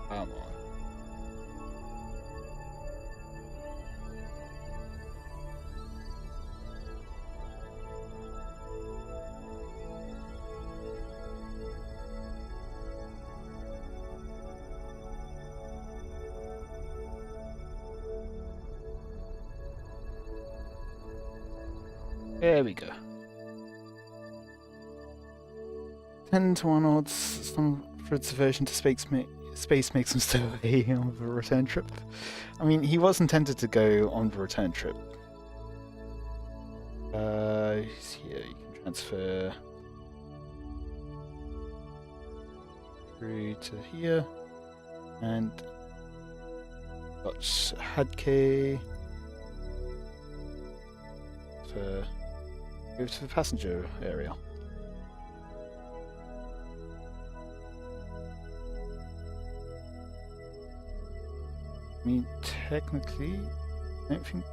Come on. There we go. 10 to 1 odds. for its aversion to space makes him stay away on the return trip. I mean, he was intended to go on the return trip. He's here. You can transfer through to here, and got Hadke for go to the passenger area. I mean, technically, I don't think.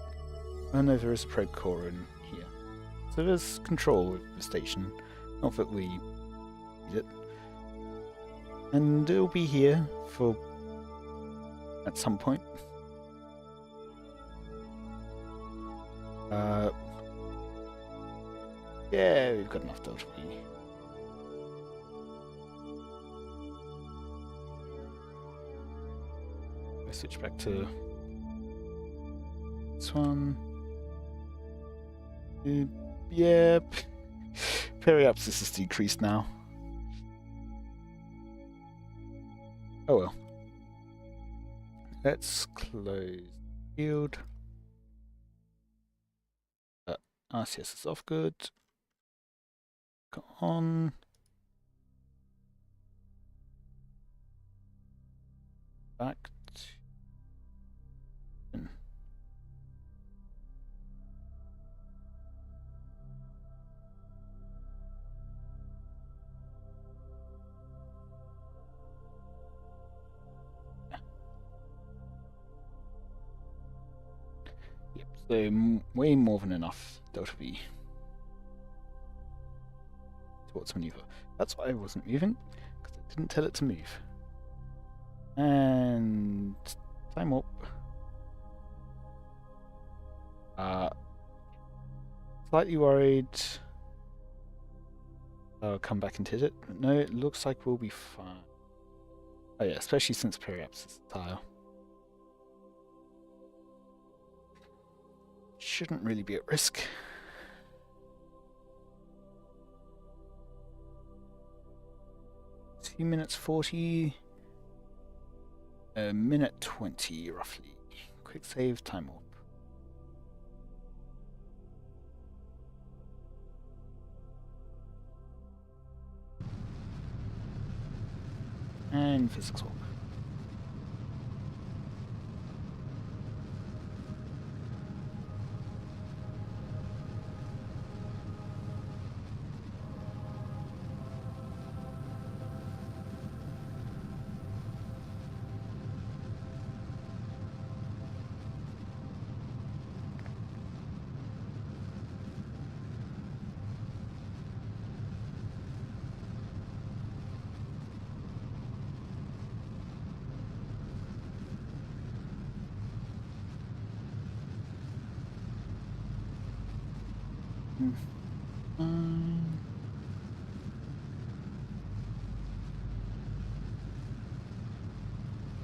Oh no, there is a probe core in here, so there's control with the station. Not that we need it, and it'll be here for at some point. Yeah, we've got enough Delta V. I switch back to this one. Yep. Periapsis is decreased now. Oh well. Let's close field. RCS is off good. Go on. Back to yep, so way more than enough Delta V towards maneuver. That's why I wasn't moving, because I didn't tell it to move. And time up. Slightly worried I'll come back and hit it. No, it looks like we'll be fine. Oh yeah, especially since Periapsis is tile. Shouldn't really be at risk. Two minutes 40. A minute 20 roughly. Quick save, time up. And physics walk.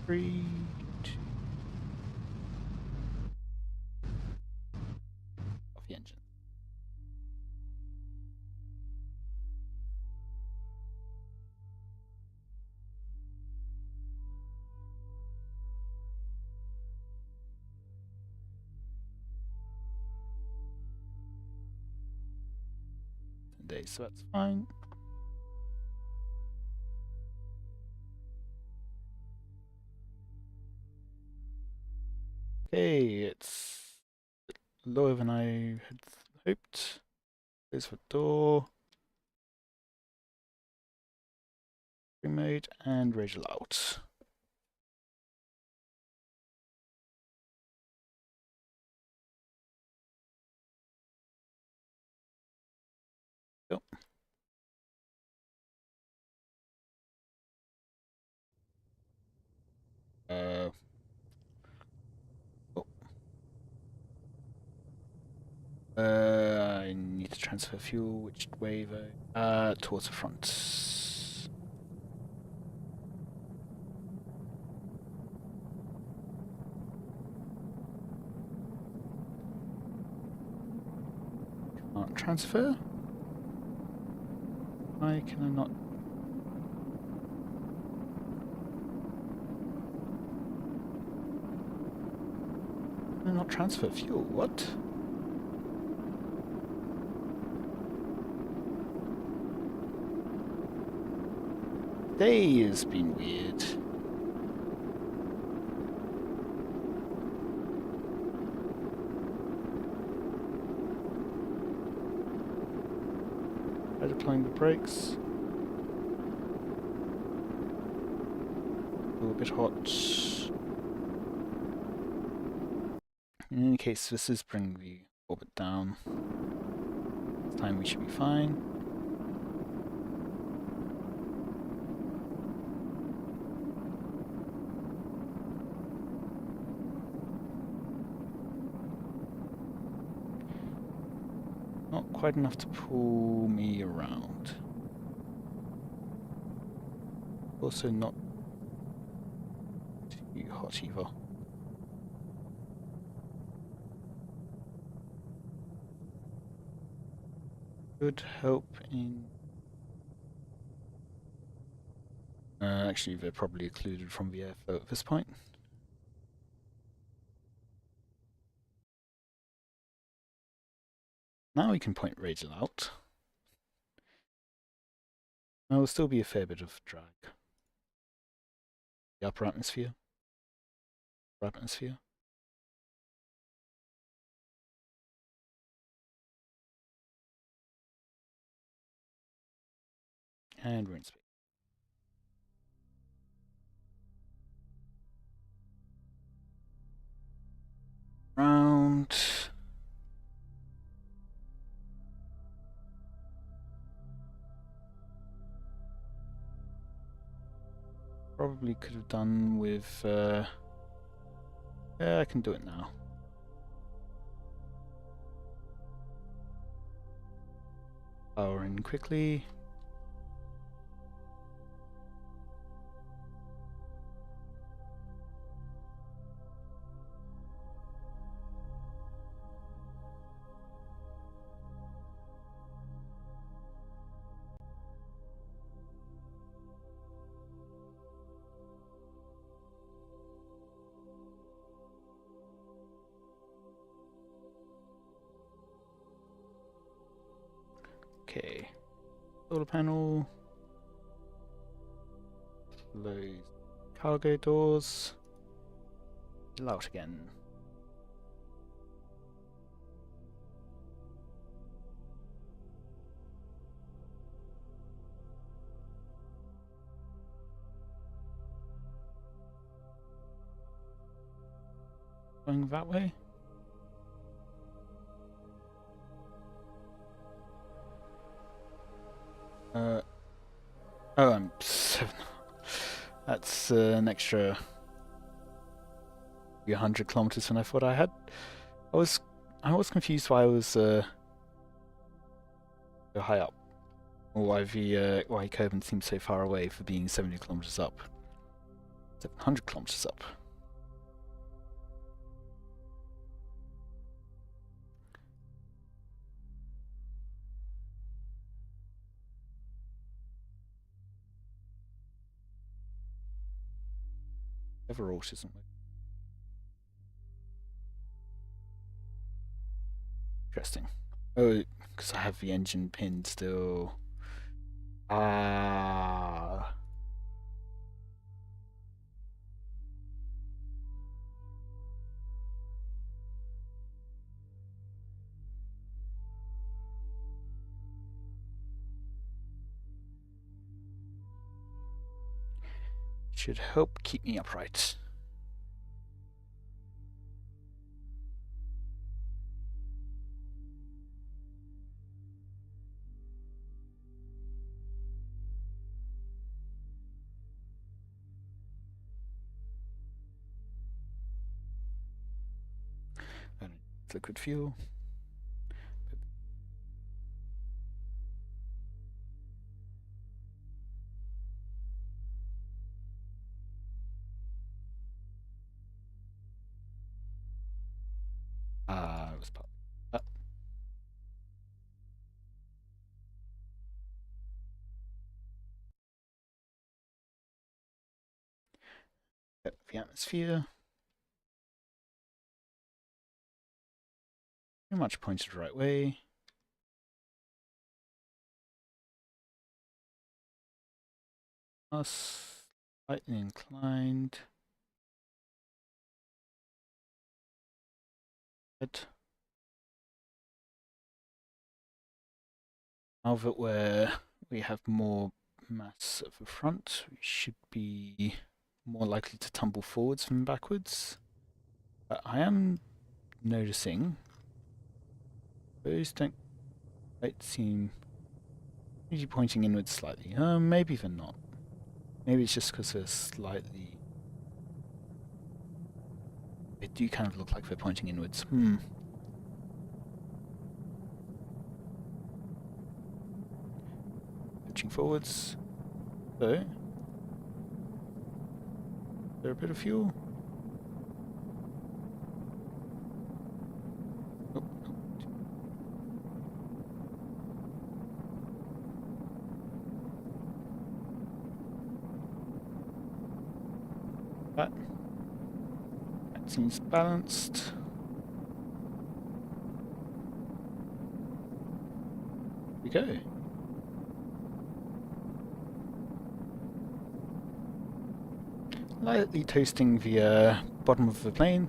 Three, two. Off the engine. Days, so that's fine. Okay, it's lower than I had hoped. There's the door. Remote and radial out. Yep. I need to transfer fuel. Which way though? Towards the front. Can't transfer? Why can I not? Not transfer fuel, what? Today has been weird. Try deploying the brakes. A little bit hot. In any case, this is bringing the orbit down. This time we should be fine. Not quite enough to pull me around. Also not too hot either. Could help in... actually, they're probably occluded from the airflow at this point. Now we can point radial out. There will still be a fair bit of drag. The upper atmosphere. Upper atmosphere. And we're in space. Round. Probably could have done with... yeah, I can do it now. Power in quickly. Okay. Solar panel. Close cargo doors. Chill out again. Going that way? Oh, I'm 7. That's an extra 100 kilometers than I thought I had. I was confused why I was so high up, or why Kerbal seemed so far away for being 70 kilometers up. 700 kilometers up. Ever autism. Interesting. Oh, because I have the engine pinned still. Ah. Should help keep me upright. And liquid fuel. It was part. The atmosphere. pretty much pointed the right way. Slightly inclined. Good. Now that we have more mass at the front, we should be more likely to tumble forwards than backwards. But I am noticing those don't quite seem maybe pointing inwards slightly. Maybe they're not. Maybe it's just because they're slightly... They do kind of look like they're pointing inwards. Pitching forwards. So, there a bit of fuel? Oh, oh. That seems balanced. Here we go. Lightly toasting the bottom of the plane.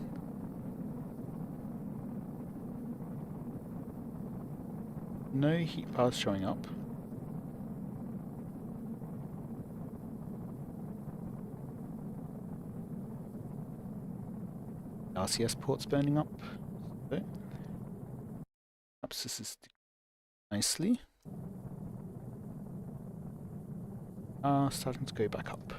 No heat paths showing up. RCS ports burning up. So, perhaps this is nicely. Starting to go back up.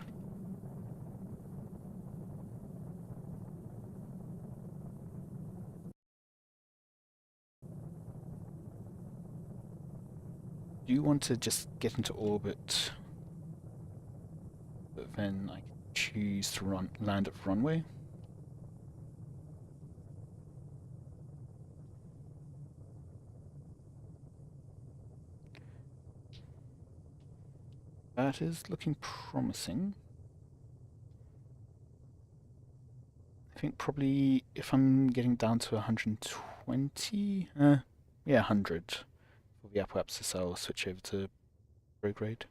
Do you want to just get into orbit, but then I can choose to land at the runway? That is looking promising. I think probably if I'm getting down to 120, yeah, 100 for the apoapsis, I'll switch over to prograde.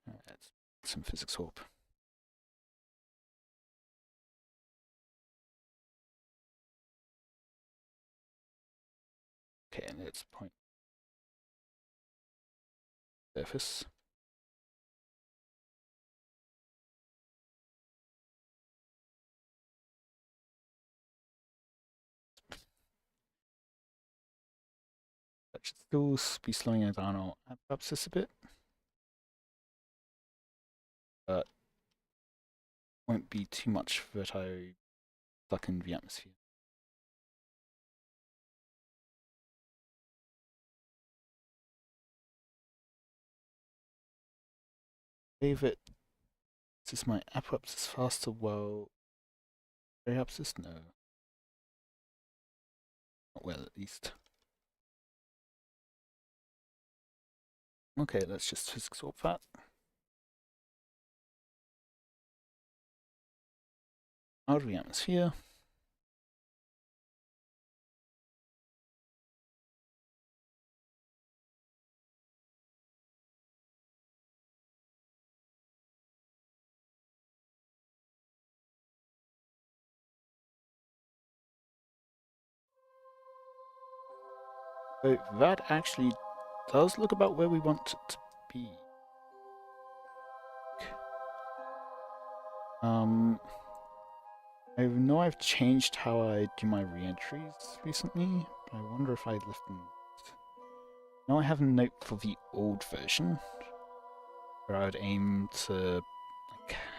Let's some physics warp. Okay, and let's point surface. That should still be slowing it down our apoapsis a bit. But won't be too much that I stuck in the atmosphere. David, is my apoapsis faster? Well, periapsis? No. Not well, at least. Okay, let's just physics warp that. Out of the atmosphere. So that actually does look about where we want it to be. I know I've changed how I do my re-entries recently, but I wonder if I left them. Now I have a note for the old version, where I would aim to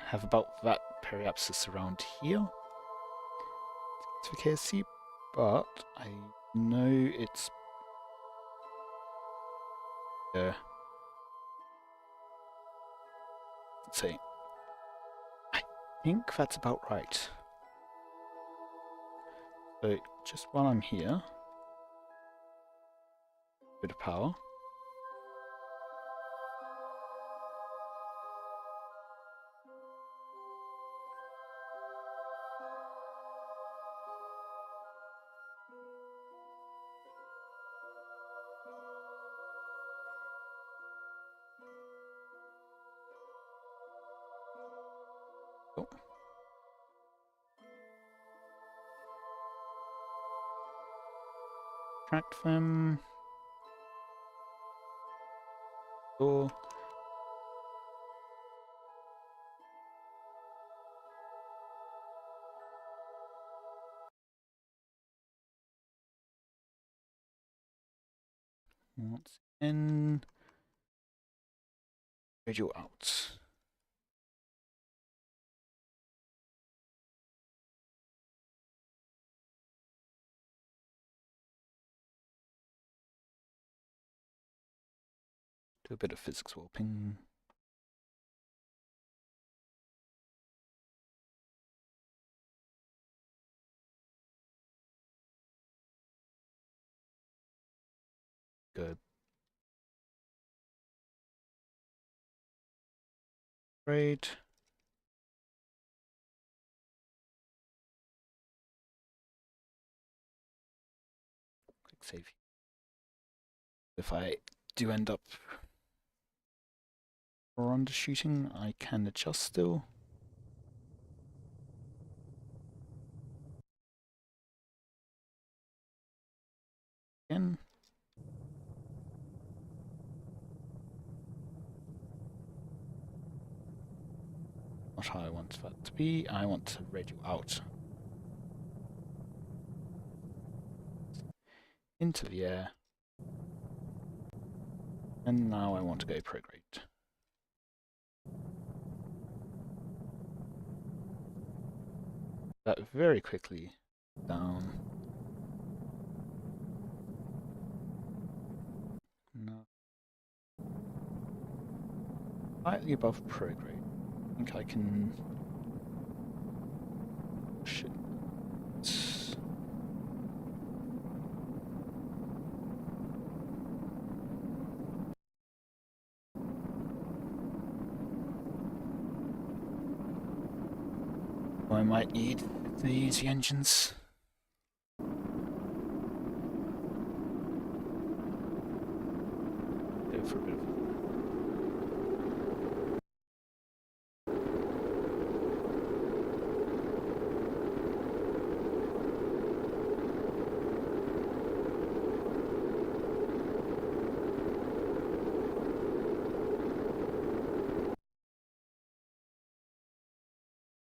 have about that periapsis around here to the KSP, but I know it's let's see. I think that's about right. So just while I'm here, bit of power. Track them. Door. Once in. Radio out. Do a bit of physics warping. Good. Great. Click save. If I do end up or undershooting, I can adjust still. Again. Not how I want that to be. I want to radio out. Into the air. And now I want to go prograde. That very quickly down. No. Slightly above prograde. I think I can push it. I might need the easy engines. Go for a bit of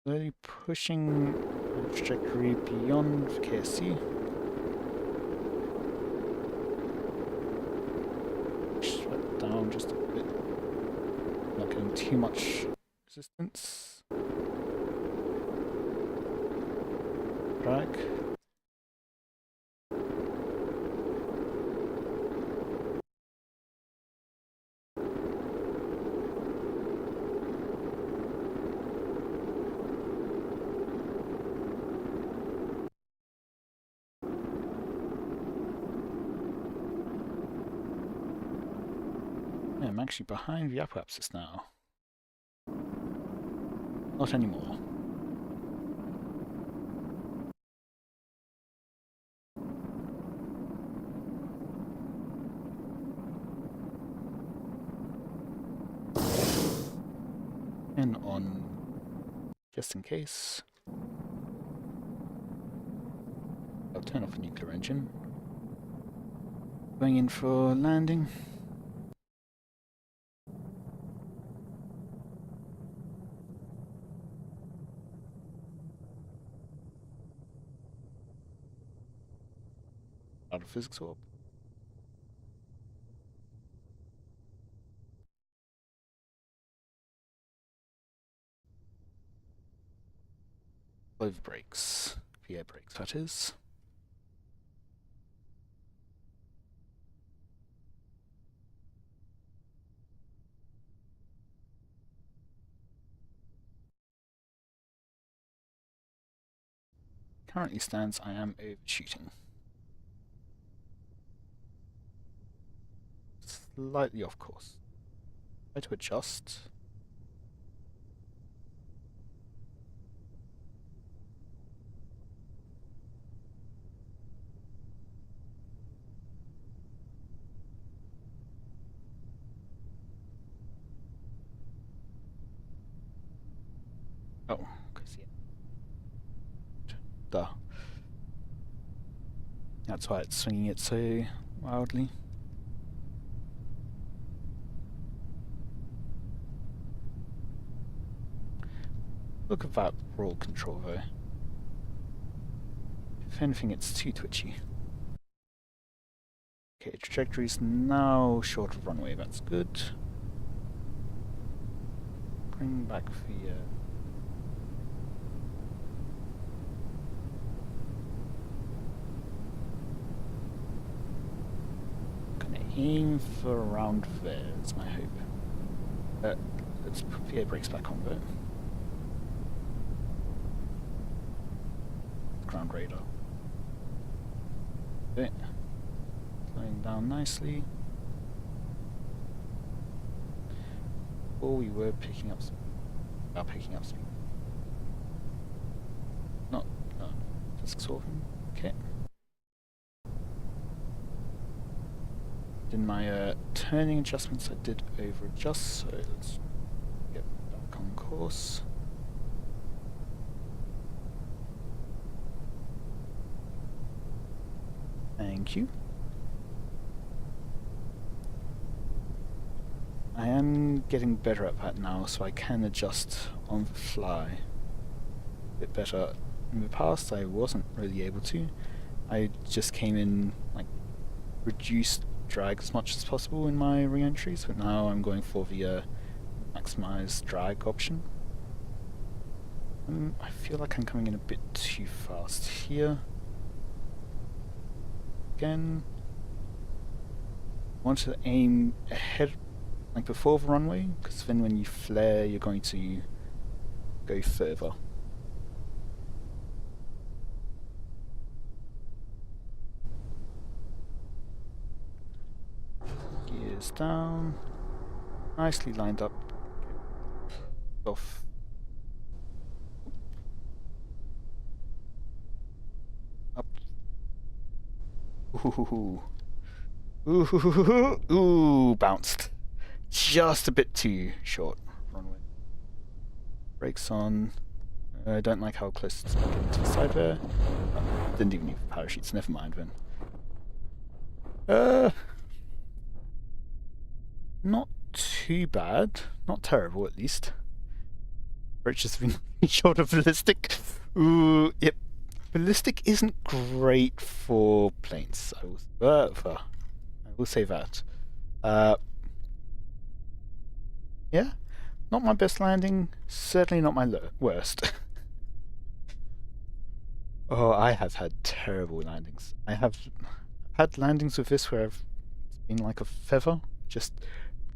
slowly pushing the trajectory beyond KSC. Push that down just a bit. Not getting too much resistance. Drag. I'm actually behind the apoapsis now. Not anymore. And on, just in case, I'll turn off the nuclear engine. Going in for landing. Out of physics orb. Over brakes. The air brakes, that is. Currently stands I am overshooting. Slightly off course. Try to adjust. Oh, because yeah. Duh. That's why it's swinging it so wildly. Look at that roll control though. If anything, it's too twitchy. Okay, trajectory's now short of runway, that's good. Bring back the... Gonna aim for around there, is my hope. Let's put the air brakes back on though. Ground radar. Okay. Slowing down nicely. Oh, we were picking up speed. Picking up speed. No, disk swapping. Okay. In my turning adjustments, I did over adjust, so let's get back on course. Thank you. I am getting better at that now, so I can adjust on the fly a bit better. In the past, I wasn't really able to. I just came in, like, reduced drag as much as possible in my re-entries, but now I'm going for the maximize drag option. I feel like I'm coming in a bit too fast here. Again, I want to aim ahead, like before the runway, because then when you flare you're going to go further. Gears down, nicely lined up, off. Up. Ooh. Ooh, bounced. Just a bit too short runway. Brakes on. I don't like how close it's getting to the side there. Oh, didn't even need parachutes, never mind then. Not too bad. Not terrible at least. Approach has been short of ballistic. Ooh, yep. Ballistic isn't great for planes. I will say that. Yeah, not my best landing, certainly not my worst. Oh, I have had terrible landings. I have had landings with this where I've been like a feather, just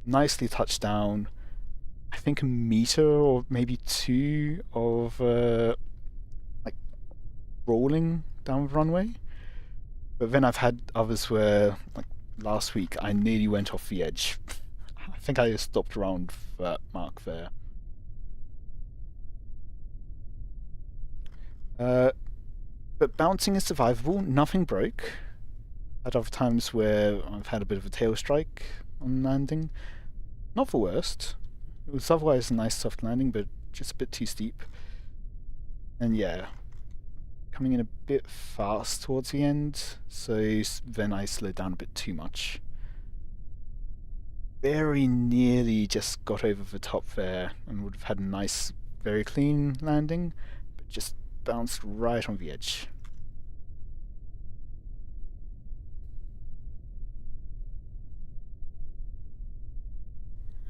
nicely touched down, I think a meter or maybe two of like rolling down the runway. But then I've had others where, like last week, I nearly went off the edge. I think I stopped around that mark there. But bouncing is survivable, nothing broke. At other times where I've had a bit of a tail strike on landing. Not the worst. It was otherwise a nice soft landing, but just a bit too steep. And yeah, coming in a bit fast towards the end, so then I slowed down a bit too much. Very nearly just got over the top there and would have had a nice, very clean landing, but just bounced right on the edge.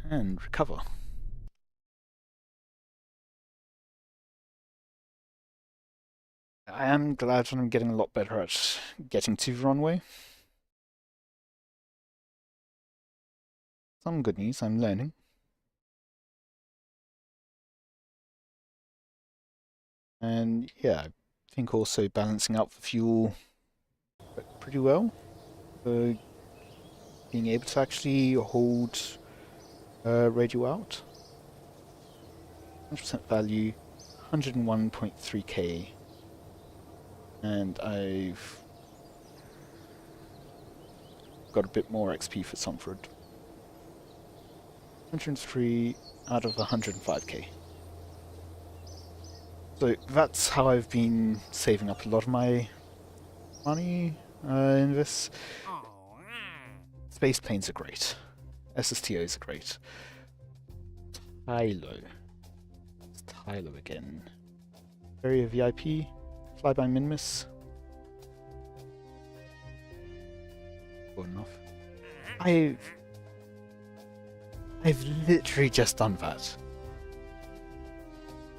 And recover. I am glad that I'm getting a lot better at getting to the runway. Some good news, I'm learning. And yeah, I think also balancing out the fuel pretty well. Being able to actually hold radio out. 100% value, 101.3k. And I've got a bit more XP for Somford. 103 out of 105k. So that's how I've been saving up a lot of my money in this. Space planes are great. SSTOs are great. Tylo. It's Tylo again. Area VIP. Flyby Minimus. Good enough. I've literally just done that.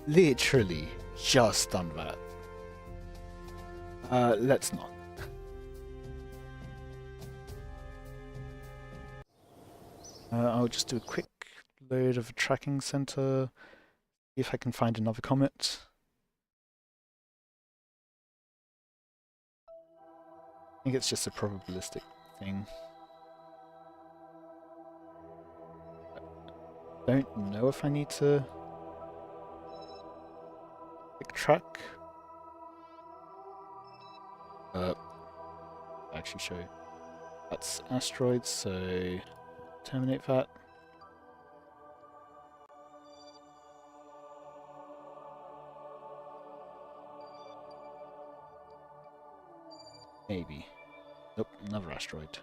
Literally just done that. Let's not. I'll just do a quick load of a tracking center. See if I can find another comet. I think it's just a probabilistic thing. Don't know if I need to pick track. Actually show that's Asteroid, so terminate that. Maybe. Nope, another asteroid.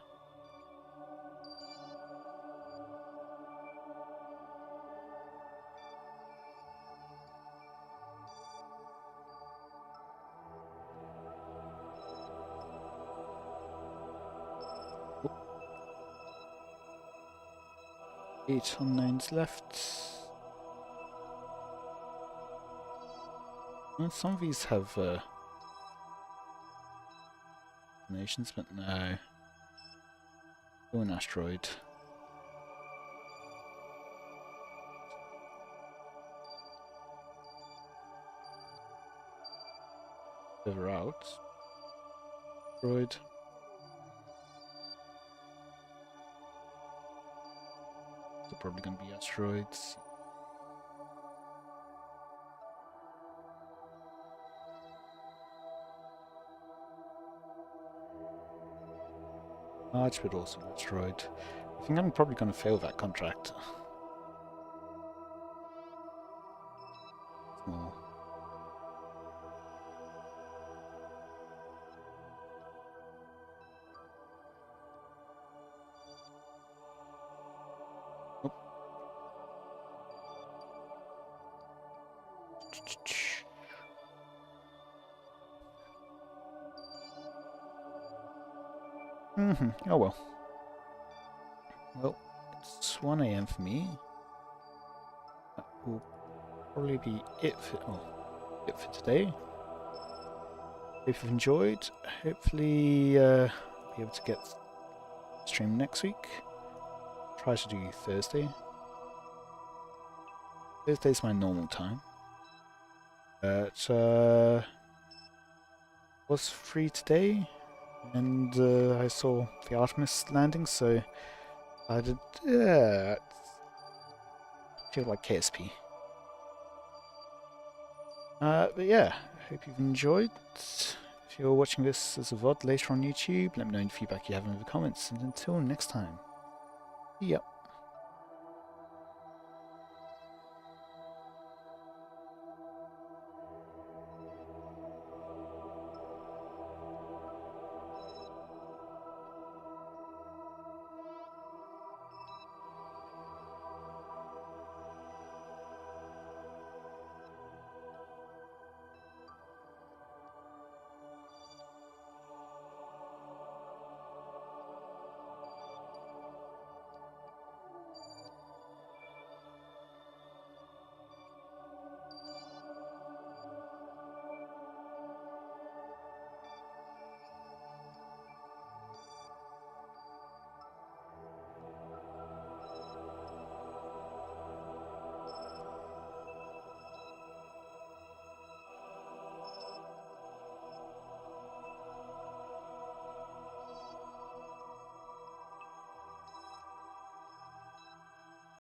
Oop. 8 unknowns left. Well, some of these have nations, but no. Go an asteroid. Further out. Asteroid. They're probably going to be asteroids. Large, but also asteroid. I think I'm probably going to fail that contract. Small. Oh. Oh well. Well, it's 1 AM for me. That will probably be it for today. If you've enjoyed, hopefully be able to get stream next week. Try to do Thursday. Thursday's my normal time. But was free today. And I saw the Artemis landing, so I did, feel like KSP. But yeah, hope you've enjoyed. If you're watching this as a VOD later on YouTube, let me know any feedback you have in the comments. And until next time, see ya.